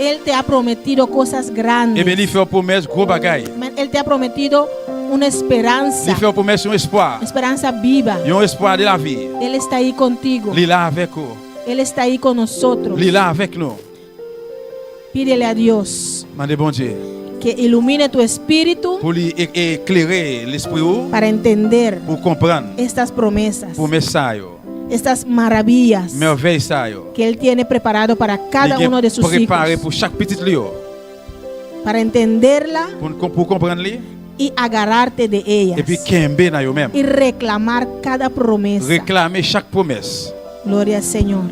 Él te ha prometido cosas grandes. Ebe li fè ou promesse gros bagay. Él te ha prometido una esperanza. Li fè ou promesse yon espoir. Esperanza viva. Yon espoir de la vie. Él está ahí contigo. Li la avek ou. Él está ahí con nosotros. Li la avek nou. Pídele a Dios Mande bon Dieu. que ilumine tu espíritu Pour li éclairer l'esprit ou. para entender Pour comprendre. estas promesas, Promesse sa yo. estas maravillas Merveille sa yo. que Él tiene preparado para cada Li gen uno de sus préparé hijos, pour chaque petit li yo. para entenderla Pour comprendre li. y agarrarte de ellas Et puis kembe na yo même. y reclamar cada promesa. Réclamer chaque promesse. Gloria al Señor.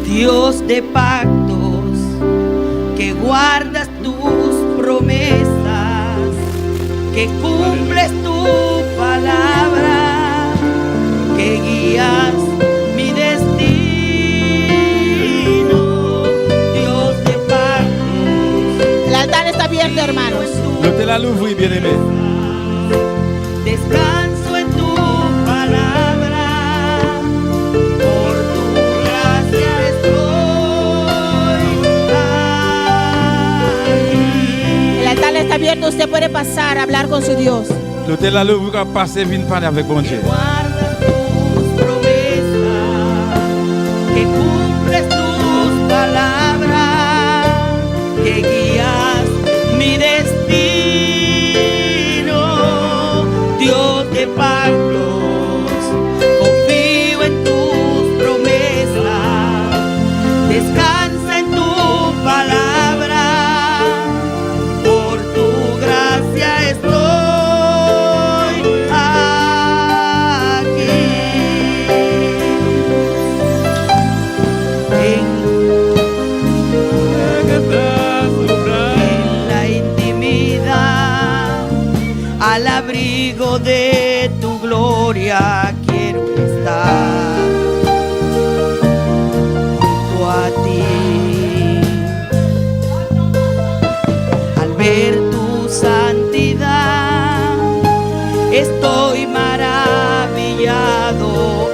Dios de pactos, que guardas tus promesas, que cumples tu palabra, que guías mi destino. Dios de pactos, El altar está abierto, hermanos. L'hôtel a l'ouvri, bien aimé. descanso en tu palabra, por tu gracia estoy aquí. El altar está abierto. Usted puede pasar a hablar con su Dios. L'hôtel a l'ouvri, ka passe vin parler avec bon Dieu. Guardas tus promesas, que cumples tus palabras, que guías mi destino. Dios de pactos, confío en tus promesas, descansa en tu palabra, por tu gracia estoy aquí. En la intimidad, al abrigo de tu gloria quiero estar junto a ti. Al ver tu santidad, estoy maravillado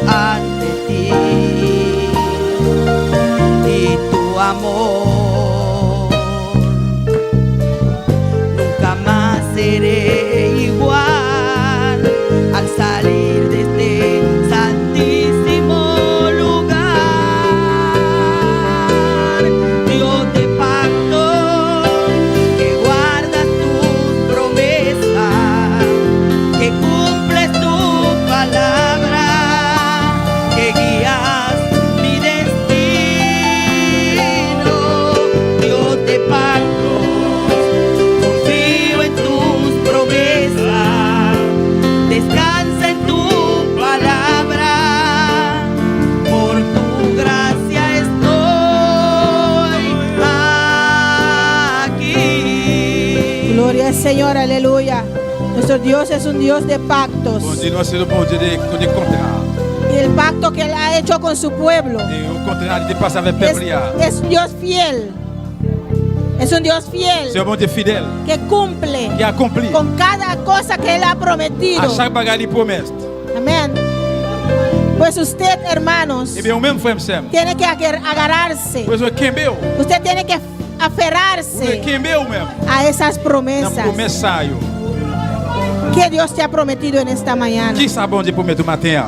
ante ti y tu amor. Nunca más seré igual al salir de este santísimo lugar. Dios de pacto, que guardas tus promesas, que cumples tu palabra, que guías mi destino. Dios de pactos, confío en tus promesas, descansa en tu palabra, por tu gracia estoy aquí. Gloria al Señor, aleluya. Nuestro Dios es un Dios de pactos. Bon Dieu, nous c'est le bon Dieu des contrats. Y el pacto que Él ha hecho con su pueblo Et au contraire, il dépasse avec le peuple. es Dios fiel. Es un Dios fiel C'est un bon Dieu fidèle que cumple qui accomplit con cada cosa que Él ha prometido. à chaque bagage il promesse. Amén. Pues usted, hermanos, Eh bien, ou même frère Sam. tiene que agarrarse. Vous êtes kembe ou. Usted tiene que Vous êtes aferrarse kembe ou même. a esas Dans promesas promesse ça yo. que Dios te ha prometido en esta mañana. Qui ça bon Dieu promet au matin?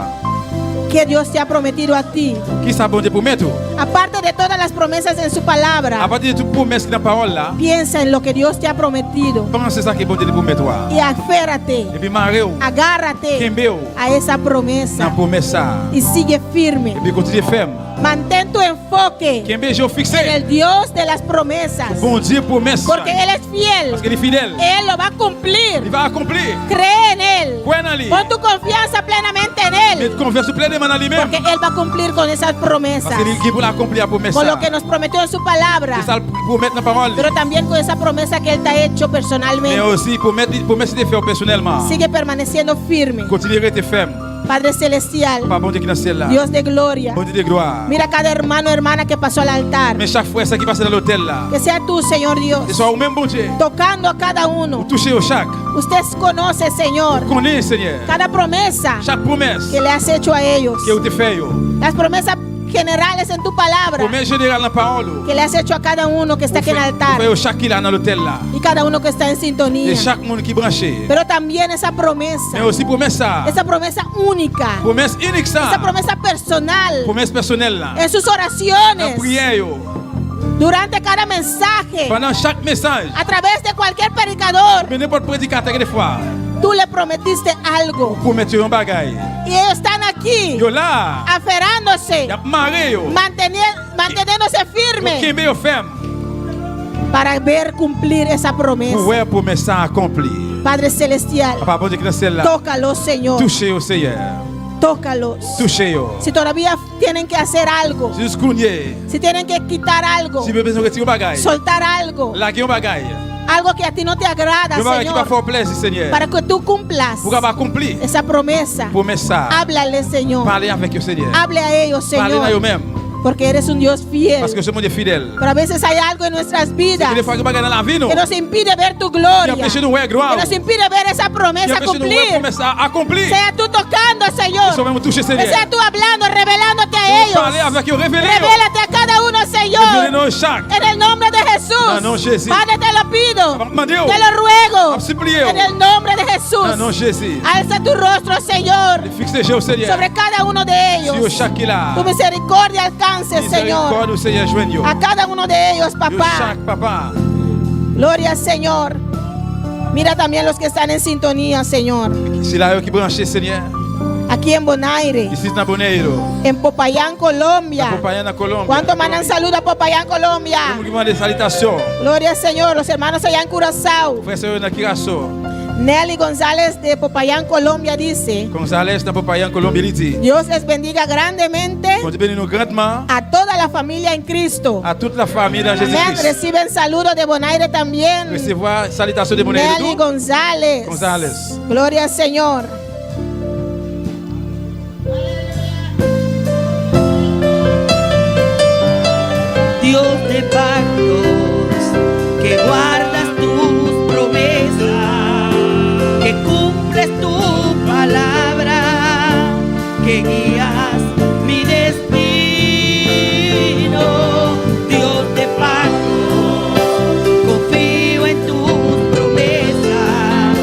Que Dios te ha prometido a ti. Qui ça bon Dieu promet tout? Aparte de todas las promesas en su À palabra, partir de toute promesse qui dans la parole là, piensa en lo que Dios te ha prometido pensez ça que bon Dieu te promet toi. y aférrate, Et puis marre ou. agárrate Kembe ou. a esa Dans promesa promesse ça. y sigue firme. Et puis continue ferme. Mantén tu enfoque Quem beijou en fixé. el Dios de las promesas. Bom dia, promessa. Porque Él es fiel. Porque ele é fidèle. Él lo va a cumplir. Ele vai accomplir. Cree en Él. Põe ali. Pon tu confianza plenamente en Ele Él. conversa plenamente ali mesmo. Porque Él va a cumplir con esas promesas. Parce que ele vai accomplir a promessa. Con lo que nos prometió en su palabra. Ele sabe promettre na parole. Pero también con esa promesa que Él te ha hecho Mais personalmente. aussi promesse de faire personnellement. Sigue permaneciendo firme. Continue à être ferme. Padre Celestial, Papa bon Dieu qui est dans le ciel là. Dios de gloria. Bon Dieu de gloire. Mira cada hermano hermana que pasó al altar. Mais chaque frère ça qui passe dans l'hôtel là. Que sea tú, Señor Dios, Ce soit au même bon Dieu. tocando a cada uno. Toucher au chaque. Usted conoce, Señor, Connais Seigneur. cada promesa Chaque promesse que le has hecho a ellos. que vous te fait yo. Las promesas generales en tu palabra Promesse générale dans la parole. que le has hecho a cada uno que está aquí en el Vous altar faites au chaque qui là dans l'hôtel là. y cada uno que está en Et sintonía. chaque monde qui branché. Pero también esa promesa, Mais aussi promesse ça. esa promesa única, Promesse unique esa ça. promesa personal Promesse personnelle là. en sus La oraciones, prière yo. durante cada mensaje, Pendant chaque message. a través de cualquier predicador. Mais n'importe prédicateur des fois. Tú le prometiste algo Promettre un bagage. y ellos están aquí Yo là. aferrándose, Y a maré yo. manteniéndose firme Quem yo ferme. para ver cumplir esa promesa. Pour voir promesse ça accomplie. Padre Celestial, Papa bon Dieu qui est dans le ciel là. tócalos, Señor, Touchez au Seigneur. tócalos. Touchez yo. Si todavía tienen que hacer algo, Jusqu'au nier. si tienen que quitar algo, Si vous avez besoin de retirer un bagage. soltar algo, Là qui un bagage. algo que a ti no te agrada, Un bagage qui va Señor, faire plaisir Seigneur. para que tú cumplas Pour qu'elle va accomplir. esa promesa, Promesse ça. háblale, Señor, Parlez avec le Seigneur. hable a ellos, Parlez à Señor, eux-mêmes. porque eres un Dios fiel. Parce que ce monde est fidèle. Pero a veces hay algo en nuestras vidas Des fois, il y a des bagages dans la vie, non? que nos impide ver tu Qui gloria, empêche de voir gloire. que nos impide ver esa Qui promesa empêche de voir cumplir. promesse à accomplir. Sea tú tocando, Ils sont Señor, même touchés que Seigneur. sea tú hablando, revelándote a Parlez ellos. avec eux. Révélez. Revélate a cada uno, Révélez Señor, nos chaque. en el nombre de Dans le nom de Jesús. Jésus. Padre, te lo pido, Mandez-vous. te lo ruego, Suppliez. en el nombre de Dans le nom de Jesús. Jésus. Alza tu rostro, Señor, Fixez les au Seigneur. sobre cada uno de Sur ellos. chaque qui là. Tu misericordia alcance, Señor, Miséricorde au Seigneur, joignez. a cada uno de ellos, Yo papá. chaque papa. Gloria al Señor. Mira también los que están en sintonía, Señor. C'est là qui branché Seigneur. Aquí en Bonaire, Ici dans Bonaire. en Popayán, Colombia. Acompagnant en Colombie. ¿Cuánto mandan saludos a Popayán, Colombia? Nous demandons des salutations. Gloria al Señor. Los hermanos allá en Curazao. Frère Seigneur dans Curaçao. Nelly González de Popayán, Colombia dice: González dans Popayán en Colombie, il dit. Dios les bendiga grandemente Bon Dieu bénit nous grandement. a toda la familia en Cristo. À toute la famille dans Amén. Jésus-Christ. Reciben saludos de Bonaire también. Recevoir salutations de Bonaire. Nelly González. González. Gloria al Señor. Dios de pactos, que guardas tus promesas, que cumples tu palabra, que guías mi destino. Dios de pactos, confío en tus promesas,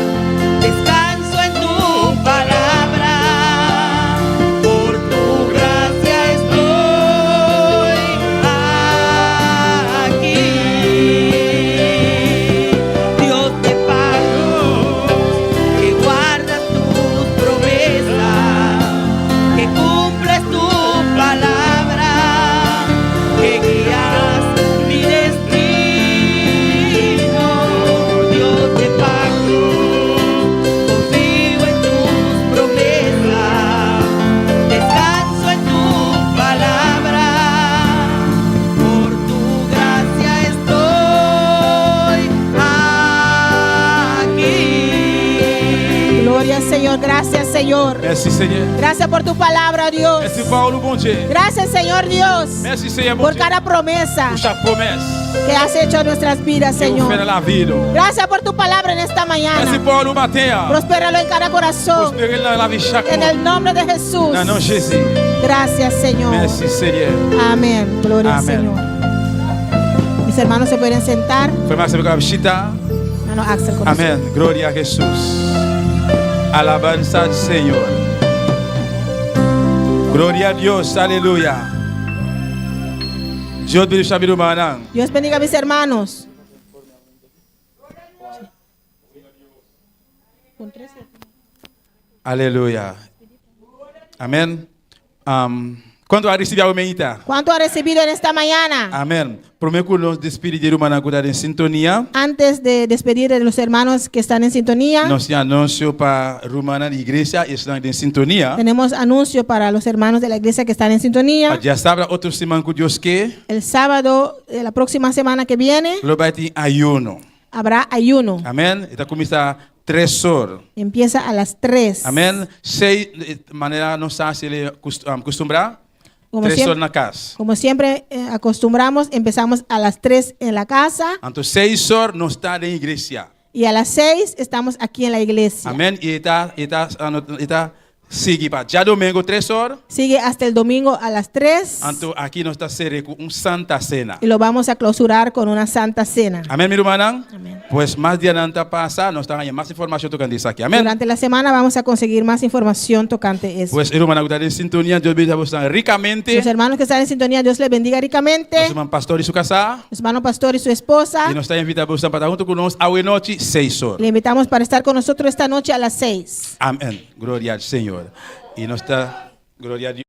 descanso en tu palabra, por tu gracia estoy aquí. Dios de pactos, que guardas tus promesas, que cumples tu palabra, que guías mi destino. Dios de pactos, confío en tus promesas, descanso en tu palabra, por tu gracia estoy aquí. Gloria al Señor. Gracias, Señor. Merci Seigneur. Gracias por tu palabra, Dios. Merci Paul, bon Dieu. Gracias, Señor Dios, Merci Seigneur, bon por Dieu. cada promesa Pour chaque promesse que has hecho en nuestras vidas, que vous faites dans Señor. la vie. non? Gracias por tu palabra en esta Merci mañana. Paul au matin. Prospéralo en cada corazón. Prospérez dans la vie chaque En monde. el nombre de Jesús. Dans le nom de Jésus. Gracias, Señor. Merci Seigneur. Amén. Gloria al Amén. Señor. Mis hermanos se pueden sentar. Frère Max avec la chita. Hermano Axel, con Amen. Gloria a Jesús. Alabanza al Señor. Gloria a Dios. Aleluya. Dios bendiga a mi hermana. Dios bendiga a mis hermanos. Aleluya. Amen. ¿Cuánto ha recibido a Omeita? ¿Cuánto ha recibido en esta mañana? Amén. Prometo nos despedir de Rumana que está en sintonía. Antes de despedir de los hermanos que están en sintonía, Nos anuncio para Rumana de iglesia están en sintonía. tenemos anuncio para los hermanos de la iglesia que están en sintonía. Ya sabrá otro semana que Dios que El sábado de la próxima semana que viene lo va a tener ayuno. habrá ayuno. Amén. Esta comienza 3 horas. Empieza a las 3. Amén. 6 manera nos hace acostumbrar. Como 3 siempre- horas na casa. Como siempre acostumbramos, empezamos a las 3 en la casa Entonces 6 horas no está en la iglesia. y a las 6 estamos aquí en la iglesia. Amén. Y está sigue para ya domingo 3 horas. Sigue hasta el domingo a las 3 Entonces aquí nos está haciendo una santa cena. y lo vamos a clausurar con una santa cena. Amén, mi hermana. Amén. Pues más adelante pasa, nos están más información tocante eso aquí. Amén. Durante la semana vamos a conseguir más información tocante eso. Pues hermana, que está en sintonía, Dios bendiga a vosotros ricamente. Los hermanos que están en sintonía, Dios les bendiga ricamente. Los hermanos pastor y su casa. Los hermanos pastor y su esposa. Y nos está invitando a estar para junto con nosotros a la noche 6 horas. Le invitamos para estar con nosotros esta noche a las 6. Amén. Gloria al Señor. Y nos está, gloria a Dios.